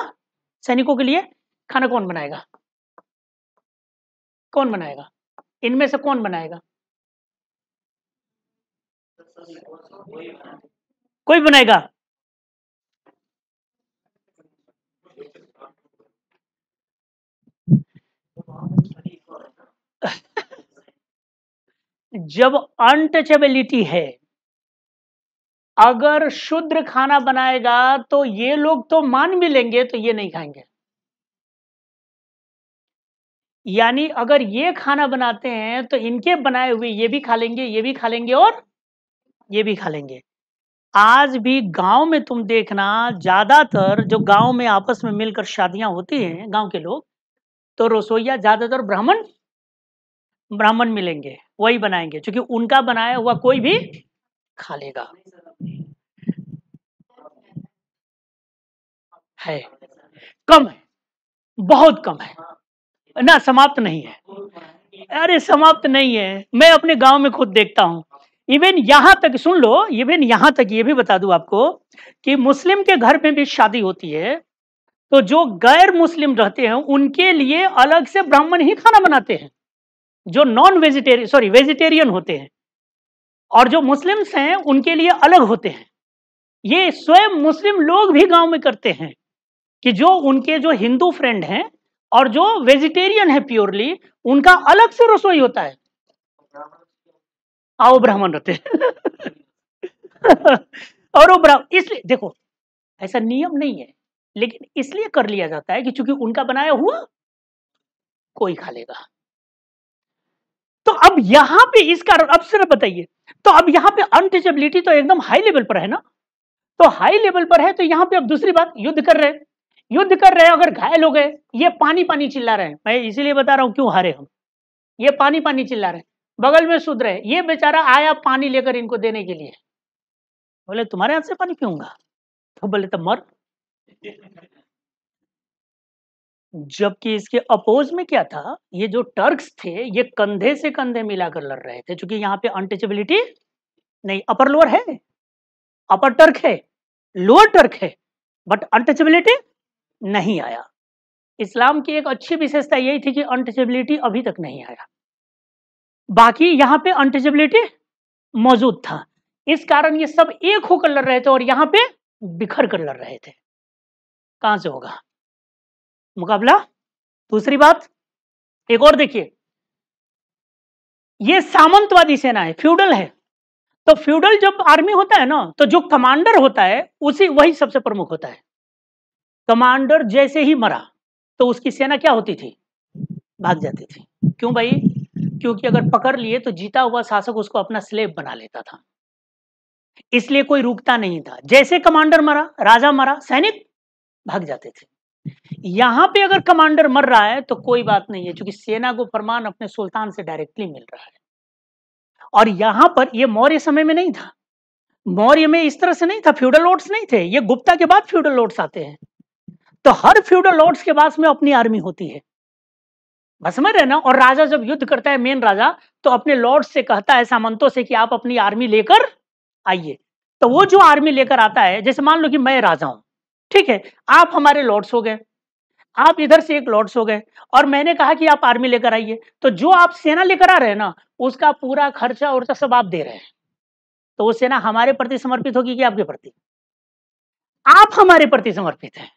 सैनिकों के लिए, खाना कौन बनाएगा? कौन बनाएगा? इनमें से कौन बनाएगा? कोई बनाएगा? जब अनटचेबिलिटी है, अगर शुद्र खाना बनाएगा तो ये लोग तो मान भी लेंगे, तो ये नहीं खाएंगे। यानी अगर ये खाना बनाते हैं तो इनके बनाए हुए ये भी खा लेंगे, ये भी खा लेंगे और ये भी खा लेंगे। आज भी गांव में तुम देखना, ज्यादातर जो गांव में आपस में मिलकर शादियां होती हैं गांव के लोग, तो रसोईया ज्यादातर ब्राह्मण ब्राह्मण मिलेंगे, वही बनाएंगे, क्योंकि उनका बनाया हुआ कोई भी खा लेगा। है, कम है, बहुत कम है ना, समाप्त नहीं है। अरे समाप्त नहीं है, मैं अपने गांव में खुद देखता हूं। इवन यहां तक सुन लो, इवन यहां तक ये भी बता दूं आपको कि मुस्लिम के घर में भी शादी होती है तो जो गैर मुस्लिम रहते हैं उनके लिए अलग से ब्राह्मण ही खाना बनाते हैं, जो नॉन वेजिटेरियन, सॉरी वेजिटेरियन होते हैं, और जो मुस्लिम्स हैं उनके लिए अलग होते हैं। ये स्वयं मुस्लिम लोग भी गांव में करते हैं कि जो उनके जो हिंदू फ्रेंड हैं और जो वेजिटेरियन है प्योरली, उनका अलग से रसोई होता है। आओ ब्राह्मण रहते हैं। और वो ब्राह्मण, इसलिए देखो ऐसा नियम नहीं है, लेकिन इसलिए कर लिया जाता है कि चूंकि उनका बनाया हुआ कोई खा लेगा। तो अब यहां पे इस कारण, अब सिर्फ बताइए, तो अब यहां पे अनटचेबिलिटी तो एकदम हाई लेवल पर है ना, तो हाई लेवल पर है, तो यहां पे अब दूसरी बात, युद्ध कर रहे हैं, युद्ध कर रहे हैं, अगर घायल हो गए, ये पानी पानी चिल्ला रहे हैं, मैं इसीलिए बता रहा हूं क्यों हारे हम, ये पानी पानी चिल्ला रहे हैं, बगल में सुध रहे, ये बेचारा आया पानी लेकर इनको देने के लिए, बोले तुम्हारे हाथ से पानी पीऊंगा, तो बोले तो मर। जबकि इसके अपोज में क्या था, ये जो टर्क्स थे ये कंधे से कंधे मिलाकर लड़ रहे थे, क्योंकि यहाँ पे अनटचेबिलिटी नहीं, अपर लोअर है, अपर टर्क है, लोअर टर्क है, बट अनटचेबिलिटी नहीं आया। इस्लाम की एक अच्छी विशेषता यही थी कि अनटचेबिलिटी अभी तक नहीं आया, बाकी यहाँ पे अनटचेबिलिटी मौजूद था, इस कारण ये सब एक होकर लड़ रहे थे और यहाँ पे बिखर कर लड़ रहे थे। कहां से होगा मुकाबला? दूसरी बात एक और देखिए, ये सामंतवादी सेना है, फ्यूडल है, तो फ्यूडल जब आर्मी होता है ना, तो जो कमांडर होता है उसी वही सबसे प्रमुख होता है। कमांडर जैसे ही मरा तो उसकी सेना क्या होती थी, भाग जाती थी। क्यों भाई? क्योंकि अगर पकड़ लिए तो जीता हुआ शासक उसको अपना स्लेव बना लेता था, इसलिए कोई रुकता नहीं था, जैसे कमांडर मरा, राजा मरा, सैनिक भाग जाते थे। यहां पे अगर कमांडर मर रहा है तो कोई बात नहीं है, क्योंकि सेना को फरमान अपने सुल्तान से डायरेक्टली मिल रहा है। और यहां पर ये मौर्य समय में नहीं था, मौर्य में इस तरह से नहीं था, फ्यूडल लॉर्ड्स नहीं थे, ये गुप्ता के बाद फ्यूडल लॉर्ड्स आते हैं, तो हर फ्यूडल लॉर्ड्स के पास में अपनी आर्मी होती है, बस समझ रहे ना। और राजा जब युद्ध करता है, मेन राजा, तो अपने लॉर्ड से कहता है, सामंतों से, कि आप अपनी आर्मी लेकर आइए। तो वो जो आर्मी लेकर आता है, जैसे मान लो कि मैं राजा हूं, ठीक है, आप हमारे लॉर्ड्स हो गए, आप इधर से एक लॉर्ड्स हो गए, और मैंने कहा कि आप आर्मी लेकर आइए, तो जो आप सेना लेकर आ रहे हैं ना, उसका पूरा खर्चा उर्चा सब आप दे रहे हैं, तो वो सेना हमारे प्रति समर्पित होगी कि आपके प्रति? आप हमारे प्रति समर्पित हैं,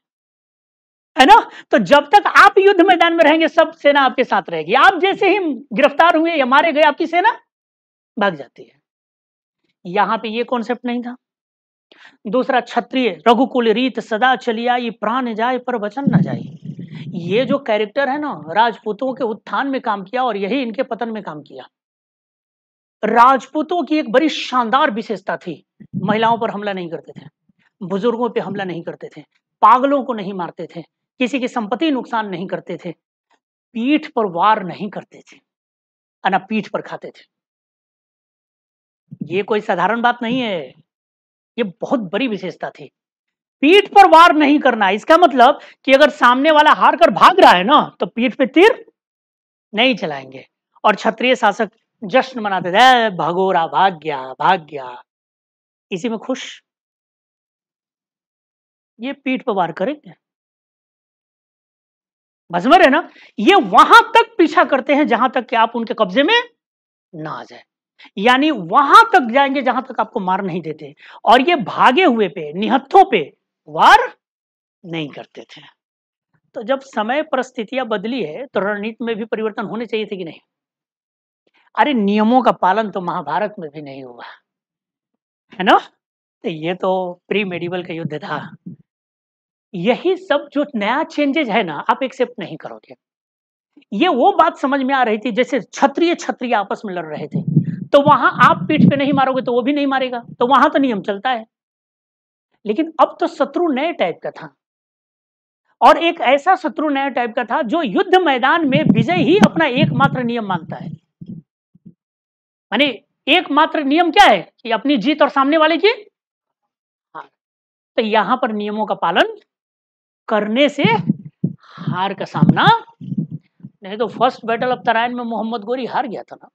है ना। तो जब तक आप युद्ध मैदान में रहेंगे, सब सेना आपके साथ रहेगी, आप जैसे ही गिरफ्तार हुए या मारे गए, आपकी सेना भाग जाती है। यहां पे ये कॉन्सेप्ट नहीं था। दूसरा, क्षत्रिय रघुकुल रीत सदा चलिया, ये प्राण जाए पर वचन न जाए, ये जो कैरेक्टर है ना, राजपूतों के उत्थान में काम किया और यही इनके पतन में काम किया। राजपूतों की एक बड़ी शानदार विशेषता थी, महिलाओं पर हमला नहीं करते थे, बुजुर्गों पे हमला नहीं करते थे, पागलों को नहीं मारते थे, किसी की संपत्ति नुकसान नहीं करते थे, पीठ पर वार नहीं करते थे, अना पीठ पर खाते थे। ये कोई साधारण बात नहीं है, ये बहुत बड़ी विशेषता थी। पीठ पर वार नहीं करना, इसका मतलब कि अगर सामने वाला हार कर भाग रहा है ना, तो पीठ पे तीर नहीं चलाएंगे। और क्षत्रिय शासक जश्न मनाते थे, भगोरा भाग गया, भाग गया, इसी में खुश। ये पीठ पर वार करेंगे, समझ रहे ना। ये वहां तक पीछा करते हैं जहां तक कि आप उनके कब्जे में ना आ जाए, यानी वहां तक जाएंगे जहां तक आपको मार नहीं देते। और ये भागे हुए पे, निहत्थों पे वार नहीं करते थे। तो जब समय परिस्थितियां बदली है, तो रणनीति में भी परिवर्तन होने चाहिए थे कि नहीं? अरे नियमों का पालन तो महाभारत में भी नहीं हुआ, है ना। तो ये तो प्री मेडिवल का युद्ध था। यही सब जो नया चेंजेज है ना, आप एक्सेप्ट नहीं करोगे। ये वो बात समझ में आ रही थी, जैसे क्षत्रिय क्षत्रिय आपस में लड़ रहे थे, तो वहां आप पीठ पे नहीं मारोगे तो वो भी नहीं मारेगा, तो वहां तो नियम चलता है। लेकिन अब तो शत्रु नए टाइप का था, और एक ऐसा शत्रु नया टाइप का था जो युद्ध मैदान में विजय ही अपना एकमात्र नियम मानता है। माने एकमात्र नियम क्या है कि अपनी जीत और सामने वाले की हार। तो यहां पर नियमों का पालन करने से हार का सामना नहीं। तो फर्स्ट बैटल ऑफ तराइन में मोहम्मद गोरी हार गया था ना,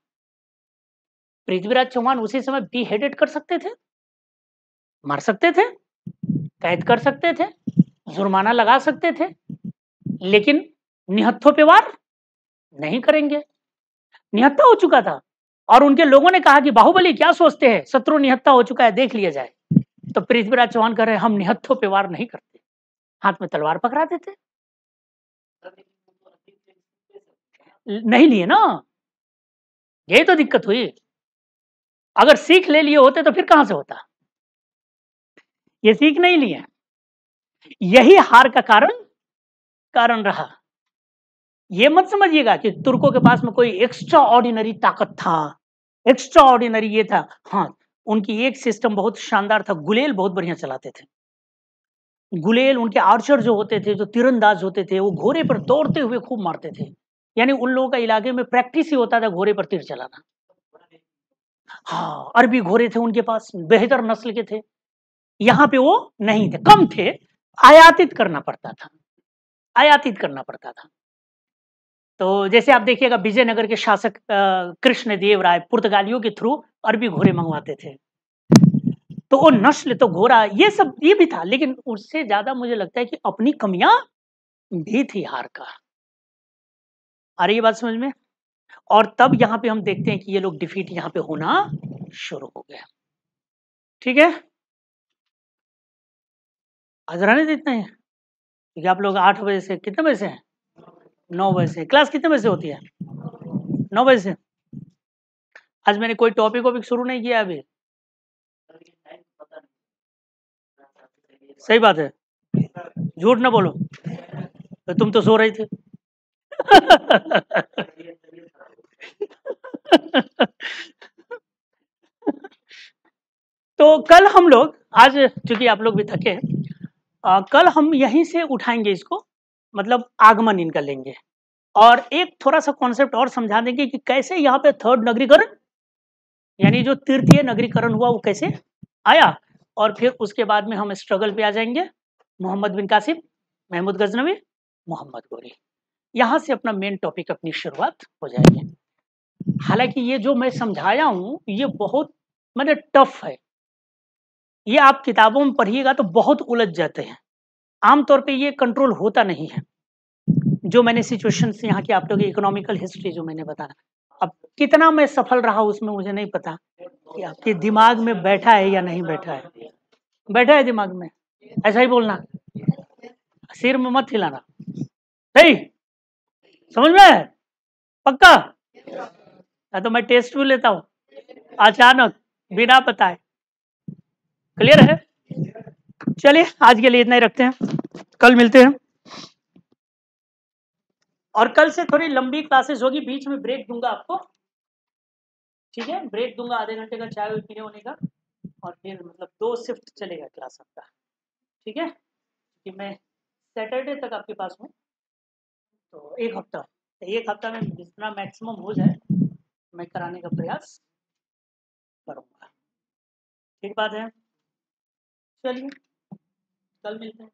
पृथ्वीराज चौहान उसी समय बीहेडेड कर सकते थे, मार सकते थे, कैद कर सकते थे, जुर्माना लगा सकते थे, लेकिन निहत्थों पे वार नहीं करेंगे। निहत्था हो चुका था, और उनके लोगों ने कहा कि बाहुबली क्या सोचते हैं, शत्रु निहत्था हो चुका है, देख लिया जाए। तो पृथ्वीराज चौहान कह रहे हम निहत्थों पे वार नहीं करते, हाथ में तलवार पकड़ा देते। नहीं लिए ना, यही तो दिक्कत हुई। अगर सीख ले लिए होते तो फिर कहां से होता, ये सीख नहीं लिए, यही हार का कारण रहा। ये मत समझिएगा कि तुर्कों के पास में कोई एक्स्ट्रा ऑर्डिनरी ताकत था, एक्स्ट्रा ऑर्डिनरी ये था। हाँ, उनकी एक सिस्टम बहुत शानदार था, गुलेल बहुत बढ़िया चलाते थे। गुलेल, उनके आर्चर जो होते थे, जो तीरंदाज होते थे, वो घोड़े पर दौड़ते हुए खूब मारते थे। यानी उन लोगों का इलाके में प्रैक्टिस ही होता था घोड़े पर तीर चलाना। हाँ, अरबी घोड़े थे उनके पास, बेहतर नस्ल के थे। यहाँ पे वो नहीं थे, कम थे, आयातित करना पड़ता था, आयातित करना पड़ता था। तो जैसे आप देखिएगा विजयनगर के शासक कृष्णदेव राय पुर्तगालियों के थ्रू अरबी घोड़े मंगवाते थे। तो वो नस्ल तो घोड़ा ये सब ये भी था, लेकिन उससे ज्यादा मुझे लगता है कि अपनी कमियां भी थी हार का। आ रही है बात समझ में? और तब यहाँ पे हम देखते हैं कि ये लोग डिफीट यहाँ पे होना शुरू हो गया। ठीक है, आज रहने देते हैं क्योंकि आप लोग 8 बजे से कितने बजे से हैं? 9 बजे से। क्लास कितने बजे से होती है? 9 बजे से। आज मैंने कोई टॉपिक वॉपिक शुरू नहीं किया अभी। सही बात है, झूठ ना बोलो, तो तुम तो सो रहे थे। तो कल हम लोग, आज चूंकि आप लोग भी थके हैं, कल हम यहीं से उठाएंगे इसको, मतलब आगमन इनका लेंगे, और एक थोड़ा सा कॉन्सेप्ट और समझा देंगे कि कैसे यहाँ पे थर्ड नगरीकरण, यानी जो तृतीय नगरीकरण हुआ वो कैसे आया। और फिर उसके बाद में हम स्ट्रगल पे आ जाएंगे, मोहम्मद बिन कासिम, महमूद गजनवी, मोहम्मद गोरी। यहाँ से अपना मेन टॉपिक अपनी शुरुआत हो जाएगी। हालांकि ये जो मैं समझाया हूँ ये बहुत मतलब टफ है, ये आप किताबों में पढ़िएगा तो बहुत उलझ जाते हैं, आमतौर पे ये कंट्रोल होता नहीं है। जो मैंने सिचुएशन यहाँ की आप लोग इकोनॉमिकल हिस्ट्री जो मैंने बताया, अब कितना मैं सफल रहा उसमें मुझे नहीं पता कि आपके दिमाग में बैठा है या नहीं बैठा है। बैठा है दिमाग में, ऐसा ही बोलना, सिर में मत हिलाना, सही समझ में है? पक्का? या तो मैं टेस्ट भी लेता हूँ अचानक बिना बताए। क्लियर है? चलिए आज के लिए इतना ही रखते हैं, कल मिलते हैं। और कल से थोड़ी लंबी क्लासेस होगी, बीच में ब्रेक दूंगा आपको, ठीक है? ब्रेक दूंगा आधे घंटे का चाय पीने होने का, और फिर मतलब 2 शिफ्ट चलेगा क्लास आपका, ठीक है? कि मैं सैटरडे तक आपके पास हूँ, तो एक हफ्ता में जितना मैक्सिमम हो जाए मैं कराने का प्रयास करूँगा। ठीक बात है, चलिए कल मिलते हैं।